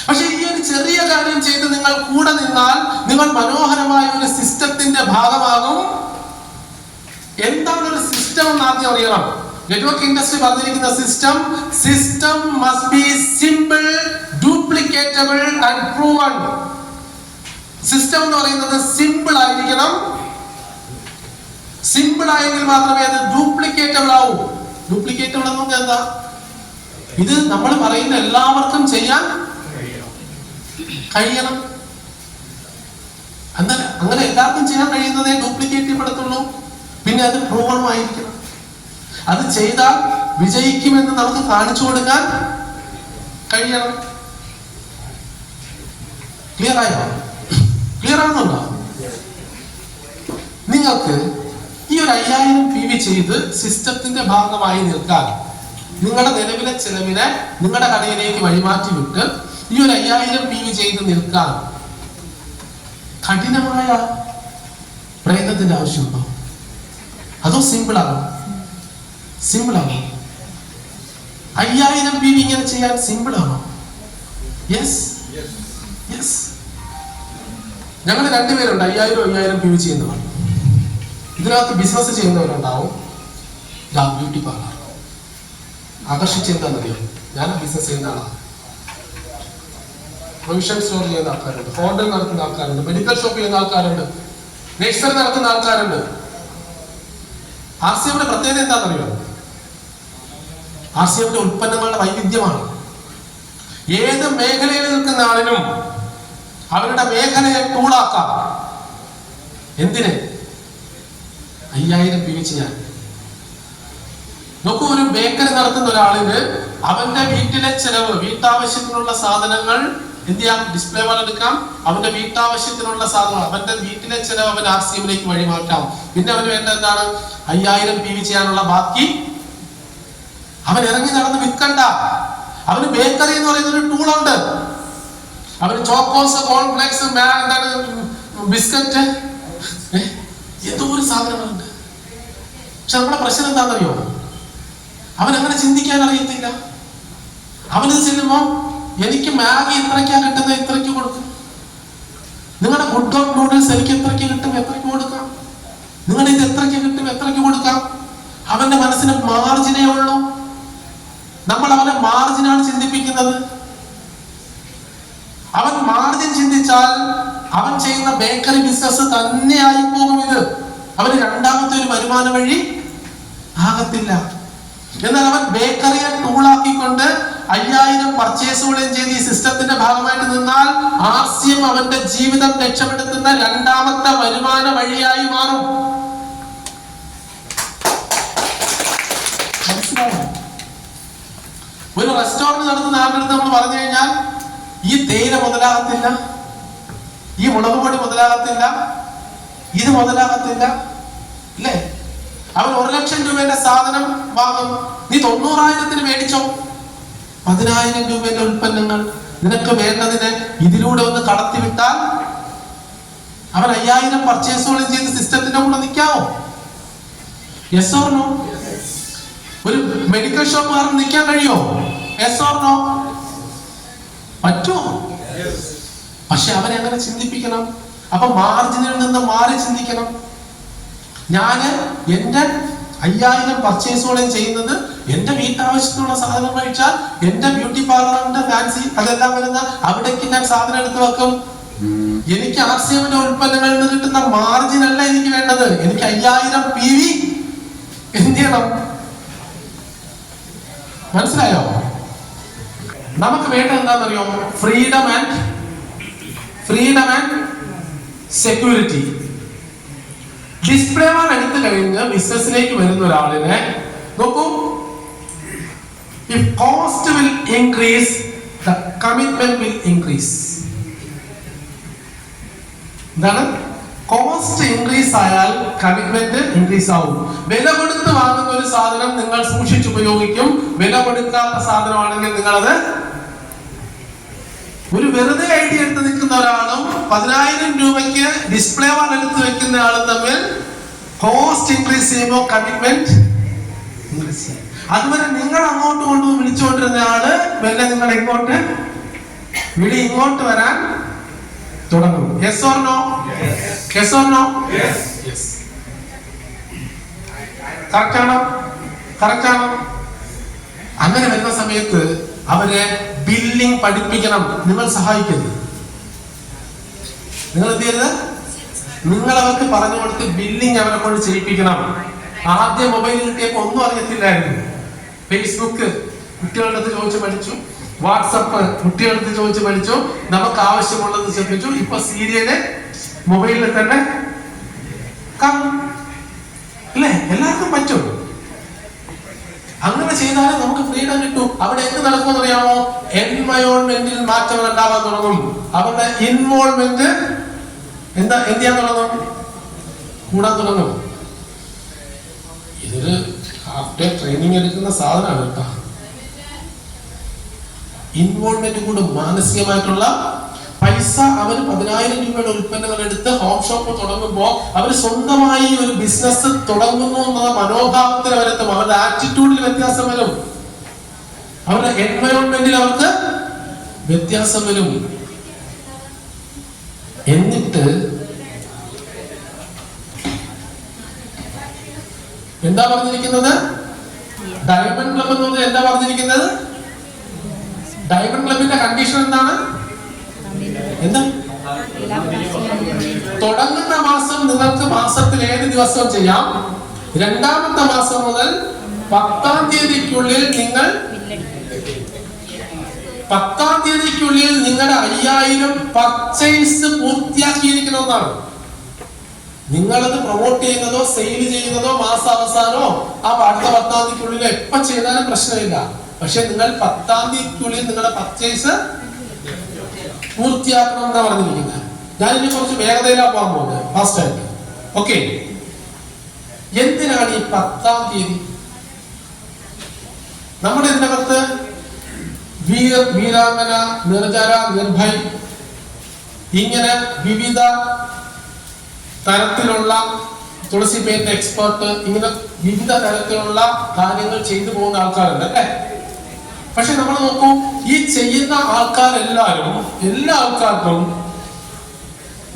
പക്ഷെ ഈ ഒരു ചെറിയ കാര്യം ചെയ്ത് നിങ്ങൾ കൂടെ നിന്നാൽ നിങ്ങൾ മനോഹരമായ ഒരു സിസ്റ്റത്തിന്റെ ഭാഗമാകും. എന്താണ് ഒരു സിസ്റ്റം എന്ന് ആദ്യം അറിയണം. നെറ്റ്വർക്ക് ഇൻഡസ്ട്രി പറഞ്ഞിരിക്കുന്ന system must be simple, duplicatable and proven. System എന്ന് പറയുന്നത് സിമ്പിൾ ആയിരിക്കണം. സിമ്പിൾ ആയെങ്കിൽ മാത്രമേ അത് ഡ്യൂപ്ലിക്കേറ്റബിൾ ആവൂ. ഡ്യൂപ്ലിക്കേറ്റബിൾ എന്ന് പറഞ്ഞാൽ എന്താ? ഇത് നമ്മൾ പറയുന്ന എല്ലാവർക്കും ചെയ്യാൻ കഴിയണം. അങ്ങനെ എല്ലാവർക്കും ചെയ്യാൻ കഴിയുന്നതേ ഡ്യൂപ്ലിക്കേറ്റീവ് എടുത്തുള്ളൂ. പിന്നെ അത് പ്രൂവണമായിരിക്കണം. അത് ചെയ്താൽ വിജയിക്കുമെന്ന് നമുക്ക് കാണിച്ചു കൊടുക്കാൻ കഴിയണം. ക്ലിയർ ആയോ? ക്ലിയർ ആകുന്നുണ്ടോ? നിങ്ങൾക്ക് ഈ ഒരു 5000 PV ചെയ്ത് സിസ്റ്റത്തിന്റെ ഭാഗമായി നിൽക്കാൻ, നിങ്ങളുടെ നിലവിലെ ചെലവിനെ നിങ്ങളുടെ കടയിലേക്ക് വഴിമാറ്റി വിട്ട് ഈ ഒരു 5000 PV ചെയ്ത് നിൽക്കാൻ കഠിനമായ പ്രയത്നത്തിന്റെ ആവശ്യമുണ്ടോ? അതോ സിമ്പിൾ ആണോ? 5000 PV ഇങ്ങനെ ചെയ്യാൻ സിമ്പിൾ ആണോ? യെസ്. ഞങ്ങൾ 2 പേരുണ്ട് 5000 PV ചെയ്യുന്നവർ. ഇതിനകത്ത് ബിസിനസ് ചെയ്യുന്നവരുണ്ടാവും. ബ്യൂട്ടി പാർലർ ആകർഷിച്ചെന്താണെന്നറിയോ? ഞാൻ ബിസിനസ് ചെയ്യുന്ന ആളാണ്. പ്രൊവിഷൻ സ്റ്റോർ ചെയ്യുന്ന ആൾക്കാരുണ്ട്, ഹോട്ടൽ നടത്തുന്ന ആൾക്കാരുണ്ട്, മെഡിക്കൽ ഷോപ്പ് ചെയ്യുന്ന ആൾക്കാരുണ്ട്, നഴ്സറി നടത്തുന്ന ആൾക്കാരുണ്ട്. ആർസിഎമ്മിന്റെ പ്രത്യേകത എന്താണെന്നറിയോ? ആർസിഎമ്മിന്റെ ഉൽപ്പന്നങ്ങളുടെ വൈവിധ്യമാണ്. ഏത് മേഖലയിൽ നിൽക്കുന്ന ആളിനും അവരുടെ മേഖലയെ ടൂളാക്കാം. എന്തിന്? 5000 PV ചെയ്യാൻ. നോക്കൂ, ഒരു ബേക്കറി നടത്തുന്ന ഒരാളിന് അവന്റെ വീട്ടിലെ ചെലവ്, വീട്ടാവശ്യത്തിനുള്ള സാധനങ്ങൾ എന്ത് ചെയ്യാം? ഡിസ്പ്ലേ വാൾ എടുക്കാം. അവന്റെ വീട്ടാവശ്യത്തിനുള്ള സാധനങ്ങൾ, അവന്റെ വീട്ടിലെ ചെലവ് അവൻ ആർസിഎമ്മിലേക്ക് വഴിമാറ്റാം. പിന്നെ അവന് വേണ്ട എന്താണ്? 5000 PV ചെയ്യാനുള്ള ബാക്കി അവൻ ഇറങ്ങി നടന്ന് വിൽക്കണ്ട. അവന് ബേക്കറി എന്ന് പറയുന്ന ഒരു ടൂളുണ്ട്. അവന് ചോക്കോസ്, കോൺഫ്ലെക്സ്, എന്താണ്, ബിസ്ക്കറ്റ്, എന്തോ ഒരു സാധനങ്ങളുണ്ട്. പക്ഷെ നമ്മുടെ പ്രശ്നം എന്താണെന്നറിയോ? അവൻ അങ്ങനെ ചിന്തിക്കാൻ അറിയത്തില്ല. അവനത് ചെല്ലുമ്പോ എനിക്ക് മാഗി ഇത്രയ്ക്കാ കിട്ടുന്നത്, ഇത്രയ്ക്ക് കൊടുക്കും. നിങ്ങളുടെ ഫുഡ് ഓഫ് നൂഡിൽസ് എനിക്ക് എത്രയ്ക്ക് കിട്ടും, എത്രയ്ക്ക് കൊടുക്കാം. നിങ്ങളുടെ ഇത് എത്രയ്ക്ക് കിട്ടും, എത്രയ്ക്ക് കൊടുക്കാം. അവന്റെ മനസ്സിന് മാർജിനേ ഉള്ളൂ. നമ്മൾ അവനെ മാർജിനാണ് ചിന്തിപ്പിക്കുന്നത്. അവൻ മാർജിൻ ചിന്തിച്ചാൽ അവൻ ചെയ്യുന്ന ബേക്കറി ബിസിനസ് തന്നെ ആയിപ്പോകും. ഇത് അവന് രണ്ടാമത്തെ ഒരു വരുമാന വഴി ആകത്തില്ല. എന്നാൽ അവൻ ബേക്കറിയെ ടൂളാക്കിക്കൊണ്ട് 5000 പർച്ചേസുകളെയും ചെയ്ത് ഈ സിസ്റ്റത്തിന്റെ ഭാഗമായിട്ട് നിന്നാൽ ആസ്യം അവന്റെ ജീവിതം രക്ഷപ്പെടുത്തുന്ന രണ്ടാമത്തെ വരുമാന വഴിയായി മാറും. ഒരു റെസ്റ്റോറന്റ് നടത്തുന്ന ആളുടെ അടുത്ത് നമ്മൾ പറഞ്ഞു കഴിഞ്ഞാൽ ഈ തേയില മുതലാകത്തില്ല, ഈ മുളക് പൊടി മുതലാകത്തില്ല, ഇത് മുതലാകത്തില്ല, അല്ലേ? അവൻ 1 ലക്ഷം രൂപയുടെ സാധനം വാങ്ങും, നീ 90,000-ന് മേടിച്ചോ. 10,000 രൂപയുടെ ഉൽപ്പന്നങ്ങൾ നിനക്ക് വേണ്ടതിന് ഇതിലൂടെ ഒന്ന് കടത്തിവിട്ടാൽ അവൻ 5000 പർച്ചേസുകളും ചെയ്ത് സിസ്റ്റത്തിന്റെ കൂടെ നിൽക്കാമോ? Yes or no? ഒരു മെഡിക്കൽ ഷോപ്പുകാരൻ നിൽക്കാൻ കഴിയോ? Yes or no? പറ്റുമോ? പക്ഷെ അവനെ അങ്ങനെ ചിന്തിപ്പിക്കണം. അപ്പൊ മാർജിനിൽ നിന്ന് മാറി ചിന്തിക്കണം. ഞാന് എന്റെ 5000 പർച്ചേസുകളെയും ചെയ്യുന്നത് എന്റെ വീട്ടാവശ്യത്തിനുള്ള സാധനം കഴിച്ചാൽ എന്റെ ബ്യൂട്ടി പാർലറിന്റെ ഫാൻസി അതെല്ലാം വരുന്ന അവിടേക്ക് ഞാൻ സാധനം എടുത്തു വെക്കും. എനിക്ക് ആർസിഎമ്മിന്റെ ഉൽപ്പന്നങ്ങളിൽ നിന്ന് കിട്ടുന്ന മാർജിൻ അല്ല എനിക്ക് വേണ്ടത്. എനിക്ക് 5000 PV എന്ത് ചെയ്യണം? മനസ്സിലായോ? നമുക്ക് വേണ്ടത് എന്താണെന്നറിയോ? Freedom and security. ഡിസ്പ്ലേ വാൾ എടുത്തു കഴിഞ്ഞ് ബിസിനസ്സിലേക്ക് വരുന്ന ഒരാളിനെ നോക്കൂ. If cost will increase, the commitment will increase. എന്താണ്? കോസ്റ്റ് ഇൻക്രീസ് ആയാൽ കമ്മിറ്റ്മെന്റ് ഇൻക്രീസ് ആവും. വില കൊടുത്ത് വാങ്ങുന്ന ഒരു സാധനം നിങ്ങൾ സൂക്ഷിച്ചുപയോഗിക്കും. വില കൊടുക്കാത്ത സാധനമാണെങ്കിൽ നിങ്ങളത് ഒരു വെറുതെ ഐഡിയ എടുത്ത് നിൽക്കുന്ന ഒരാളും 10,000 രൂപയ്ക്ക് ഡിസ്പ്ലേ വാൾ എടുത്ത് വെക്കുന്ന ആളും തമ്മിൽ കോസ്റ്റ് ഇൻക്രീസ് ചെയ്യുമ്പോൾ കമ്മിറ്റ്മെന്റ് ഇൻക്രീസ് ചെയ്യും. അതുവരെ നിങ്ങൾ അങ്ങോട്ട് കൊണ്ട് വിളിച്ചുകൊണ്ടിരുന്ന ആള് പിന്നെ നിങ്ങൾ ഇങ്ങോട്ട് വരാൻ തുടങ്ങും. Yes or no? Yes or no? Yes. Correct ആണോ? അങ്ങനെ വരുന്ന സമയത്ത് അവരെ ബില്ലിംഗ് പഠിപ്പിക്കണം. നിങ്ങൾ സഹായിക്കരുത്. നിങ്ങൾ എന്ത് ചെയ്യരുത്? നിങ്ങൾ അവർക്ക് പറഞ്ഞു കൊടുത്ത് ബില്ലിംഗ് അവരെ കൊണ്ട് ചെയ്യിപ്പിക്കണം. ആദ്യം മൊബൈൽ കിട്ടിയപ്പോ ഒന്നും അറിയത്തില്ലായിരുന്നു. ഫേസ്ബുക്ക് കുട്ടികളുടെ അടുത്ത് ചോദിച്ച് പഠിച്ചു, വാട്സപ്പ് കുട്ടികളുടെ അടുത്ത് ചോദിച്ച് പഠിച്ചു, നമുക്ക് ആവശ്യമുള്ളത് ശ്രദ്ധിച്ചു. ഇപ്പൊ സീരിയല് മൊബൈലിൽ തന്നെ കാണും, അല്ലേ? എല്ലാവർക്കും പറ്റും. അങ്ങനെ ചെയ്താലേ നമുക്ക് ഫ്രീഡം കിട്ടും. അവിടെ എന്ത് നടക്കുമെന്ന് അറിയാമോ? എൻവയോൺമെന്റിൽ മാറ്റം ഉണ്ടാവാൻ തുടങ്ങും. അവരുടെ ഇൻവോൾവ്മെന്റ് എന്ത് ചെയ്യാൻ തുടങ്ങും? കൂടാൻ തുടങ്ങും. ഇതൊരു ഹാഫ് ട്രെയിനിങ് എടുക്കുന്ന സാധനമാണ് കേട്ടോ. ഇൻവോൾവ്മെന്റ് കൂടും. മാനസികമായിട്ടുള്ള പൈസ. അവർ 10,000 രൂപയുടെ ഉൽപ്പന്നങ്ങൾ എടുത്ത് ഹോം ഷോപ്പ് തുടങ്ങുമ്പോൾ അവർ സ്വന്തമായി ഒരു ബിസിനസ് തുടങ്ങുന്നു എന്ന മനോഭാവത്തിൽ അവരെത്തും. അവരുടെ ആറ്റിറ്റ്യൂഡിൽ വ്യത്യാസം വരും. അവരുടെ എൻവയോൺമെന്റിൽ അവർക്ക് വ്യത്യാസം വരും. എന്നിട്ട് എന്താ പറഞ്ഞിരിക്കുന്നത്? ഡയമണ്ട് ക്ലബ് എന്ന് പറഞ്ഞാൽ എന്താ പറഞ്ഞിരിക്കുന്നത്? ഡയമണ്ട് ക്ലബിന്റെ കണ്ടീഷൻ എന്താണ്? എന്താ? തുടങ്ങുന്ന മാസം നിങ്ങൾക്ക് മാസത്തിൽ 7 ദിവസം ചെയ്യാം. രണ്ടാമത്തെ മാസം മുതൽ 10-ാം തീയതിക്കുള്ളിൽ നിങ്ങൾ 10-ാം തീയതിക്കുള്ളിൽ നിങ്ങളുടെ 5000 പർച്ചേസ് പൂർത്തിയാക്കിയിരിക്കണമെന്നാണ്. നിങ്ങളത് പ്രൊമോട്ട് ചെയ്യുന്നതോ സെയിൽ ചെയ്യുന്നതോ മാസാവസാനോ അടുത്ത 10-ാം തീയതിക്കുള്ളിൽ എപ്പോ ചെയ്താലും പ്രശ്നമില്ല. പക്ഷെ നിങ്ങൾ 10-ാം തീയതിക്കുള്ളിൽ നിങ്ങളുടെ പർച്ചേസ് പൂർത്തിയാക്കണം എന്നാ പറഞ്ഞിരിക്കുന്നത്. ഞാനിനി കുറച്ച് വേഗതയിലാ പോകാൻ പോകുന്നത്, ഫാസ്റ്റ് ആയിട്ട്. ഓക്കെ, എന്തിനാണ് ഈ 10-ാം തീയതി? നമ്മുടെ ഇതിനകത്ത് വീരാംഗന, നിർജര, നിർഭയ് ഇങ്ങനെ വിവിധ തരത്തിലുള്ള തുളസി പെയിന്റ് എക്സ്പെർട്ട്, ഇങ്ങനെ വിവിധ തരത്തിലുള്ള കാര്യങ്ങൾ ചെയ്തു പോകുന്ന ആൾക്കാരുണ്ട്, അല്ലേ? പക്ഷെ നമ്മൾ നോക്കൂ, ഈ ചെയ്യുന്ന ആൾക്കാരെല്ലാവരും, എല്ലാ ആൾക്കാർക്കും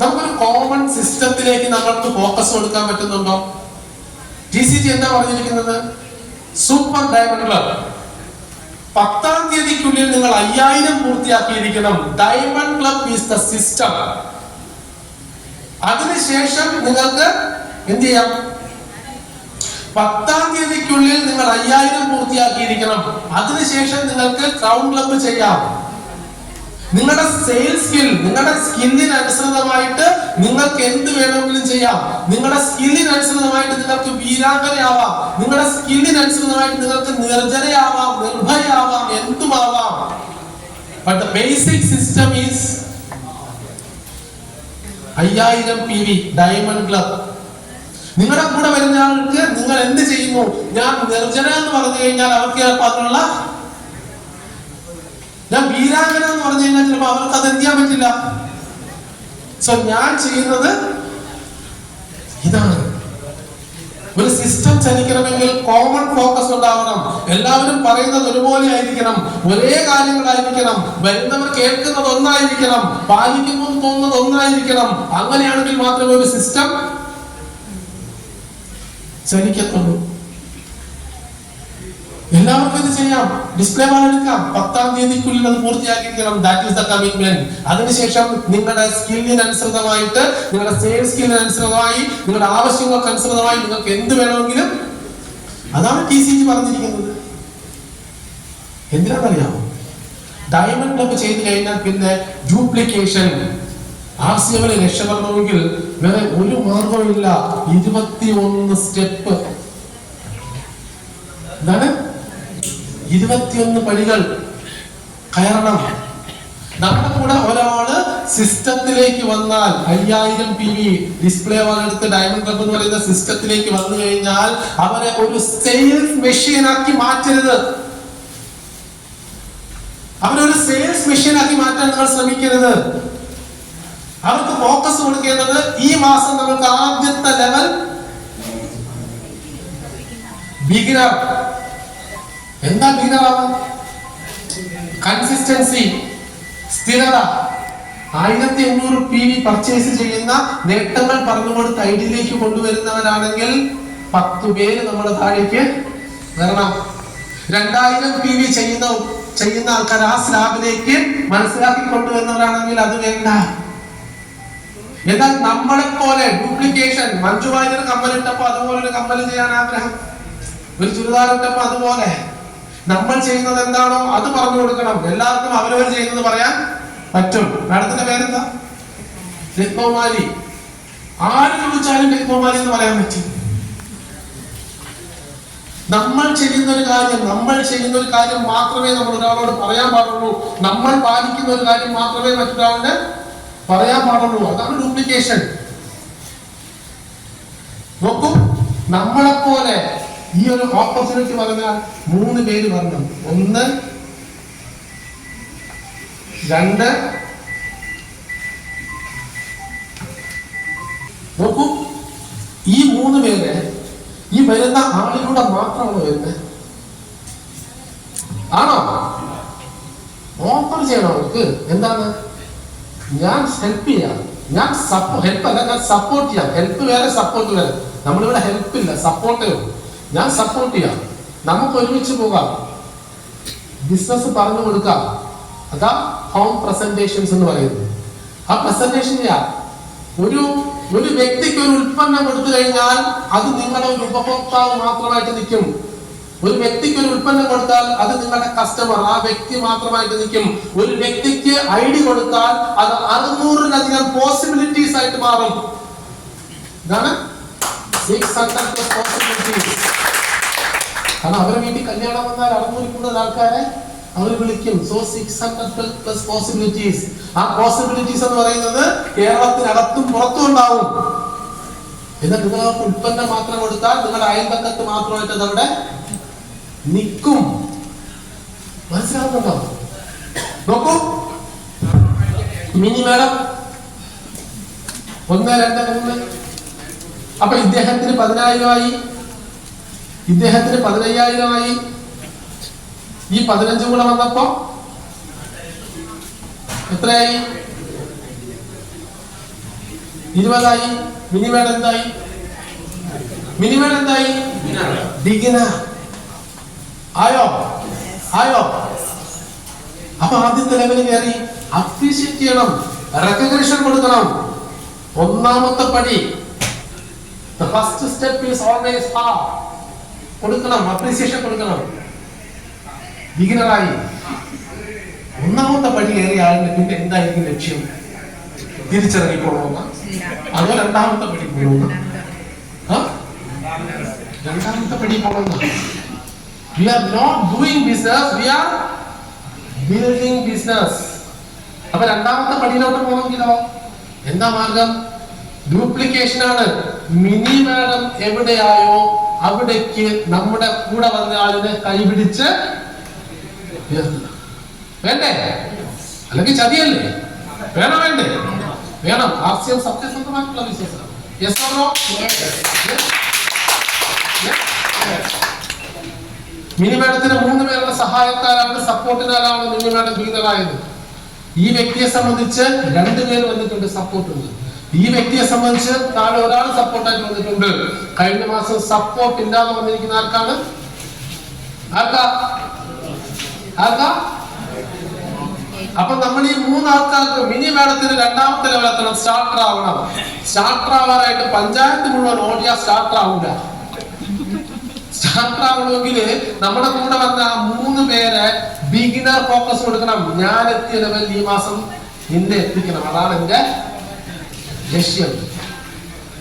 നമുക്കൊരു കോമൺ സിസ്റ്റത്തിലേക്ക് നമ്മൾക്ക് ഫോക്കസ് കൊടുക്കാൻ പറ്റുന്നുണ്ടോ? GCG എന്താ പറഞ്ഞിരിക്കുന്നത്? സൂപ്പർ ഡയമണ്ട് ക്ലബ് 10-ാം തീയതിക്കുള്ളിൽ നിങ്ങൾ 5000 പൂർത്തിയാക്കിയിരിക്കണം. Diamond club is the system. അതിനുശേഷം നിങ്ങൾക്ക് എന്ത് ചെയ്യാം? 10-ാം തീയതിക്കുള്ളിൽ നിങ്ങൾ 5000 പൂർത്തിയാക്കിയിരിക്കണം. അതിനുശേഷം നിങ്ങൾക്ക് ക്രൗൺ ക്ലബ് ചെയ്യാം. നിങ്ങളുടെ സെയിൽസ് സ്കിൽ, നിങ്ങളുടെ സ്കില്ലിനനുസൃതമായിട്ട് നിങ്ങൾക്ക് എന്ത് വേണമെങ്കിലും ചെയ്യാം. നിങ്ങളുടെ സ്കില്ലിനനുസൃതമായിട്ട് നിങ്ങൾക്ക് വീരാംഗനയാവാം. നിങ്ങളുടെ സ്കില്ലിനനുസൃതമായിട്ട് നിങ്ങൾക്ക് നിർജ്ജനയാവാം, നിർഭയാവാം, എന്തുമാവാം. But the basic system is 5000 PV diamond club. നിങ്ങളുടെ കൂടെ വരുന്ന ആൾക്ക് നിങ്ങൾ എന്ത് ചെയ്യുന്നു? ഞാൻ നിർജ്ജന എന്ന് പറഞ്ഞു കഴിഞ്ഞാൽ അവർക്ക് അതിനുള്ള, ഞാൻ വീരാംഗന എന്ന് പറഞ്ഞു കഴിഞ്ഞാൽ ചിലപ്പോൾ അവർക്ക് അത് എന്ത് ചെയ്യാൻ പറ്റില്ല. സോ ഞാൻ ചെയ്യുന്നത് ഇതാണ്. ഒരു സിസ്റ്റം ചലിക്കണമെങ്കിൽ കോമൺ ഫോക്കസ് ഉണ്ടാവണം. എല്ലാവരും പറയുന്നത് ഒരുപോലെ ആയിരിക്കണം, ഒരേ കാര്യങ്ങളായിരിക്കണം, വരുന്നവർ കേൾക്കുന്നത് ഒന്നായിരിക്കണം, പാലിക്കുന്നു തോന്നുന്നത് ഒന്നായിരിക്കണം. അങ്ങനെയാണെങ്കിൽ മാത്രമേ ഒരു സിസ്റ്റം ചലിക്കത്തുള്ളൂ. എല്ലാവർക്കും ഇത് ചെയ്യാം. ഡിസ്പ്ലേ വാൾ എടുക്കാം. 10-ാം തീയതിക്കുള്ളിൽ അത് പൂർത്തിയാക്കിയിരിക്കണം. That is the commitment. അതിനുശേഷം നിങ്ങളുടെ സ്കില്ലിനനുസൃതമായിട്ട്, നിങ്ങളുടെ സെയിൽസ് സ്കില്ലിനനുസൃതമായി, നിങ്ങളുടെ ആവശ്യങ്ങൾക്ക് അനുസൃതമായി നിങ്ങൾക്ക് എന്ത് വേണമെങ്കിലും, അതാണ് TCG പറഞ്ഞിരിക്കുന്നത്. എന്തിനാണെന്നറിയാമോ? ഡയമണ്ട് ക്ലബ് ചെയ്ത് കഴിഞ്ഞാൽ പിന്നെ ഡ്യൂപ്ലിക്കേഷൻ, RCM രക്ഷപ്പെടണമെങ്കിൽ വേറെ ഒരു മാർഗവും ഇല്ല. 21 സ്റ്റെപ്പ്, എന്താണ് 21 പടികൾ കയറണം. നമ്മുടെ കൂടെ ഒരാള് സിസ്റ്റത്തിലേക്ക് വന്നാൽ 5000 PV ഡിസ്പ്ലേ വാളെടുത്ത് ഡയമണ്ട് ക്ലബ് എന്ന് പറയുന്ന സിസ്റ്റത്തിലേക്ക് വന്നു കഴിഞ്ഞാൽ അവരെ ഒരു സെയിൽസ് മെഷീൻ ആക്കി മാറ്റരുത്. അവരൊരു സെയിൽസ് മെഷീൻ ആക്കി മാറ്റാൻ നിങ്ങൾ ശ്രമിക്കരുത്. അവർക്ക് ഫോക്കസ് കൊടുക്കേണ്ടത് ഈ മാസം നമുക്ക് ആദ്യത്തെ ലെവൽ ബിഗിനർ. എന്താ ബിഗിനർ ആവാൻ? കൺസിസ്റ്റൻസി, സ്ഥിരത. 1800 PV പർച്ചേസ് ചെയ്യുന്ന നേട്ടങ്ങൾ പറഞ്ഞുകൊടുത്ത് ഐഡിയിലേക്ക് കൊണ്ടുവരുന്നവരാണെങ്കിൽ 10 പേര് നമ്മുടെ താഴേക്ക് വരണം. 2000 PV ചെയ്യുന്ന ആൾക്കാർ ആ സ്ലാബിലേക്ക് മനസ്സിലാക്കി കൊണ്ടുവരുന്നവരാണെങ്കിൽ അത് വേണ്ട. എന്നാൽ നമ്മളെ പോലെ ഡ്യൂപ്ലിക്കേഷൻ, മഞ്ജു വാര്യർ കമ്മലിട്ടപ്പോ അതുപോലെ ഒരു കമ്മൽ ചെയ്യാൻ ആഗ്രഹം, ഒരു ചുരിദാറിട്ടപ്പോ അതുപോലെ, നമ്മൾ ചെയ്യുന്നത് എന്താണോ അത് പറഞ്ഞു കൊടുക്കണം. എല്ലാവർക്കും അവരവർ ചെയ്യുന്നത് പറയാൻ പറ്റും. മാഡത്തിന്റെ പേരെന്താ? രത്നോമാലി. ആര് ചോദിച്ചാലും രത്നോമാലി എന്ന് പറയാൻ പറ്റും. നമ്മൾ ചെയ്യുന്ന ഒരു കാര്യം മാത്രമേ നമ്മൾ ഒരാളോട് പറയാൻ പാടുള്ളൂ. നമ്മൾ പാലിക്കുന്ന ഒരു കാര്യം മാത്രമേ മറ്റൊരാളുടെ പറയാൻ പാടുള്ളൂ. അതാണ് ഡ്യൂപ്ലിക്കേഷൻ. നോക്കൂ, നമ്മളെപ്പോലെ ഈ ഒരു ഓപ്പർച്യൂണിറ്റി പറഞ്ഞാൽ 3 പേര് വരണം. 1, 2. നോക്കൂ, ഈ 3 പേര് ഈ വരുന്ന ആളിലൂടെ മാത്രമാണ് വരുന്നത്. ആണോ? ഓഫർ ചെയ്യണം അവർക്ക്. എന്താണ്? ഞാൻ ഹെൽപ്പ് ചെയ്യാം, ഞാൻ സപ്പോർട്ട് ചെയ്യാം. ഹെൽപ്പ് വേറെ, സപ്പോർട്ട് വേറെ. നമ്മളിവിടെ ഹെൽപ്പ് ഇല്ല, സപ്പോർട്ടേ ഉള്ളൂ. ഞാൻ സപ്പോർട്ട് ചെയ്യാം, നമുക്ക് ഒരുമിച്ച് പോകാം, ബിസിനസ് പറഞ്ഞു കൊടുക്കാം. അതാ ഹോം പ്രസന്റേഷൻസ് എന്ന് പറയുന്നത്. ആ പ്രസന്റേഷൻ ചെയ്യാം. ഒരു വ്യക്തിക്ക് ഒരു ഉൽപ്പന്നം കൊടുത്തു കഴിഞ്ഞാൽ അത് നിങ്ങളുടെ ഒരു ഉപഭോക്താവ് മാത്രമായിട്ട് നിൽക്കും. ഒരു വ്യക്തിക്ക് ഒരു ഉൽപ്പന്നം കൊടുത്താൽ അത് നിങ്ങളുടെ കസ്റ്റമർ, ആ വ്യക്തി മാത്രമായിട്ട് നിൽക്കും. ഒരു വ്യക്തിക്ക് ഐഡി കൊടുത്താൽ അത് 600-ലധികം പോസിബിലിറ്റീസ് ആയിട്ട് മാറും. ഇതാണ് 600+ പോസിബിലിറ്റീസ്. കാരണം അവരുടെ വീട്ടിൽ കല്യാണം വന്നാൽ 600 കൂടുതൽ ആൾക്കാരെ അവർ വിളിക്കും. So 600+ possibilities. ആ പോസിബിലിറ്റീസ് എന്ന് പറയുന്നത് കേരളത്തിനകത്തും പുറത്തും ഉണ്ടാവും. എന്നിട്ട് നിങ്ങൾക്ക് ഉൽപ്പന്നം മാത്രം കൊടുത്താൽ നിങ്ങളുടെ അയൽപക്കത്ത് മാത്രമായിട്ട് അതവിടെ നിൽക്കും. മനസ്സിലാവുന്നുണ്ടോ? നോക്കൂ, മിനി മാഡം 1, 2, 3. അപ്പൊ ഇദ്ദേഹത്തിന് 10,000 ആയി, ഇദ്ദേഹത്തിന് 15,000 ആയി. ഈ 15 കൂടെ വന്നപ്പോ എത്രയായി? 20 മിനിമം എന്തായി? മിനിമം എന്തായി? ബിഗിനർ ആയോ? അപ്പൊ ആദ്യത്തെ ലെവലിൽ കയറി. അപ്രീഷിയേറ്റ് ചെയ്യണം, റെക്കഗ്നിഷൻ കൊടുക്കണം. ഒന്നാമത്തെ പടി, the first step is always hard. കൊടുക്കണം, അപ്രീസിയേഷൻ കൊടുക്കണം. ബിഗിനറായി ഒന്നാമത്തെ പടി കയറിയ ആളിന് പിന്നെ എന്തായിരിക്കും ലക്ഷ്യം? തിരിച്ചിറങ്ങിക്കോളൂന്ന അതോ രണ്ടാമത്തെ പടി പോകണമെന്ന്? രണ്ടാമത്തെ പടി പോകണമെന്ന്. We are not doing business, we are building business. അപ്പൊ രണ്ടാമത്തെ പടിയിലോട്ട് പോകണമെങ്കിലോ എന്താ മാർഗം? ഡ്യൂപ്ലിക്കേഷൻ ആണ്. മിനി മാഡം എവിടെയായോ അവിടേക്ക് നമ്മുടെ കൂടെ വന്ന ആളിനെ കൈപിടിച്ച് വേണ്ടേ? അല്ലെങ്കിൽ ചതിയല്ലേ? വേണ്ടേ? വേണം. ആർസിഎം സത്യസന്ധമായിട്ടുള്ള വിശ്വാസം. Yes or no? മിനി മാഡത്തിന് 3 പേരുടെ സഹായത്താലാണ്, സപ്പോർട്ടിനാലാണ് മിനി മാഡം ബിഗിനറായത്. ഈ വ്യക്തിയെ സംബന്ധിച്ച് 2 പേര് വന്നിട്ടുണ്ട്, സപ്പോർട്ട് ഉണ്ട്. ഈ വ്യക്തിയെ സംബന്ധിച്ച് താഴെ ഒരാൾ സപ്പോർട്ടായിട്ട് വന്നിട്ടുണ്ട്. കഴിഞ്ഞ മാസം സപ്പോർട്ട് ഇല്ലാതെ വന്നിരിക്കുന്ന ആർക്കാണ്? അപ്പൊ നമ്മൾ ഈ 3 ആൾക്കാർക്ക് മിനി മാഡത്തിന് രണ്ടാമത്തെ ലെവൽ എത്തണം, സ്റ്റാർട്ടർ ആവണം. സ്റ്റാർട്ടർ ആവാനായിട്ട് പഞ്ചായത്ത് മുഴുവൻ ഓടിയാ സ്റ്റാർട്ടർ ആവൂല. സ്റ്റാർട്ടർ ആവണമെങ്കിൽ നമ്മുടെ കൂടെ വന്ന 3 പേരെ ബിഗിനർ ഫോക്കസ് കൊടുക്കണം. ഞാൻ എത്തിയ ലെവലിൽ ഈ മാസം നിന്നെ എത്തിക്കണം, അതാണ് എന്റെ ലക്ഷ്യം.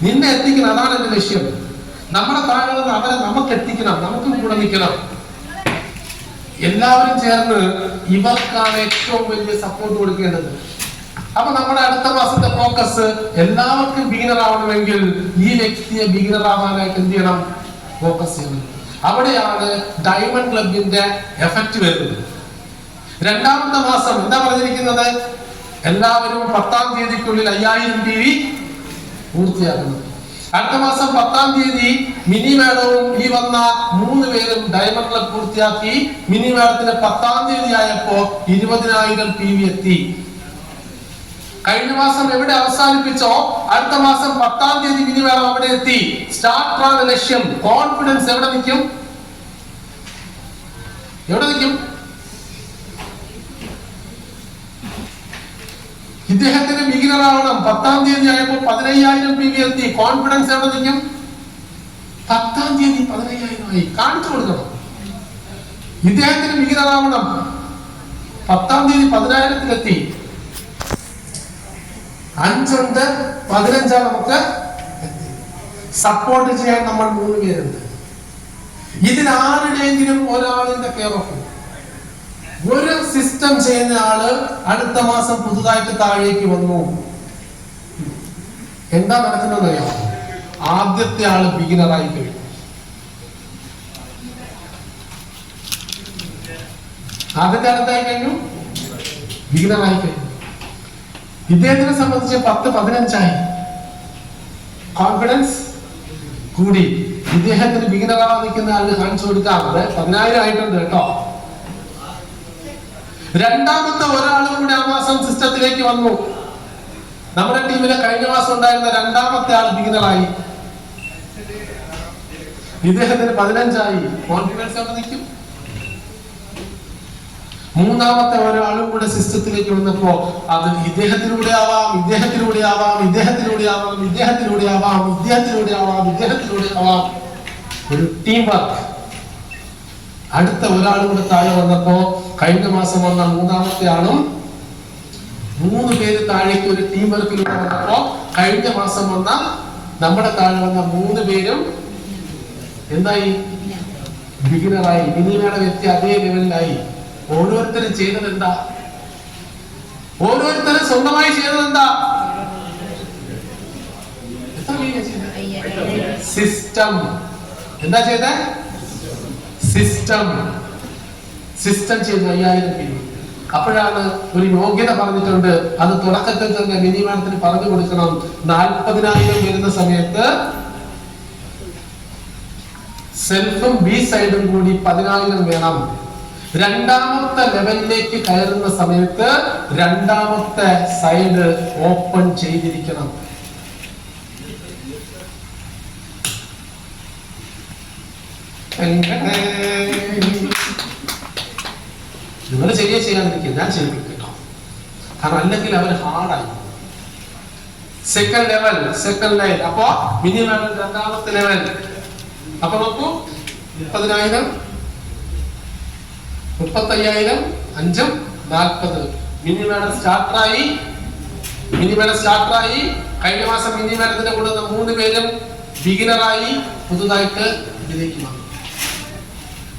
നിന്നെ എത്തിക്കണം, അതാണ് എന്റെ ലക്ഷ്യം. നമ്മുടെ താഴെ നിന്ന് അവരെ നമുക്ക് എത്തിക്കണം, നമുക്കും കൂടെ നിൽക്കണം. എല്ലാവരും ചേർന്ന് ഇവർക്കാണ് ഏറ്റവും വലിയ സപ്പോർട്ട് കൊടുക്കേണ്ടത്. അപ്പൊ നമ്മുടെ അടുത്ത മാസത്തെ ഫോക്കസ് എല്ലാവർക്കും ബിഗിനർ ആവണമെങ്കിൽ ഈ വ്യക്തിയെ ബിഗിനർ ആവാനായിട്ട് എന്ത് ചെയ്യണം? ഫോക്കസ് ചെയ്യണം. അവിടെയാണ് ഡയമണ്ട് ക്ലബിന്റെ എഫക്റ്റ് വരുന്നത്. രണ്ടാമത്തെ മാസം എന്താ പറഞ്ഞിരിക്കുന്നത്? എല്ലാവരും 10-ാം തീയതിക്കുള്ളിൽ 5000 PV പൂർത്തിയാക്കണം. അടുത്ത മാസം 10-ാം തീയതി മിനി മാഡവും ഈ വന്ന 3 പേരും ഡയമണ്ട് ക്ലബ് പൂർത്തിയാക്കി. മിനി മാഡത്തിന് 10-ാം തീയതി ആയപ്പോ 20,000 PV എത്തി. കഴിഞ്ഞ മാസം എവിടെ അവസാനിപ്പിച്ചോ അടുത്ത മാസം 10-ാം തീയതി മിനി മാഡം അവിടെ എത്തി. സ്റ്റാർട്ടറാണ് ലക്ഷ്യം. കോൺഫിഡൻസ് എവിടെ നിൽക്കും? ഇദ്ദേഹത്തിന് ബിഗിനർ ആവണം. 10-ാം തീയതി ആയപ്പോൾ 15,000 PV എത്തി. കോൺഫിഡൻസ് എവിടെ നിൽക്കും? 10-ാം തീയതി 15,000 ആയി. കാണിച്ചു കൊടുക്കണം. ഇദ്ദേഹത്തിന് ബിഗിനർ ആവണം. 10-ാം തീയതി 10,000-ത്തിലെത്തി. 5 15 നമുക്ക് സപ്പോർട്ട് ചെയ്യാൻ നമ്മൾ 3 പേരുണ്ട്. ഇതിലാരുടെയെങ്കിലും ഒരാളിന്റെ കെയർ ഓഫ് ഒരു സിസ്റ്റം ചെയ്യുന്ന ആള് അടുത്ത മാസം പുതുതായിട്ട് താഴേക്ക് വന്നു. എന്താ നടക്കുന്നതറിയോ? ആദ്യത്തെ ആള് ബിഗിനറായി കഴിഞ്ഞു. ആദ്യത്തെ ആളത്തായി കഴിഞ്ഞു, ബിഗിനറായി കഴിഞ്ഞു. ഇദ്ദേഹത്തിനെ സംബന്ധിച്ച് 10-15 കോൺഫിഡൻസ് കൂടി. ഇദ്ദേഹത്തിന് ബിഗിനറാവാൻ നിൽക്കുന്ന ആളിന് കാണിച്ചു കൊടുക്കാതെ 10,000 ആയിട്ടുണ്ട് കേട്ടോ. രണ്ടാമത്തെ ഒരാളും കൂടി ആ മാസം സിസ്റ്റത്തിലേക്ക് വന്നു. നമ്മുടെ ടീമിലെ കഴിഞ്ഞ മാസം ഉണ്ടായിരുന്ന രണ്ടാമത്തെ ആൾ ബിഗിനറായി. ഇദ്ദേഹത്തിന് 15 കോൺഫിഡൻസ് അവിടെ നിൽക്കും. മൂന്നാമത്തെ ഒരാളും കൂടെ സിസ്റ്റത്തിലേക്ക് വന്നപ്പോ അത് ഇദ്ദേഹത്തിലൂടെ ആവാം, ഇദ്ദേഹത്തിലൂടെ ആവാം, ഇദ്ദേഹത്തിലൂടെ ആവാം, ഇദ്ദേഹത്തിലൂടെ ആവാം, ഇദ്ദേഹത്തിലൂടെ ആവാം, ഇദ്ദേഹത്തിലൂടെ ആവാം. ഒരു ടീം വർക്ക്. അടുത്ത ഒരാളും കൂടെ താഴെ വന്നപ്പോ കഴിഞ്ഞ മാസം വന്ന മൂന്നാമത്തെ ആളും 3 പേര് താഴേക്ക് ഒരു ടീം വർക്കിലൂടെ വന്നപ്പോ കഴിഞ്ഞ മാസം വന്ന നമ്മുടെ താഴെ വന്ന 3 പേരും എന്തായി? ബിഗിനറായി. മിനിമയുടെ വ്യക്തി അതേ ലെവലിലായി. ഓരോരുത്തരും ചെയ്തത് എന്താ? ഓരോരുത്തരും സ്വന്തമായി ചെയ്തത് എന്താ? സിസ്റ്റം. എന്താ ചെയ്തേ? സിസ്റ്റം ചെയ്തു 5000 PV. അപ്പോഴാണ് ഒരു യോഗ്യത പറഞ്ഞിട്ടുണ്ട്. അത് തുടക്കത്തിൽ തന്നെ മിനിമാനത്തിന് പറഞ്ഞു കൊടുക്കണം. 40,000 വരുന്ന സമയത്ത് സെൽഫും ബി സൈഡും കൂടി 10,000 വേണം. രണ്ടാമത്തെ ലെവലിലേക്ക് കയറുന്ന സമയത്ത് രണ്ടാമത്തെ സൈഡ് ഓപ്പൺ ചെയ്തിരിക്കണം. നിങ്ങൾ ചെയ്യാതിരിക്കുക, ഞാൻ ചെയ്യിപ്പിക്കും കേട്ടോ. കാരണം അല്ലെങ്കിൽ അവർ ഹാർഡായി. Second level, second line. അപ്പോ മിനിമം രണ്ടാമത്തെ ലെവൽ. അപ്പൊ നോക്കൂ, 30,000, 35,000, 5, 40. മിനിമം സ്റ്റാർട്ടറായി. കഴിഞ്ഞ മാസം മിനിമത്തിന്റെ കൂടെ 3 പേരും ബിഗിനറായി, പുതുതായിട്ട് ഇതിലേക്ക് വന്നു.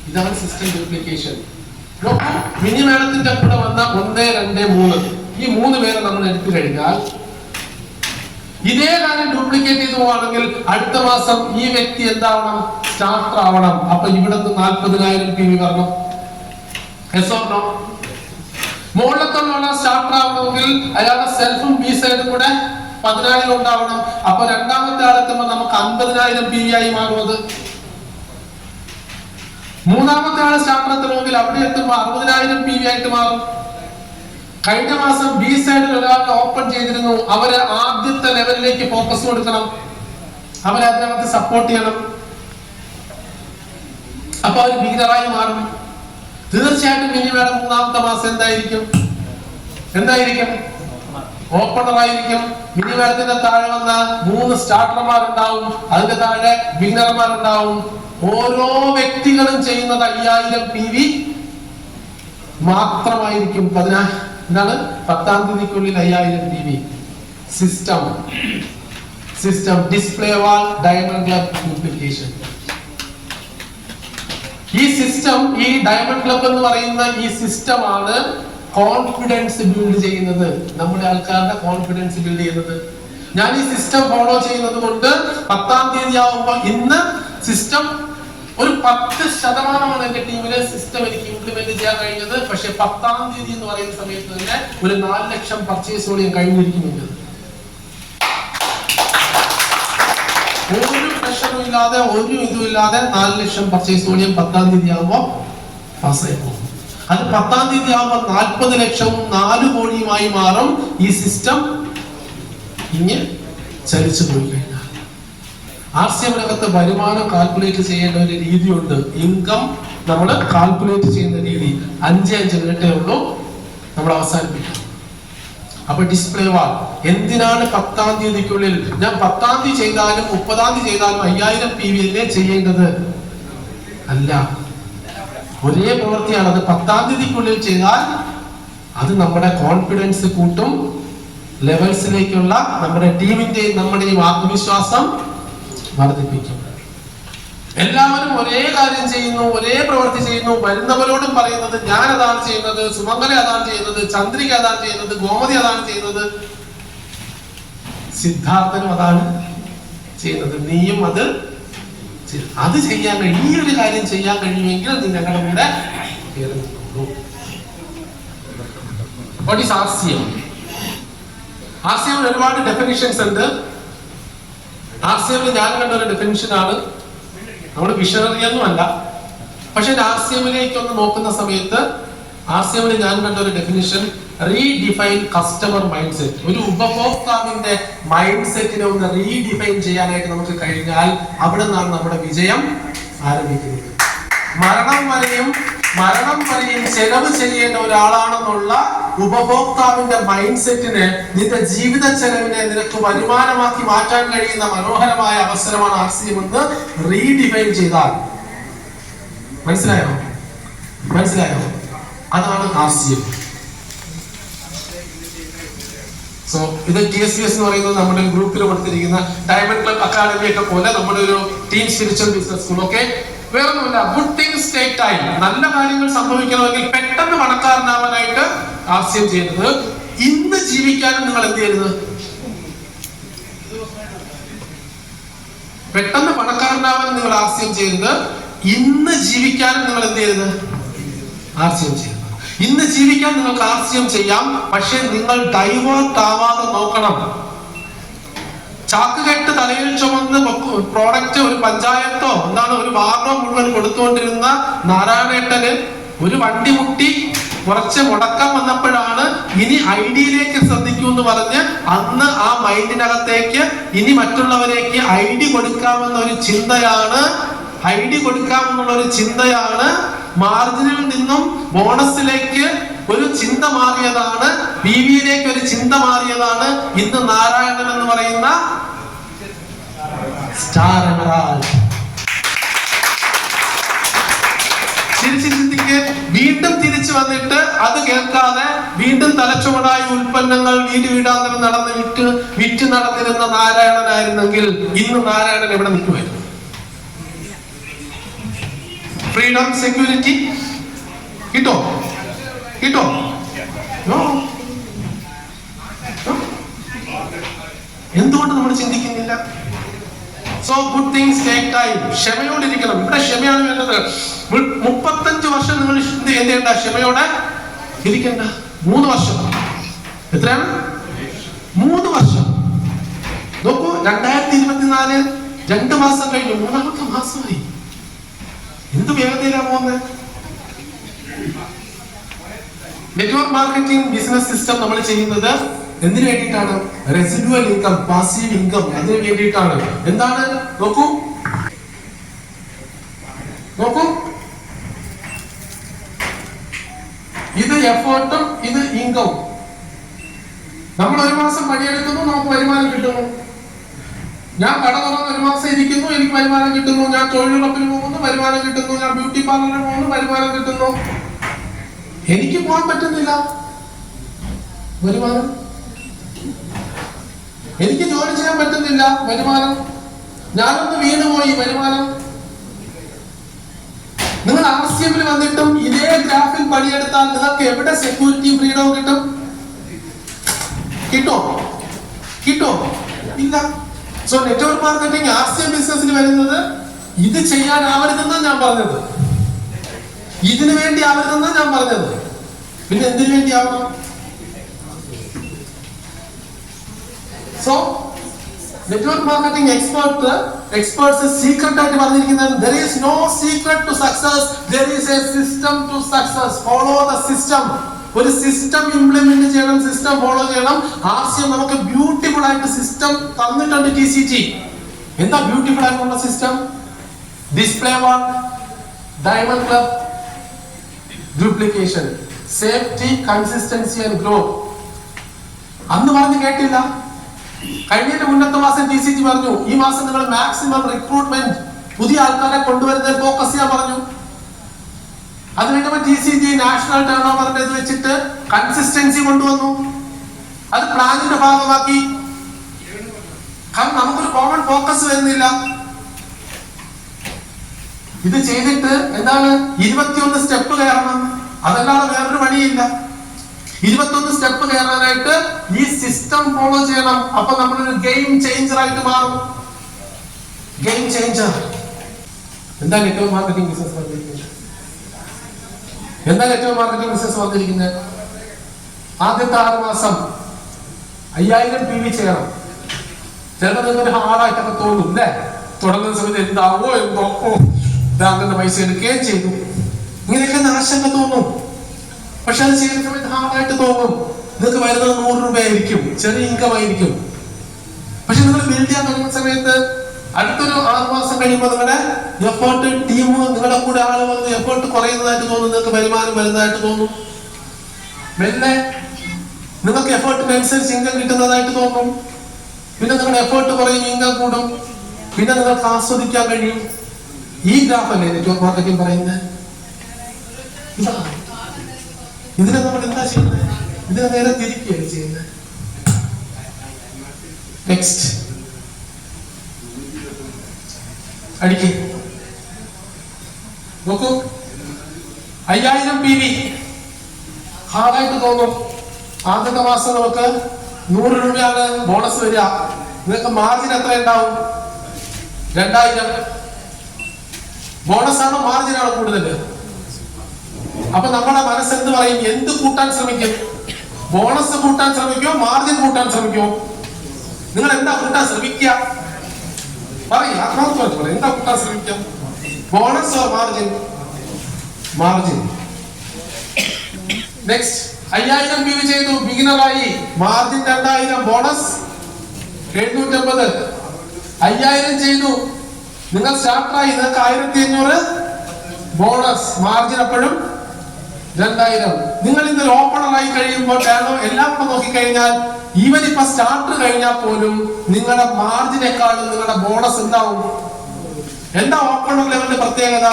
ഇതാണ് സിസ്റ്റം ഡ്യൂപ്ലിക്കേഷൻ. മിനിമത്തിന്റെ കൂടെ വന്ന 1, 2, 3 ഈ 3 പേരെ നമ്മൾ എടുത്തു കഴിഞ്ഞാൽ ഇതേ കാര്യം ഡ്യൂപ്ലിക്കേറ്റ് ചെയ്ത് പോവാണെങ്കിൽ അടുത്ത മാസം ഈ വ്യക്തി എന്താവണം? സ്റ്റാർട്ടർ ആവണം. അപ്പൊ ഇവിടുന്ന് 40,000 PV വരണം. മുകളിലത്തുള്ള സ്റ്റാർട്ടർ ആവണമെങ്കിൽ അയാളുടെ സെൽഫും ബി സൈഡും കൂടെ 10,000 ഉണ്ടാവണം. അപ്പൊ രണ്ടാമത്തെ ആളെത്തുമ്പോൾ നമുക്ക് 50,000 PV ആയി മാറും. അത് മൂന്നാമത്തെ ആള് സ്റ്റാർട്ടർ എത്തണമെങ്കിൽ അവിടെ എത്തുമ്പോൾ 60,000 PV ആയിട്ട് മാറും. കഴിഞ്ഞ മാസം ബി സൈഡിൽ ഒരാൾക്ക് ഓപ്പൺ ചെയ്തിരുന്നു. അവര് ആദ്യത്തെ ലെവലിലേക്ക് ഫോക്കസ് കൊടുക്കണം, അവരെ അതിനകത്ത് സപ്പോർട്ട് ചെയ്യണം. അപ്പൊ അവർ ബിഗിനറായി മാറും. തീർച്ചയായിട്ടും മിനിമയുടെ മൂന്നാമത്തെ മാസം എന്തായിരിക്കും? ഓപ്പണറായിരിക്കും. മിനിമത്തിന്റെ താഴെ വന്ന 3 സ്റ്റാർട്ടർമാരുണ്ടാവും, അതിന്റെ താഴെ ബിഗിനർമാരുണ്ടാവും. ഓരോ വ്യക്തികളും ചെയ്യുന്നത് 5000 PV മാത്രമായിരിക്കും. 10ാം തീയതിക്കുള്ളിൽ 5000 PV. System display wall diamond club duplication. ഈ സിസ്റ്റം, ഈ ഡയമണ്ട് ക്ലബ് എന്ന് പറയുന്ന ഈ സിസ്റ്റം ആണ് കോൺഫിഡൻസ് ബിൽഡ് ചെയ്യുന്നത്. നമ്മുടെ ആൾക്കാരുടെ കോൺഫിഡൻസ് ബിൽഡ് ചെയ്യുന്നത്. ഞാൻ ഈ സിസ്റ്റം ഫോളോ ചെയ്യുന്നത് കൊണ്ട് 10ാം തീയതി ആവുമ്പോൾ ഇന്ന് സിസ്റ്റം ഒരു 10% എന്റെ ടീമിലെ സിസ്റ്റം എനിക്ക് ഇംപ്ലിമെന്റ് ചെയ്യാൻ കഴിഞ്ഞത്. പക്ഷെ 10ാം തീയതി എന്ന് പറയുന്ന സമയത്ത് തന്നെ ഒരു 4 ലക്ഷം പർച്ചേസ് വോളിയം കഴിഞ്ഞിരിക്കുന്നുണ്ട്. ഒരു പ്രശ്നവും ഇല്ലാതെ, ഒരു ഇതും ഇല്ലാതെ 4 ലക്ഷം പർച്ചേസ് വോളിയം 10ാം തീയതി ആകുമ്പോൾ പാസ്സായി പോകും. അത് 10ാം തീയതി ആകുമ്പോൾ 40 ലക്ഷവും 4 കോടിയുമായി മാറും. ഈ സിസ്റ്റം ഇങ്ങനെ ചലിച്ചു പോയി കഴിഞ്ഞാൽ RCMനകത്ത് വരുമാനം കാൽക്കുലേറ്റ് ചെയ്യേണ്ട ഒരു രീതിയുണ്ട്. ഇൻകം നമ്മൾ കാൽക്കുലേറ്റ് ചെയ്യുന്ന രീതി 5 മിനിറ്റേ ഉള്ളൂ, നമ്മൾ അവസാനിപ്പിക്കും. അപ്പൊ ഡിസ്പ്ലേ വാൾ എന്തിനാണ് 10ാം തീയതിക്കുള്ളിൽ? ഞാൻ 10ാം തീയതി ചെയ്താലും 30ാം തീയതി ചെയ്താലും 5000 PV അല്ലേ ചെയ്യേണ്ടത്? അല്ല, ഒരേ പ്രവൃത്തിയാണ്. അത് 10ാം തീയതിക്കുള്ളിൽ ചെയ്താൽ അത് നമ്മുടെ കോൺഫിഡൻസ് കൂട്ടും. ലെവൽസിലേക്കുള്ള നമ്മുടെ ടീമിന്റെയും നമ്മുടെയും ആത്മവിശ്വാസം വർദ്ധിപ്പിക്കും. എല്ലാവരും ഒരേ കാര്യം ചെയ്യുന്നു, ഒരേ പ്രവൃത്തി ചെയ്യുന്നു. വരുന്നവരോടും പറയുന്നത് ഞാൻ അതാണ് ചെയ്യുന്നത്, സുമംഗല അതാണ് ചെയ്യുന്നത്, ചന്ദ്രിക അതാണ് ചെയ്യുന്നത്, ഗോമതി അതാണ് ചെയ്യുന്നത്, സിദ്ധാർത്ഥനും അതാണ് ചെയ്യുന്നത്, നീയും അത് ചെയ്യാൻ കഴിയും. ഈ ഒരു കാര്യം ചെയ്യാൻ കഴിയുമെങ്കിൽ നീ ഞങ്ങളുടെ കൂടെ കയറി നിൽക്കുള്ളൂ. What is RCM? RCM ഒരുപാട് ഡെഫിനിഷൻസ് ഉണ്ട്. RCM ഞാൻ കണ്ട ഒരു ഡെഫിനിഷൻ ആണ്. നമ്മൾ വിഷണറി ഒന്നും അല്ല, പക്ഷെ RCMലേക്ക് ഒന്ന് നോക്കുന്ന സമയത്ത് RCM ഞാൻ കണ്ട ഒരു definition, redefine customer mind set. ഒരു ഉപഭോക്താവിന്റെ മൈൻഡ് സെറ്റിനെ ഒന്ന് റീഡിഫൈൻ ചെയ്യാനായിട്ട് നമുക്ക് കഴിഞ്ഞാൽ അവിടെ നിന്നാണ് നമ്മുടെ വിജയം ആരംഭിക്കുന്നത്. മരണം വരെയും ചെലവ് ചെയ്യേണ്ട ഒരാളാണെന്നുള്ള ഉപഭോക്താവിന്റെ മൈൻഡ് സെറ്റിനെ, നിന്റെ ജീവിത ചെലവിനെ നിനക്ക് വരുമാനമാക്കി മാറ്റാൻ കഴിയുന്ന മനോഹരമായ അവസരമാണ് RCM എന്ന് റീഡിഫൈൻ ചെയ്താൽ. മനസ്സിലായോ? അതാണ് RCM. സോ ഇത് TSBS എന്ന് പറയുന്നത് നമ്മുടെ ഗ്രൂപ്പിൽ കൊടുത്തിരിക്കുന്ന ഡയമണ്ട് ക്ലബ് അക്കാഡമി ഒക്കെ പോലെ നമ്മുടെ ഒരു team spiritual business school. Okay, വേറൊന്നുമില്ല. Good things take time. നല്ല കാര്യങ്ങൾ സംഭവിക്കണമെങ്കിൽ പെട്ടെന്ന് പണക്കാരനാവാനായിട്ട് RCM ചെയ്യുന്നത്. ഇന്ന് ജീവിക്കാനും നിങ്ങൾ എന്ത് ചെയ്യരുത്? പെട്ടെന്ന് പണക്കാരനാവാനും നിങ്ങൾ RCM ചെയ്യരുത്. ഇന്ന് ജീവിക്കാനും നിങ്ങൾ എന്ത് ചെയ്യരുത്? RCM ചെയ്യരുത്. ഇന്ന് ജീവിക്കാൻ നിങ്ങൾക്ക് RCM ചെയ്യാം, പക്ഷെ നിങ്ങൾ ഡൈവേർട്ട് ആവാതെ നോക്കണം. ചാക്കുകെട്ട് തലയിൽ ചുമന്ന് പ്രോഡക്റ്റ് ഒരു പഞ്ചായത്തോ ഒരു വാർഡോ മുഴുവൻ കൊടുത്തുകൊണ്ടിരുന്ന നാരായണേട്ടന് ഒരു വണ്ടി മുട്ടി കുറച്ച് മുടക്കം വന്നപ്പോഴാണ് ഇനി ഐഡിയിലേക്ക് ശ്രദ്ധിക്കൂ എന്ന് പറഞ്ഞ് അന്ന് ആ മൈൻഡിനകത്തേക്ക് ഇനി മറ്റുള്ളവരേക്ക് ഐഡി കൊടുക്കാമെന്ന ഒരു ചിന്തയാണ്, മാർജിനിൽ നിന്നും ബോണസിലേക്ക് ഒരു ചിന്ത മാറിയതാണ്, PV-യിലേക്ക് ഒരു ചിന്ത മാറിയതാണ് ഇന്ന് നാരായണൻ എന്ന് പറയുന്ന സ്റ്റാർ എമറാൾഡ്. വീണ്ടും തിരിച്ചു വന്നിട്ട് അത് കേൾക്കാതെ വീണ്ടും തലച്ചുവടായി ഉൽപ്പന്നങ്ങൾ വീടാന്തരം വിറ്റ് നടന്നിരുന്ന നാരായണനായിരുന്നെങ്കിൽ ഇന്ന് നാരായണൻ എവിടെ നിൽക്കുമായിരുന്നു? ഫ്രീഡം, സെക്യൂരിറ്റി കിട്ടോ? എന്തുകൊണ്ട് നമ്മൾ ചിന്തിക്കുന്നില്ല? So good things take time. ക്ഷമയോടിരിക്കണം. ഇവിടെ ക്ഷമയാണ് വേണ്ടത്. 35 വർഷം നിങ്ങൾ എന്ത് ചെയ്യേണ്ട? ക്ഷമയോടെ ഇരിക്കണ്ട. 3 വർഷം. എത്രയാണ്? 3 വർഷം. നോക്കൂ, 2024 2 മാസം കഴിഞ്ഞു, 3ാമത്തെ മാസമായി. എന്ത് വേഗതയിലാണ് പോകുന്നത്? നെറ്റ്വർക്ക് മാർക്കറ്റിംഗ് ബിസിനസ് സിസ്റ്റം നമ്മൾ ചെയ്യുന്നത് എന്തിനു വേണ്ടിയിട്ടാണ്? റെസിഡുവൽ ഇൻകം, പാസീവ് ഇൻകം, അതിനു വേണ്ടിയിട്ടാണ്. എന്താണ്? നോക്കൂ, ഇത് എഫേർട്ടും ഇത് ഇൻകം. നമ്മൾ 1 മാസം പണിയെടുക്കുന്നു, നമുക്ക് വരുമാനം കിട്ടുന്നു. ഞാൻ കട തുറന്ന് 1 മാസം ഇരിക്കുന്നു, എനിക്ക് വരുമാനം കിട്ടുന്നു. ഞാൻ തൊഴിലുറപ്പിന് പോകുന്നു, വരുമാനം കിട്ടുന്നു. ഞാൻ ബ്യൂട്ടി പാർലറിന് പോകുന്നു, വരുമാനം കിട്ടുന്നു. എനിക്ക് പോകാൻ പറ്റുന്നില്ല, വരുമാനം. എനിക്ക് ജോലി ചെയ്യാൻ പറ്റുന്നില്ല, വരുമാനം. ഞാനൊന്ന് വീണുപോയി, വരുമാനം. നിങ്ങൾ RCM-ൽ വന്നിട്ടും ഇതേ ഗ്രാഫിൽ പണിയെടുത്താൽ നിങ്ങൾക്ക് എവിടെ സെക്യൂരിറ്റി ഫ്രീഡവും കിട്ടോ? ഇല്ല. സോ നെറ്റ്വർക്ക് മാർക്കറ്റിംഗ് RCM ബിസിനസ്സിൽ വരുന്നത് ഇത് ചെയ്യാനാവരുതെന്നാണ് ഞാൻ പറഞ്ഞത്. ഇതിനു വേണ്ടി ആവരുതെന്നാണ് ഞാൻ പറഞ്ഞത്. പിന്നെ എന്തിനു വേണ്ടി ആവണം? So network marketing experts secret ആയിട്ട് പറഞ്ഞിരിക്കുന്നത് there is no secret to success, there is a system to success. Follow the system. ഒരു സിസ്റ്റം ഇംപ്ലിമെന്റ് ചെയ്യണം, സിസ്റ്റം ഫോളോ ചെയ്യണം. RCM നമുക്ക് ബ്യൂട്ടിഫുൾ ആയിട്ട് സിസ്റ്റം തന്നിട്ടുണ്ട്. TCG എന്താ ബ്യൂട്ടിഫുൾ ആയിട്ടുള്ള system? Display work, diamond club, duplication, safety, consistency and growth. അന്ന് പറഞ്ഞ് കേട്ടില്ല. കഴിഞ്ഞ മുന്നത്തെ മാസം TCG പറഞ്ഞു, ഈ മാസം നിങ്ങൾ മാക്സിമം റിക്രൂട്ട്മെന്റ്, പുതിയ ആൾക്കാരെ കൊണ്ടുവരുന്നതിൽ ഫോക്കസ് ചെയ്യാൻ പറഞ്ഞു. അത് കഴിഞ്ഞപ്പോൾ TCG നാഷണൽ ടേൺ ഓവറിന്റെ ഇത് വെച്ചിട്ട് കൺസിസ്റ്റൻസി കൊണ്ടുവന്നു. അത് പ്ലാനിന്റെ ഭാഗമാക്കി. കാരണം നമുക്കൊരു കോമൺ ഫോക്കസ് വരുന്നില്ല. ഇത് ചെയ്തിട്ട് എന്താണ്? 21 സ്റ്റെപ്പ് കയറണം. അതല്ലാതെ വേറൊരു വഴിയില്ല. 21 സ്റ്റെപ്പ് കയറാനായിട്ട് ഈ സിസ്റ്റം ഫോളോ ചെയ്യണം. അപ്പൊ നമ്മളൊരു ഗെയിം ചേഞ്ചർ ആയിട്ട് മാറും. Game changer. എന്താ നെറ്റ്വർക്ക് മാർക്കറ്റിംഗ് ബിസിനസ് വന്നിരിക്കുന്നത്? ആദ്യത്തെ 6 മാസം 5000 PV ചെയ്യണം. ചിലപ്പോൾ നിങ്ങൾക്ക് ഹാർഡായിട്ടൊക്കെ തോന്നും അല്ലേ? തുടങ്ങുന്ന സമയത്ത് എന്താവോ എന്തോ, അങ്ങനെ പൈസ എടുക്കുകയും ചെയ്തു, ഇങ്ങനെയൊക്കെ ആശങ്ക തോന്നും. പക്ഷെ അത് ചെയ്യുന്ന സമയത്ത് ഹാർഡായിട്ട് തോന്നും. നിങ്ങൾക്ക് വരുന്നത് 100 രൂപ ആയിരിക്കും, ചെറിയ ഇൻകം ആയിരിക്കും. പക്ഷെ നിങ്ങൾ ബിൽഡ് ചെയ്യാൻ തുടങ്ങുന്ന സമയത്ത് അടുത്തൊരു 6 മാസം കഴിയുമ്പോൾ നിങ്ങളുടെ എഫേർട്ട്, ടീം, നിങ്ങളുടെ കൂടെ ആള് വന്ന് എഫേർട്ട് കുറയുന്നതായിട്ട് തോന്നും, നിങ്ങൾക്ക് വരുമാനം വരുന്നതായിട്ട് തോന്നും. മെല്ലെ നിങ്ങൾക്ക് എഫേർട്ടിനനുസരിച്ച് ഇൻകം കിട്ടുന്നതായിട്ട് തോന്നും. പിന്നെ നിങ്ങളുടെ എഫേർട്ട് കുറയും, ഇൻകം കൂടും. പിന്നെ നിങ്ങൾക്ക് ആസ്വദിക്കാൻ കഴിയും. ഈ ഗ്രാഫല്ലേ നെറ്റ്വർക്ക് മാർക്കറ്റിംഗ് പറയുന്നത്? ഇതിനെ നമ്മൾ എന്താ ചെയ്യുന്നത്? ഇതിനെ നേരെ തിരിക്കുകയാണ് ചെയ്യുന്നത്. നെക്സ്റ്റ് അടിക്ക്. നോക്കൂ, 5000 PV ഹാർഡായിട്ട് തോന്നും. ആദ്യത്തെ മാസം നമുക്ക് 100 രൂപയാണ് ബോണസ് വരിക. നിങ്ങൾക്ക് മാർജിൻ എത്ര ഉണ്ടാവും? 2000. ബോണസ് ആണോ മാർജിനാണോ കൂടുതൽ? അപ്പൊ നമ്മുടെ മനസ്സെന്ത് പറയും? എന്ത് കൂട്ടാൻ ശ്രമിക്കും? ബോണസ് കൂട്ടാൻ ശ്രമിക്കോ, മാർജിൻ കൂട്ടാൻ ശ്രമിക്കോ? നിങ്ങൾ എന്താ കൂട്ടാൻ ശ്രമിക്കുക? പറയും, എന്താ കൂട്ടാൻ ശ്രമിക്കാം? Bonus or margin? Margin. Next 5000 PV ചെയ്തു, ബിഗിനറായി, മാർജിൻ 2000, ബോണസ് 750. 5000 ചെയ്തു, നിങ്ങൾ സ്റ്റാർട്ടറായി, നിങ്ങൾക്ക് 1500 ബോണസ്, മാർജിൻ അപ്പോഴും 2000. നിങ്ങൾ ഇന്നൊരു ഓപ്പണറായി കഴിയുമ്പോൾ എല്ലാം കൂടെ നോക്കിക്കഴിഞ്ഞാൽ ഈവൻ ഇപ്പൊ സ്റ്റാർട്ടർ കഴിഞ്ഞാൽ പോലും നിങ്ങളുടെ മാർജിനേക്കാളും നിങ്ങളുടെ ബോണസ് എന്താവും? എന്താ ഓപ്പണർ ലെവലിന്റെ പ്രത്യേകത?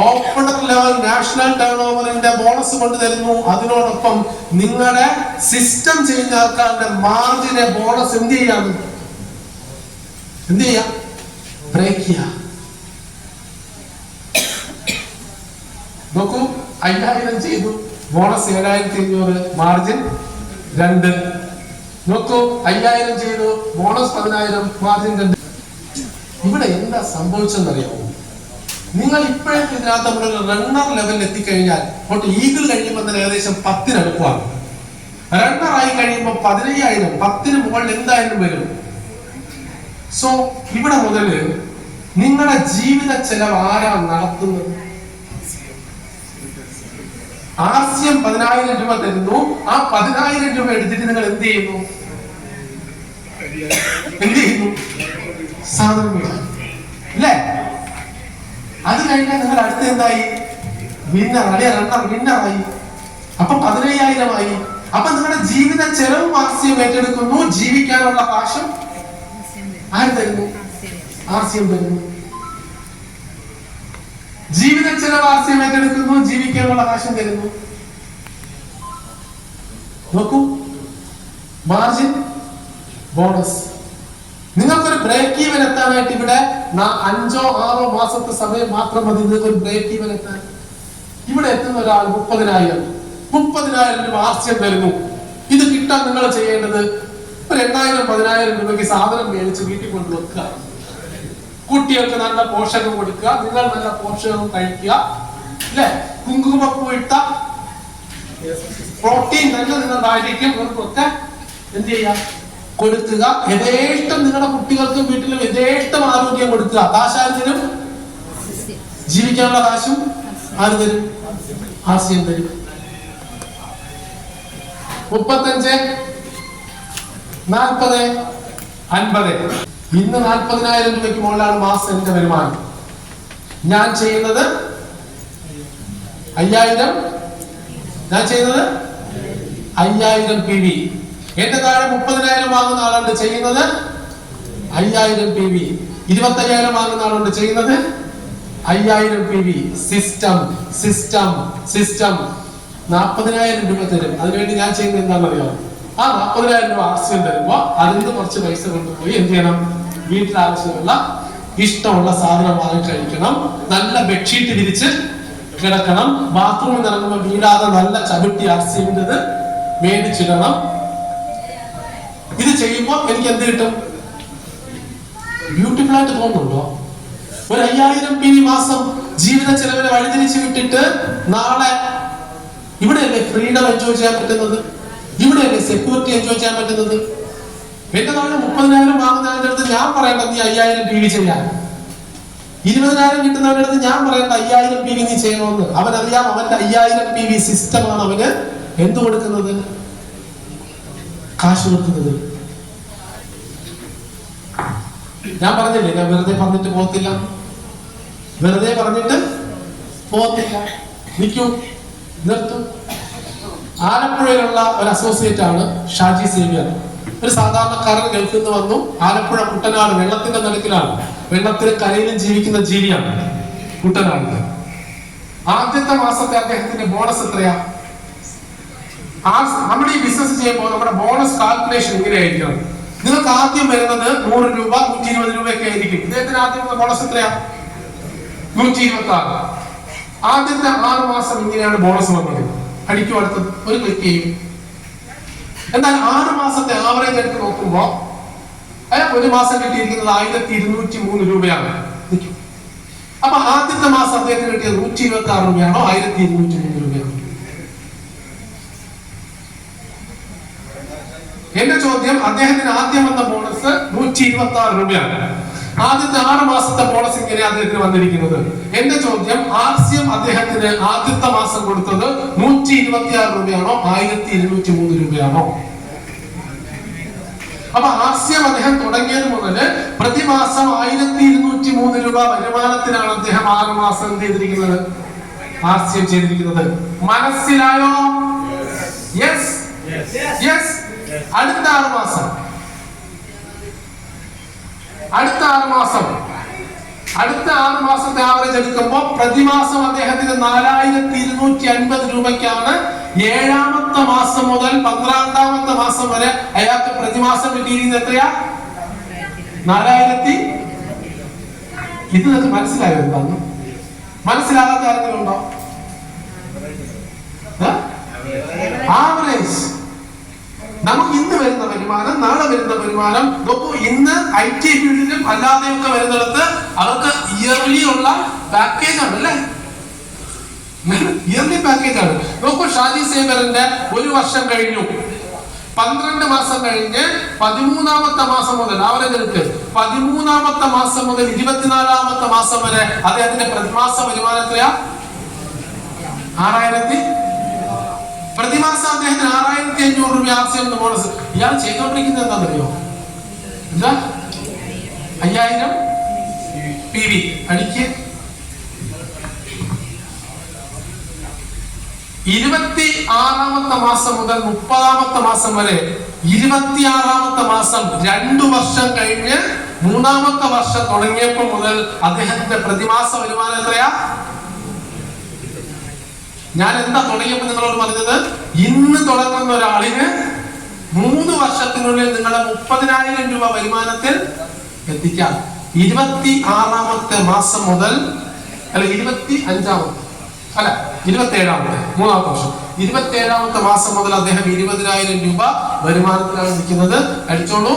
ഓപ്പണർ ലെവൽ നാഷണൽ ടേൺ ഓവറിന്റെ ബോണസ് കൊണ്ട് തരുന്നു. അതിനോടൊപ്പം നിങ്ങളുടെ സിസ്റ്റം ചെയ്യുന്ന ആൾക്കാരുടെ മാർജിനെ ബോണസ് എന്ത് ചെയ്യാം? ബ്രേക്ക് ചെയ്യാം. നോക്കൂ, 5000 ചെയ്തു, ബോണസ് 7500, മാർജിൻ 2. നോക്കൂ, 5000 ചെയ്തു, ബോണസ് 10000, മാർജിൻ 2. ഇവിടെ എന്താ സംഭവിച്ചെന്നറിയാമോ? നിങ്ങൾ ഇപ്പോഴത്തെ ഇതിനകത്ത് നമ്മളൊരു റണ്ണർ ലെവലിൽ എത്തിക്കഴിഞ്ഞാൽ ഈഗിൾ കഴിയുമ്പോൾ തന്നെ ഏകദേശം 10 അടുപ്പാണ്. റണ്ണറായി കഴിയുമ്പോൾ 15000, 10 മുകളിൽ എന്തായാലും വരും. സോ ഇവിടെ മുതല് നിങ്ങളുടെ ജീവിത ചെലവ് ആരാണ് നടത്തുന്നത്? RCM 10000 രൂപ തരുന്നു. ആ 10000 രൂപ എടുത്തിട്ട് നിങ്ങൾ എന്ത് ചെയ്യുന്നു? സാധനം അല്ലേ? അത് കഴിഞ്ഞാൽ നിങ്ങൾ അടുത്ത എന്തായി? വിന്നർ, അല്ലെ റണ്ണർ വിന്നറായി. അപ്പൊ 15000 ആയി. അപ്പൊ നിങ്ങളുടെ ജീവിത ചെലവും RCM ഏറ്റെടുക്കുന്നു. ജീവിക്കാനുള്ള കാശും ആര് തരുന്നു? RCM തരുന്നു. ജീവിത ചെലവ് RCM ഏറ്റെടുക്കുന്നു, ജീവിക്കാനുള്ള കാശം തരുന്നു. നോക്കൂ, മാർജിൻ, ബോണസ്. നിങ്ങൾക്കൊരു ബ്രേക്ക് ഈവൻ എത്താനായിട്ട് ഇവിടെ 5-6 മാസത്തെ സമയം മാത്രം മതി. നിങ്ങൾക്ക് ഒരു ബ്രേക്ക് ഈവൻ എത്താൻ. ഇവിടെ എത്തുന്ന ഒരാൾ 30,000 രൂപ RCM തരുന്നു. ഇത് കിട്ടാൻ നിങ്ങൾ ചെയ്യേണ്ടത് ഒരു 8,000-10,000 രൂപയ്ക്ക് സാധനം മേടിച്ച് വീട്ടിൽ കൊണ്ട് വെക്കുക. കുട്ടികൾക്ക് നല്ല പോഷകം കൊടുക്കുക, നിങ്ങൾ നല്ല പോഷകം കഴിക്കുക, അല്ലെ? കുങ്കുമപ്പൂ ഇട്ട പ്രോട്ടീൻ തന്നെ നിങ്ങളുണ്ടായിരിക്കും. ഇവർക്കൊക്കെ എന്ത് ചെയ്യാം? കൊടുക്കുക. യഥേഷ്ടം നിങ്ങളുടെ കുട്ടികൾക്ക് വീട്ടിലും യഥേഷ്ടം ആരോഗ്യം കൊടുക്കുക. കാശ് ആര് തരും? ജീവിക്കാനുള്ള കാശും ആര് തരും? RCM തരും. 35, 40, 50. ഇന്ന് 40,000 രൂപയ്ക്ക് മുകളിലാണ് മാസം എന്റെ വരുമാനം. ഞാൻ ചെയ്യുന്നത് 5000. ഞാൻ ചെയ്യുന്നത് 5000 PV. എന്റെ താഴെ 30,000 വാങ്ങുന്ന ആളുണ്ട്, ചെയ്യുന്നത് 5000 PV. 25,000 വാങ്ങുന്ന ആളുണ്ട്, ചെയ്യുന്നത് 5000 PV. സിസ്റ്റം 40,000 രൂപ തരും. അതിനുവേണ്ടി ഞാൻ ചെയ്യുന്നത് എന്താണെന്നറിയാമോ? ആ 40,000 രൂപ RCM തരുമ്പോ അതിൽ നിന്ന് കുറച്ച് പൈസ കൊണ്ടുപോയി എന്ത് ചെയ്യണം? വീട്ടിൽ ആവശ്യമുള്ള ഇഷ്ടമുള്ള സാധനം വാങ്ങി കഴിക്കണം. നല്ല ബെഡ്ഷീറ്റ് വിരിച്ച് കിടക്കണം. ബാത്റൂമിൽ ഇറങ്ങുമ്പോൾ വീടാതെ നല്ല ചവിട്ടി RCMൻ്റെത് മേടിച്ചിടണം. ഇത് ചെയ്യുമ്പോൾ എനിക്ക് എന്ത് കിട്ടും? ബ്യൂട്ടിഫുൾ ആയിട്ട് തോന്നുന്നുണ്ടോ? ഒരു 5000 PV മാസം ജീവിത ചെലവിനെ വഴിതിരിച്ചു വിട്ടിട്ട് നാളെ ഇവിടെയല്ലേ ഫ്രീഡം എൻജോയ് ചെയ്യാൻ പറ്റുന്നത്? ഇവിടെയല്ലേ സെക്യൂരിറ്റി എൻജോയ് ചെയ്യാൻ പറ്റുന്നത്? എന്റെ നാളെ 30,000 വാങ്ങുന്നതിന്റെ അടുത്ത് ഞാൻ പറയേണ്ട നീ 5000 PV ചെയ്യാൻ. 20,000 കിട്ടുന്നവരുടെ അടുത്ത് ഞാൻ പറയേണ്ട 5000 PV നീ ചെയ്യണമെന്ന്. അവനറിയാം അവന്റെ 5000 PV സിസ്റ്റമാണ് അവന് എന്ത് കൊടുക്കുന്നത്? കാശ് കൊടുക്കുന്നത്. ഞാൻ പറഞ്ഞില്ലേ, ഞാൻ വെറുതെ പറഞ്ഞിട്ട് പോകത്തില്ല. വെറുതെ പറഞ്ഞിട്ട് പോകത്തില്ല. നിൽക്കൂ, നിർത്തും. ആലപ്പുഴയിലുള്ള ഒരു അസോസിയേറ്റ് ആണ് ഷാജി സേവ്യർ. ഒരു സാധാരണക്കാരൻ ഗൾഫിൽ നിന്ന് വന്നു. ആലപ്പുഴ കുട്ടനാട് വെള്ളത്തിന്റെ നടുക്കിലാണ്. വെള്ളത്തിലും കരയിലും ജീവിക്കുന്ന ജീവിയാണ് കുട്ടനാട്. ആദ്യത്തെ മാസത്തെ അദ്ദേഹത്തിന്റെ ബോണസ് എത്രയാ? നമ്മുടെ ഈ ബിസിനസ് ചെയ്യുമ്പോൾ നമ്മുടെ ബോണസ് കാൽക്കുലേഷൻ ഇങ്ങനെയായിരിക്കണം. നിങ്ങൾക്ക് ആദ്യം വരുന്നത് 100 രൂപ, 120 രൂപയൊക്കെ ആയിരിക്കും. ഇദ്ദേഹത്തിന് ആദ്യം ബോണസ് എത്രയാ? 126. ആദ്യത്തെ 6 മാസം ഇങ്ങനെയാണ് ബോണസ് വന്നത്. അടിക്കും, അടുത്തത് ഒരു ക്ലിക്ക് ചെയ്യും. എന്നാൽ 6 മാസത്തെ ആവറേജ് എടുത്ത് നോക്കുമ്പോ അയാൾക്ക് ഒരു മാസം കിട്ടിയിരിക്കുന്നത് 1203 രൂപയാണ്. അപ്പൊ ആദ്യത്തെ മാസം അദ്ദേഹത്തിന് കിട്ടിയത് 126 രൂപയാണോ 1203 രൂപയാണോ? എന്റെ ചോദ്യം, അദ്ദേഹത്തിന് ആദ്യം വന്ന ബോണസ് 126 രൂപയാണ്. ആദ്യത്തെ 6 മാസത്തെ ബോണസ് ഇങ്ങനെ അദ്ദേഹത്തിന് വന്നിരിക്കുന്നത്. എന്റെ ചോദ്യം, ആർസിഎം അദ്ദേഹത്തിന് ആദ്യത്തെ മാസം കൊടുത്തത് 126 രൂപയാണോ 1203 രൂപയാണോ? അപ്പൊ ആർസിഎം അദ്ദേഹം തുടങ്ങിയത് മുതൽ പ്രതിമാസം 1203 രൂപ വരുമാനത്തിനാണ് അദ്ദേഹം 6 മാസം എന്ത് ചെയ്തിരിക്കുന്നത്? ആർസിഎം ചെയ്തിരിക്കുന്നത്. മനസ്സിലായോ? Yes yes. അടുത്ത 6 മാസം, അടുത്ത 6 മാസത്തെ ആവറേജ് എടുക്കുമ്പോൾ പ്രതിമാസം അദ്ദേഹത്തിന് 4250 രൂപയ്ക്കാണ് 7ാമത്തെ മാസം മുതൽ 12ാമത്തെ മാസം വരെ അയാൾക്ക് പ്രതിമാസം കിട്ടിയിരിക്കുന്നത്. എത്രയാ? 4000. ഇത് നിങ്ങൾക്ക് മനസ്സിലായോ? എന്താന്ന് മനസ്സിലാകാത്ത ആരെങ്കിലും ഉണ്ടോ? ആവറേജ്. നമുക്ക് ഇന്ന് വരുന്ന വരുമാനം, നാളെ വരുന്ന വരുമാനം നോക്കൂ. ഇന്ന് IT ഫീൽഡിലും അല്ലാതെയൊക്കെ വരുന്നിടത്ത് അവർക്ക് ഇയർലി ഉള്ള പാക്കേജ് ആണ് അല്ലേ? ഇയർലി പാക്കേജ് ആണ്. നോക്കൂ, ഷാജി സേവറിന്റെ 1 വർഷം കഴിഞ്ഞു, 12 മാസം കഴിഞ്ഞ് 13ാമത്തെ മാസം മുതൽ ആവറേജ് എടുക്ക്, 13ാമത്തെ മാസം മുതൽ 24ാമത്തെ മാസം വരെ അദ്ദേഹത്തിന്റെ പ്രതിമാസ വരുമാനം എത്രയാ? 6000. പ്രതിമാസം അദ്ദേഹത്തിന് 6500 രൂപ ആർസിഎം ബോണസ്. ഇയാൾ ചെയ്തോണ്ടിരിക്കുന്നത് എന്താണെന്നറിയോ? എന്താ? 5000 PV അടിക്ക്. 26ാമത്തെ മാസം മുതൽ 30ാമത്തെ മാസം വരെ 26ാമത്തെ മാസം 2 വർഷം കഴിഞ്ഞ് 3ാമത്തെ വർഷം തുടങ്ങിയപ്പോൾ മുതൽ അദ്ദേഹത്തിന്റെ പ്രതിമാസ വരുമാനം എത്രയാ? ഞാൻ എന്താ തുടങ്ങിയപ്പോൾ നിങ്ങളോട് പറഞ്ഞത്, ഇന്ന് തുടങ്ങുന്ന ഒരാളിന് 3 വർഷത്തിനുള്ളിൽ നിങ്ങളെ 30,000 രൂപ വരുമാനത്തിൽ എത്തിക്കാം. 26ാമത്തെ മാസം മുതൽ, അല്ല 25ാമത്തെ, അല്ല 27ാമത്തെ, 3ാമത്തെ വർഷം 27ാമത്തെ മാസം മുതൽ അദ്ദേഹം 20,000 രൂപ വരുമാനത്തിലാണ് നിൽക്കുന്നത്. അടിച്ചോളൂ.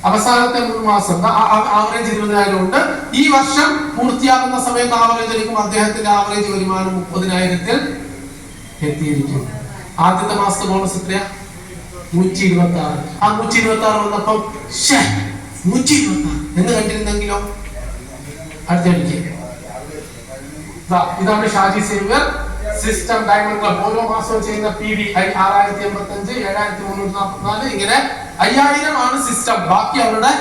അവസാനത്തെ 3 മാസം ആവറേജ് 20,000 ഉണ്ട്. ഈ വർഷം പൂർത്തിയാകുന്ന സമയത്ത് ആവറേജ് എടുക്കുമ്പോൾ അദ്ദേഹത്തിന്റെ ആവറേജ് വരുമാനം 30,000-ൽ എത്തിയിരിക്കും. ആദ്യത്തെ മാസത്തെ ബോണസ് എത്രയാ? 126. ആ 126 വന്നപ്പം 126 എന്ന് കണ്ടിരുന്നെങ്കിലോ? അടുത്തടിക്ക്. ഇതാണ് Shaji Xavier system diamond club. ഓരോ മാസവും ചെയ്യുന്ന PV 6085, 7344, ഇങ്ങനെ 5000 ആണ് സിസ്റ്റം. ബാക്കി അവരുടെ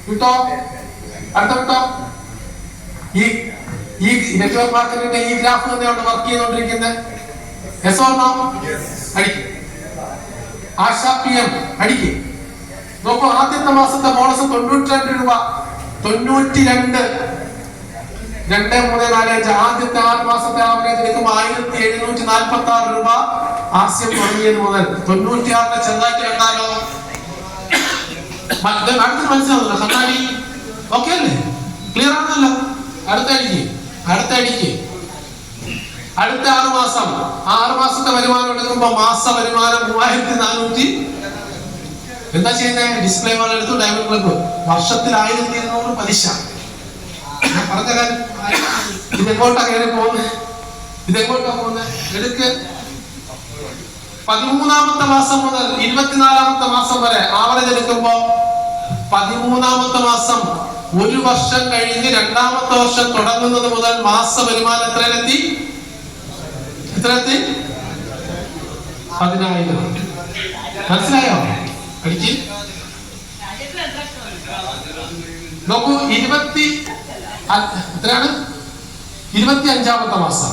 കിട്ടോ? അടുത്ത കിട്ടോ? ഈ നെറ്റ്വർക്ക് മാർക്കറ്റിന്റെ ഈ ഗ്രാഫ് തന്നെയാണ് വർക്ക് ചെയ്തുകൊണ്ടിരിക്കുന്നത്. Yes or no? അടിക്ക്. ആശ PM അടിക്ക്. നോക്കൂ, ആദ്യത്തെ മാസത്തെ ബോണസ് 92 രൂപ. 92, 2, 3, 4, 5. ആദ്യത്തെ 6 മാസത്തെ ആവറേജ് എടുക്കുമ്പോൾ 1746 രൂപ ആർസിഎം തുടങ്ങിയത് മുതൽ. 96 ചെറുതാക്കി കണ്ടാലോ? അടുത്ത് മനസ്സിലാവുന്നല്ലോ? കണ്ണാടി ഓക്കെ അല്ലേ? ക്ലിയർ ആണല്ലോ? അടുത്തടിക്ക്. അടുത്ത 6 മാസം, 6 മാസത്തെ വരുമാനം എടുക്കുമ്പോൾ മാസ വരുമാനം 3400. എന്താ ചെയ്യുന്നത്? ഡിസ്പ്ലേ വാൾ എടുത്തു, ഡയമണ്ട് ക്ലബ്. വർഷത്തിൽ 1200 പലിശ. ഞാൻ പറഞ്ഞ കാര്യം ഇതെങ്ങോട്ടാ കയറി പോകുന്നത്? എടുക്ക്. 13ാമത്തെ മാസം മുതൽ 24ാമത്തെ മാസം വരെ ആവറേജ് എടുക്കുമ്പോ 13ാമത്തെ മാസം 1 വർഷം കഴിഞ്ഞ് 2ാമത്തെ വർഷം തുടങ്ങുന്നത് മുതൽ മാസ വരുമാനം എത്രയിലെത്തി? 10,000. മനസ്സിലായോ? അടിക്ക്. നോക്കൂ, എത്രയാണ്? 25ാമത്തെ മാസം.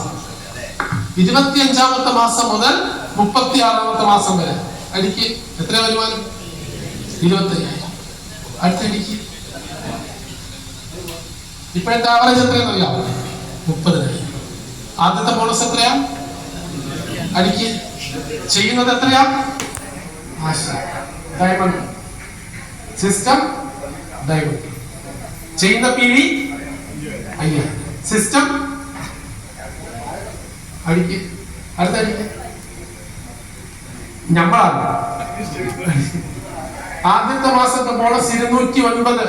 25ാമത്തെ മാസം മുതൽ 36ാമത്തെ മാസം വരെ അടിക്ക്. എത്ര വരുമാനം? 25,000. അടുത്തടിക്ക്. ഇപ്പോഴത്തെ ആവറേജ് എത്രയാണെന്ന് അറിയാം? 30,000. ആദ്യത്തെ ബോണസ് എത്രയാ? അടിക്ക്. ചെയ്യുന്നത് എത്രയാ? Diamond system diamond. ചെയ്യുന്ന PV 5000. സിസ്റ്റം അടിക്ക്. അടുത്തടിക്ക്. ഞമ്മളാണ്. ആദ്യത്തെ മാസത്തെ ബോണസ് 209.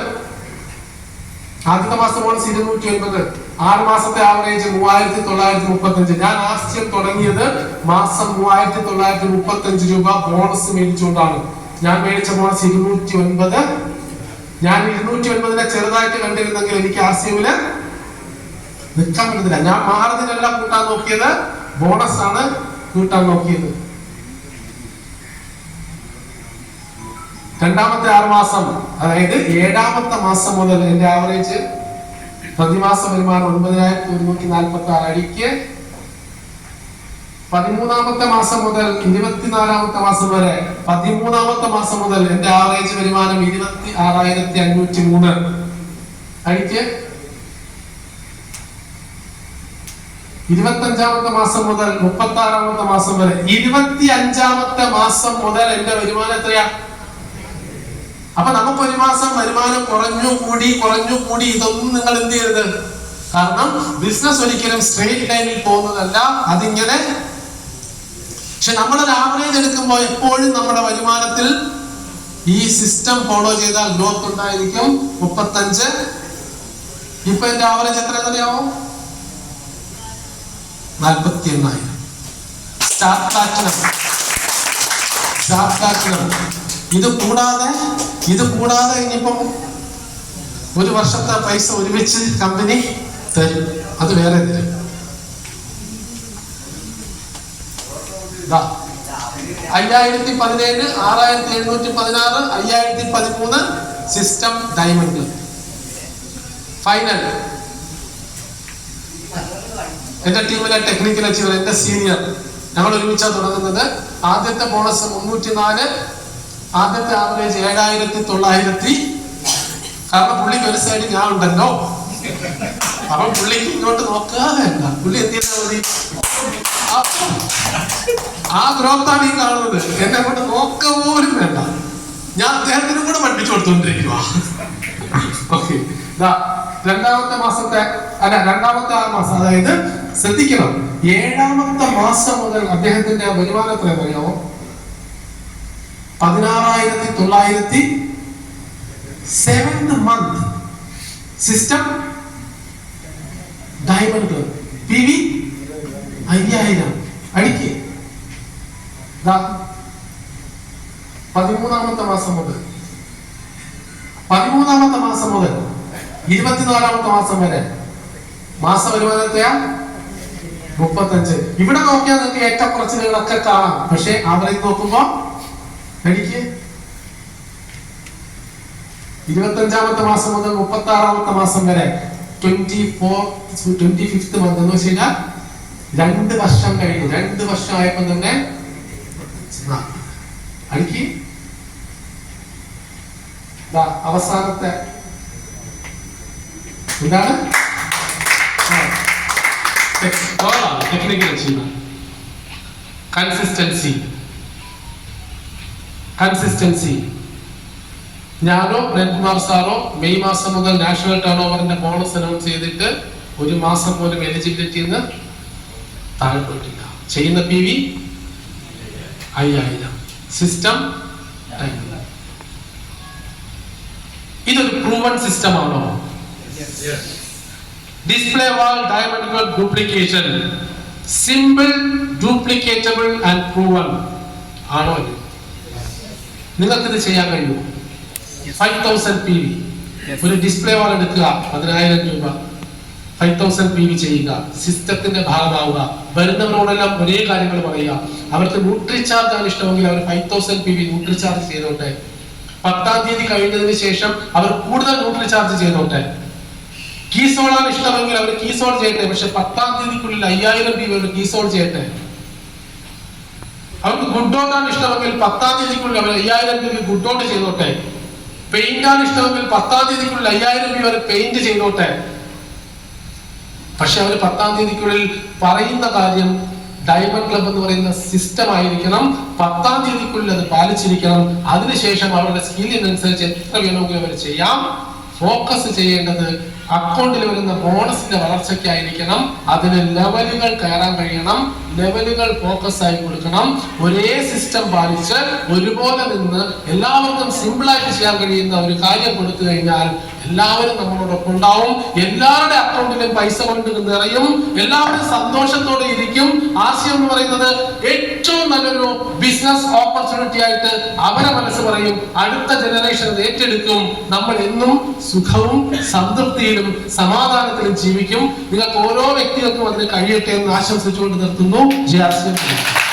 ആദ്യത്തെ മാസത്തെ ബോണസ് 209. 6 മാസത്തെ ആവറേജ് 3935. ഞാൻ ആർസിഎം തുടങ്ങിയത് മാസം 3935 രൂപ ബോണസ് മേടിച്ചുകൊണ്ടാണ്. ഞാൻ മേടിച്ച ബോണസ് 209. ഞാൻ 209 ചെറുതായിട്ട് കണ്ടിരുന്നെങ്കിൽ എനിക്ക് RCMല് നിൽക്കാൻ പറ്റത്തില്ല. ഞാൻ മാറുന്നതിനെല്ലാം കൂട്ടാൻ നോക്കിയത്, ബോണസ് ആണ് കൂട്ടാൻ നോക്കിയത്. രണ്ടാമത്തെ 6 മാസം, അതായത് 7ാമത്തെ മാസം മുതൽ എന്റെ ആവറേജ് പ്രതിമാസ വരുമാനം 9146 അടിക്ക് 13ാമത്തെ മാസം മുതൽ 24ാമത്തെ മാസം വരെ 13ാമത്തെ മാസം മുതൽ എന്റെ ആവറേജ് വരുമാനം 26503 അടിക്ക് 25ാമത്തെ മാസം മുതൽ 36ാമത്തെ മാസം വരെ 25ാമത്തെ മാസം മുതൽ എന്റെ വരുമാനം എത്രയാ? അപ്പൊ നമുക്ക് ഒരു മാസം വരുമാനം കുറഞ്ഞു കൂടി ഇതൊന്നും നിങ്ങൾ എന്ത് ചെയ്യരുത്. കാരണം ബിസിനസ് ഒരിക്കലും സ്ട്രെയിറ്റ് ലൈനിൽ പോകുന്നതല്ല, അതിങ്ങനെ. പക്ഷെ നമ്മളൊരു ആവറേജ് എടുക്കുമ്പോൾ എപ്പോഴും നമ്മുടെ വരുമാനത്തിൽ ഈ സിസ്റ്റം ഫോളോ ചെയ്താൽ ഗ്രോത്ത് ഉണ്ടായിരിക്കും. 35. ഇപ്പൊ എന്റെ ആവറേജ് എത്ര അറിയാമോ? 48,000. Start platinum. ഇത് കൂടാതെ ഇനിയിപ്പം ഒരു വർഷത്തെ പൈസ ഒരുമിച്ച് കമ്പനി തരും, അത് വേറെ തരും. 5017, 6716, 5013 സിസ്റ്റം ഡയമണ്ട് ഫൈനൽ. എന്റെ ടീമിലെ ടെക്നിക്കൽ അച്ചീവർ, എന്റെ സീനിയർ, ഞങ്ങൾ ഒരുമിച്ചാണ് തുടങ്ങുന്നത്. ആദ്യത്തെ ബോണസ് 304, ആദ്യത്തെ ആവറേജ് 7900. കാരണം പുള്ളിക്ക് ഒരു സൈഡ് ഞാൻ ഉണ്ടല്ലോ, അപ്പൊ പുള്ളിക്ക് ഇങ്ങോട്ട് നോക്കാതെ പുള്ളി എന്ത് ചെയ്താൽ മതി. ആ ഗ്രോത്താണ് ഈ കാണുന്നത്. എന്നെ കൊണ്ട് നോക്ക പോലും വേണ്ട, ഞാൻ അദ്ദേഹത്തിനും കൂടെ പഠിപ്പിച്ചു കൊടുത്തോണ്ടിരിക്കുക. ഓക്കെ, രണ്ടാമത്തെ 6 മാസം, അതായത് ശ്രദ്ധിക്കണം, 7ാമത്തെ മാസം മുതൽ അദ്ദേഹത്തിന്റെ വരുമാനം എത്രയാണെന്ന് അറിയാമോ? 16,900. 7th month system diamond PV 5000 അടിക്ക്. 13ാമത്തെ മാസം മുതൽ 24ാമത്തെ മാസം വരെ മാസ വരുമാനത്തെയാ 35. ഇവിടെ നോക്കിയാൽ നിങ്ങൾക്ക് ഏറ്റക്കുറച്ചിലുകളൊക്കെ കാണാം, പക്ഷെ ആവറേജ് നോക്കുമ്പോ എനിക്ക് 25ാമത്തെ മാസം മുതൽ 36ാമത്തെ മാസം വരെ 25th മന്ത് എന്ന് വെച്ച് കഴിഞ്ഞാൽ 2 വർഷം കഴിഞ്ഞു. 2 വർഷം ആയപ്പോ തന്നെ എനിക്ക് അവസാനത്തെ എന്താണ് ടെക്നിക്കൽ അച്ചീവ്മെന്റ്, കൺസിസ്റ്റൻസി. ഞാനോ പ്രേംകുമാർ സാറോ മെയ് മാസം മുതൽ നാഷണൽ ടേൺ ഓവറിന്റെ ബോണസ് അനൗൺസ് ചെയ്തിട്ട് ഒരു മാസം പോലും എലിജിബിലിറ്റിന്ന് താഴെപ്പെട്ടില്ല. ചെയ്യുന്ന PV 5000. സിസ്റ്റം ഇതൊരു പ്രൂവൺ സിസ്റ്റം ആണോ? Display wall diamond duplication, simple, duplicatable and proven ആണോ? നിങ്ങൾക്കിത് ചെയ്യാൻ കഴിയുമോ? 5000 PV ഒരു ഡിസ്പ്ലേ വാൾ എടുക്കുക, 10,000 രൂപ, 5000 PV ചെയ്യുക, സിസ്റ്റത്തിന്റെ ഭാഗമാവുക. വരുന്നവരോടെല്ലാം ഒരേ കാര്യങ്ങൾ പറയുക. അവർക്ക് ന്യൂട്രിചാർജ് ആണ് ഇഷ്ടമെങ്കിൽ അവർ 5000 PV ന്യൂട്രിചാർജ് ചെയ്തോട്ടെ. 10ാം തീയതി കഴിഞ്ഞതിന് ശേഷം അവർ കൂടുതൽ ന്യൂട്രിചാർജ് ചെയ്തോട്ടെ. കീസോൾ ആണ് ഇഷ്ടമെങ്കിൽ അവർ കീസോൾ ചെയ്യട്ടെ, പക്ഷെ 10ാം തീയതിക്കുള്ളിൽ 5000 PV അവർ കീസോൾ ചെയ്യട്ടെ. അവർക്ക് ഗുഡ് ഔട്ട് ആണ് ഇഷ്ടമെങ്കിൽ 10ാം തീയതിക്കുള്ളിൽ അവർ 5000 PV ഗുഡ് ഔട്ട് ചെയ്തോട്ടെ. പെയിന്റ് ആണ് ഇഷ്ടമെങ്കിൽ 10ാം തീയതിക്കുള്ളിൽ 5000 PV അവർ പെയിന്റ് ചെയ്തോട്ടെ. പക്ഷെ അവർ 10ാം തീയതിക്കുള്ളിൽ പറയുന്ന കാര്യം ഡയമണ്ട് ക്ലബ് എന്ന് പറയുന്ന സിസ്റ്റം ആയിരിക്കണം. 10ാം തീയതിക്കുള്ളിൽ അത് പാലിച്ചിരിക്കണം. അതിനുശേഷം അവരുടെ സ്കില്ലിനനുസരിച്ച് എത്ര വേണമെങ്കിലും അവർ ചെയ്യാം. ഫോക്കസ് ചെയ്യേണ്ടത് അക്കൗണ്ടിൽ വരുന്ന ബോണസിന്റെ വളർച്ചയ്ക്കായിരിക്കണം. അതിന് ലെവലുകൾ കയറാൻ കഴിയണം, ലെവലുകൾ ഫോക്കസ് ആയി കൊടുക്കണം. ഒരേ സിസ്റ്റം പാലിച്ച് ഒരുപോലെ നിന്ന് എല്ലാവർക്കും സിമ്പിൾ ആയിട്ട് ചെയ്യാൻ കഴിയുന്ന ഒരു കാര്യം കൊടുത്തു കഴിഞ്ഞാൽ എല്ലാവരും നമ്മളോടൊപ്പം ഉണ്ടാവും. എല്ലാവരുടെ അക്കൗണ്ടിലും പൈസ കൊണ്ട് നിറയും, എല്ലാവരും സന്തോഷത്തോടെ ഇരിക്കും. ആശയം എന്ന് പറയുന്നത് ഏറ്റവും നല്ലൊരു ബിസിനസ് ഓപ്പർച്യൂണിറ്റി ആയിട്ട് അവരെ മനസ്സ് പറയും. അടുത്ത ജനറേഷൻ ഏറ്റെടുക്കും. നമ്മൾ എന്നും സുഖവും സംതൃപ്തിയിലും സമാധാനത്തിലും ജീവിക്കും. നിങ്ങൾക്ക് ഓരോ വ്യക്തികൾക്കും അതിന് കഴിയട്ടെ എന്ന് ആശംസിച്ചുകൊണ്ട് നിർത്തുന്നു. ജയ.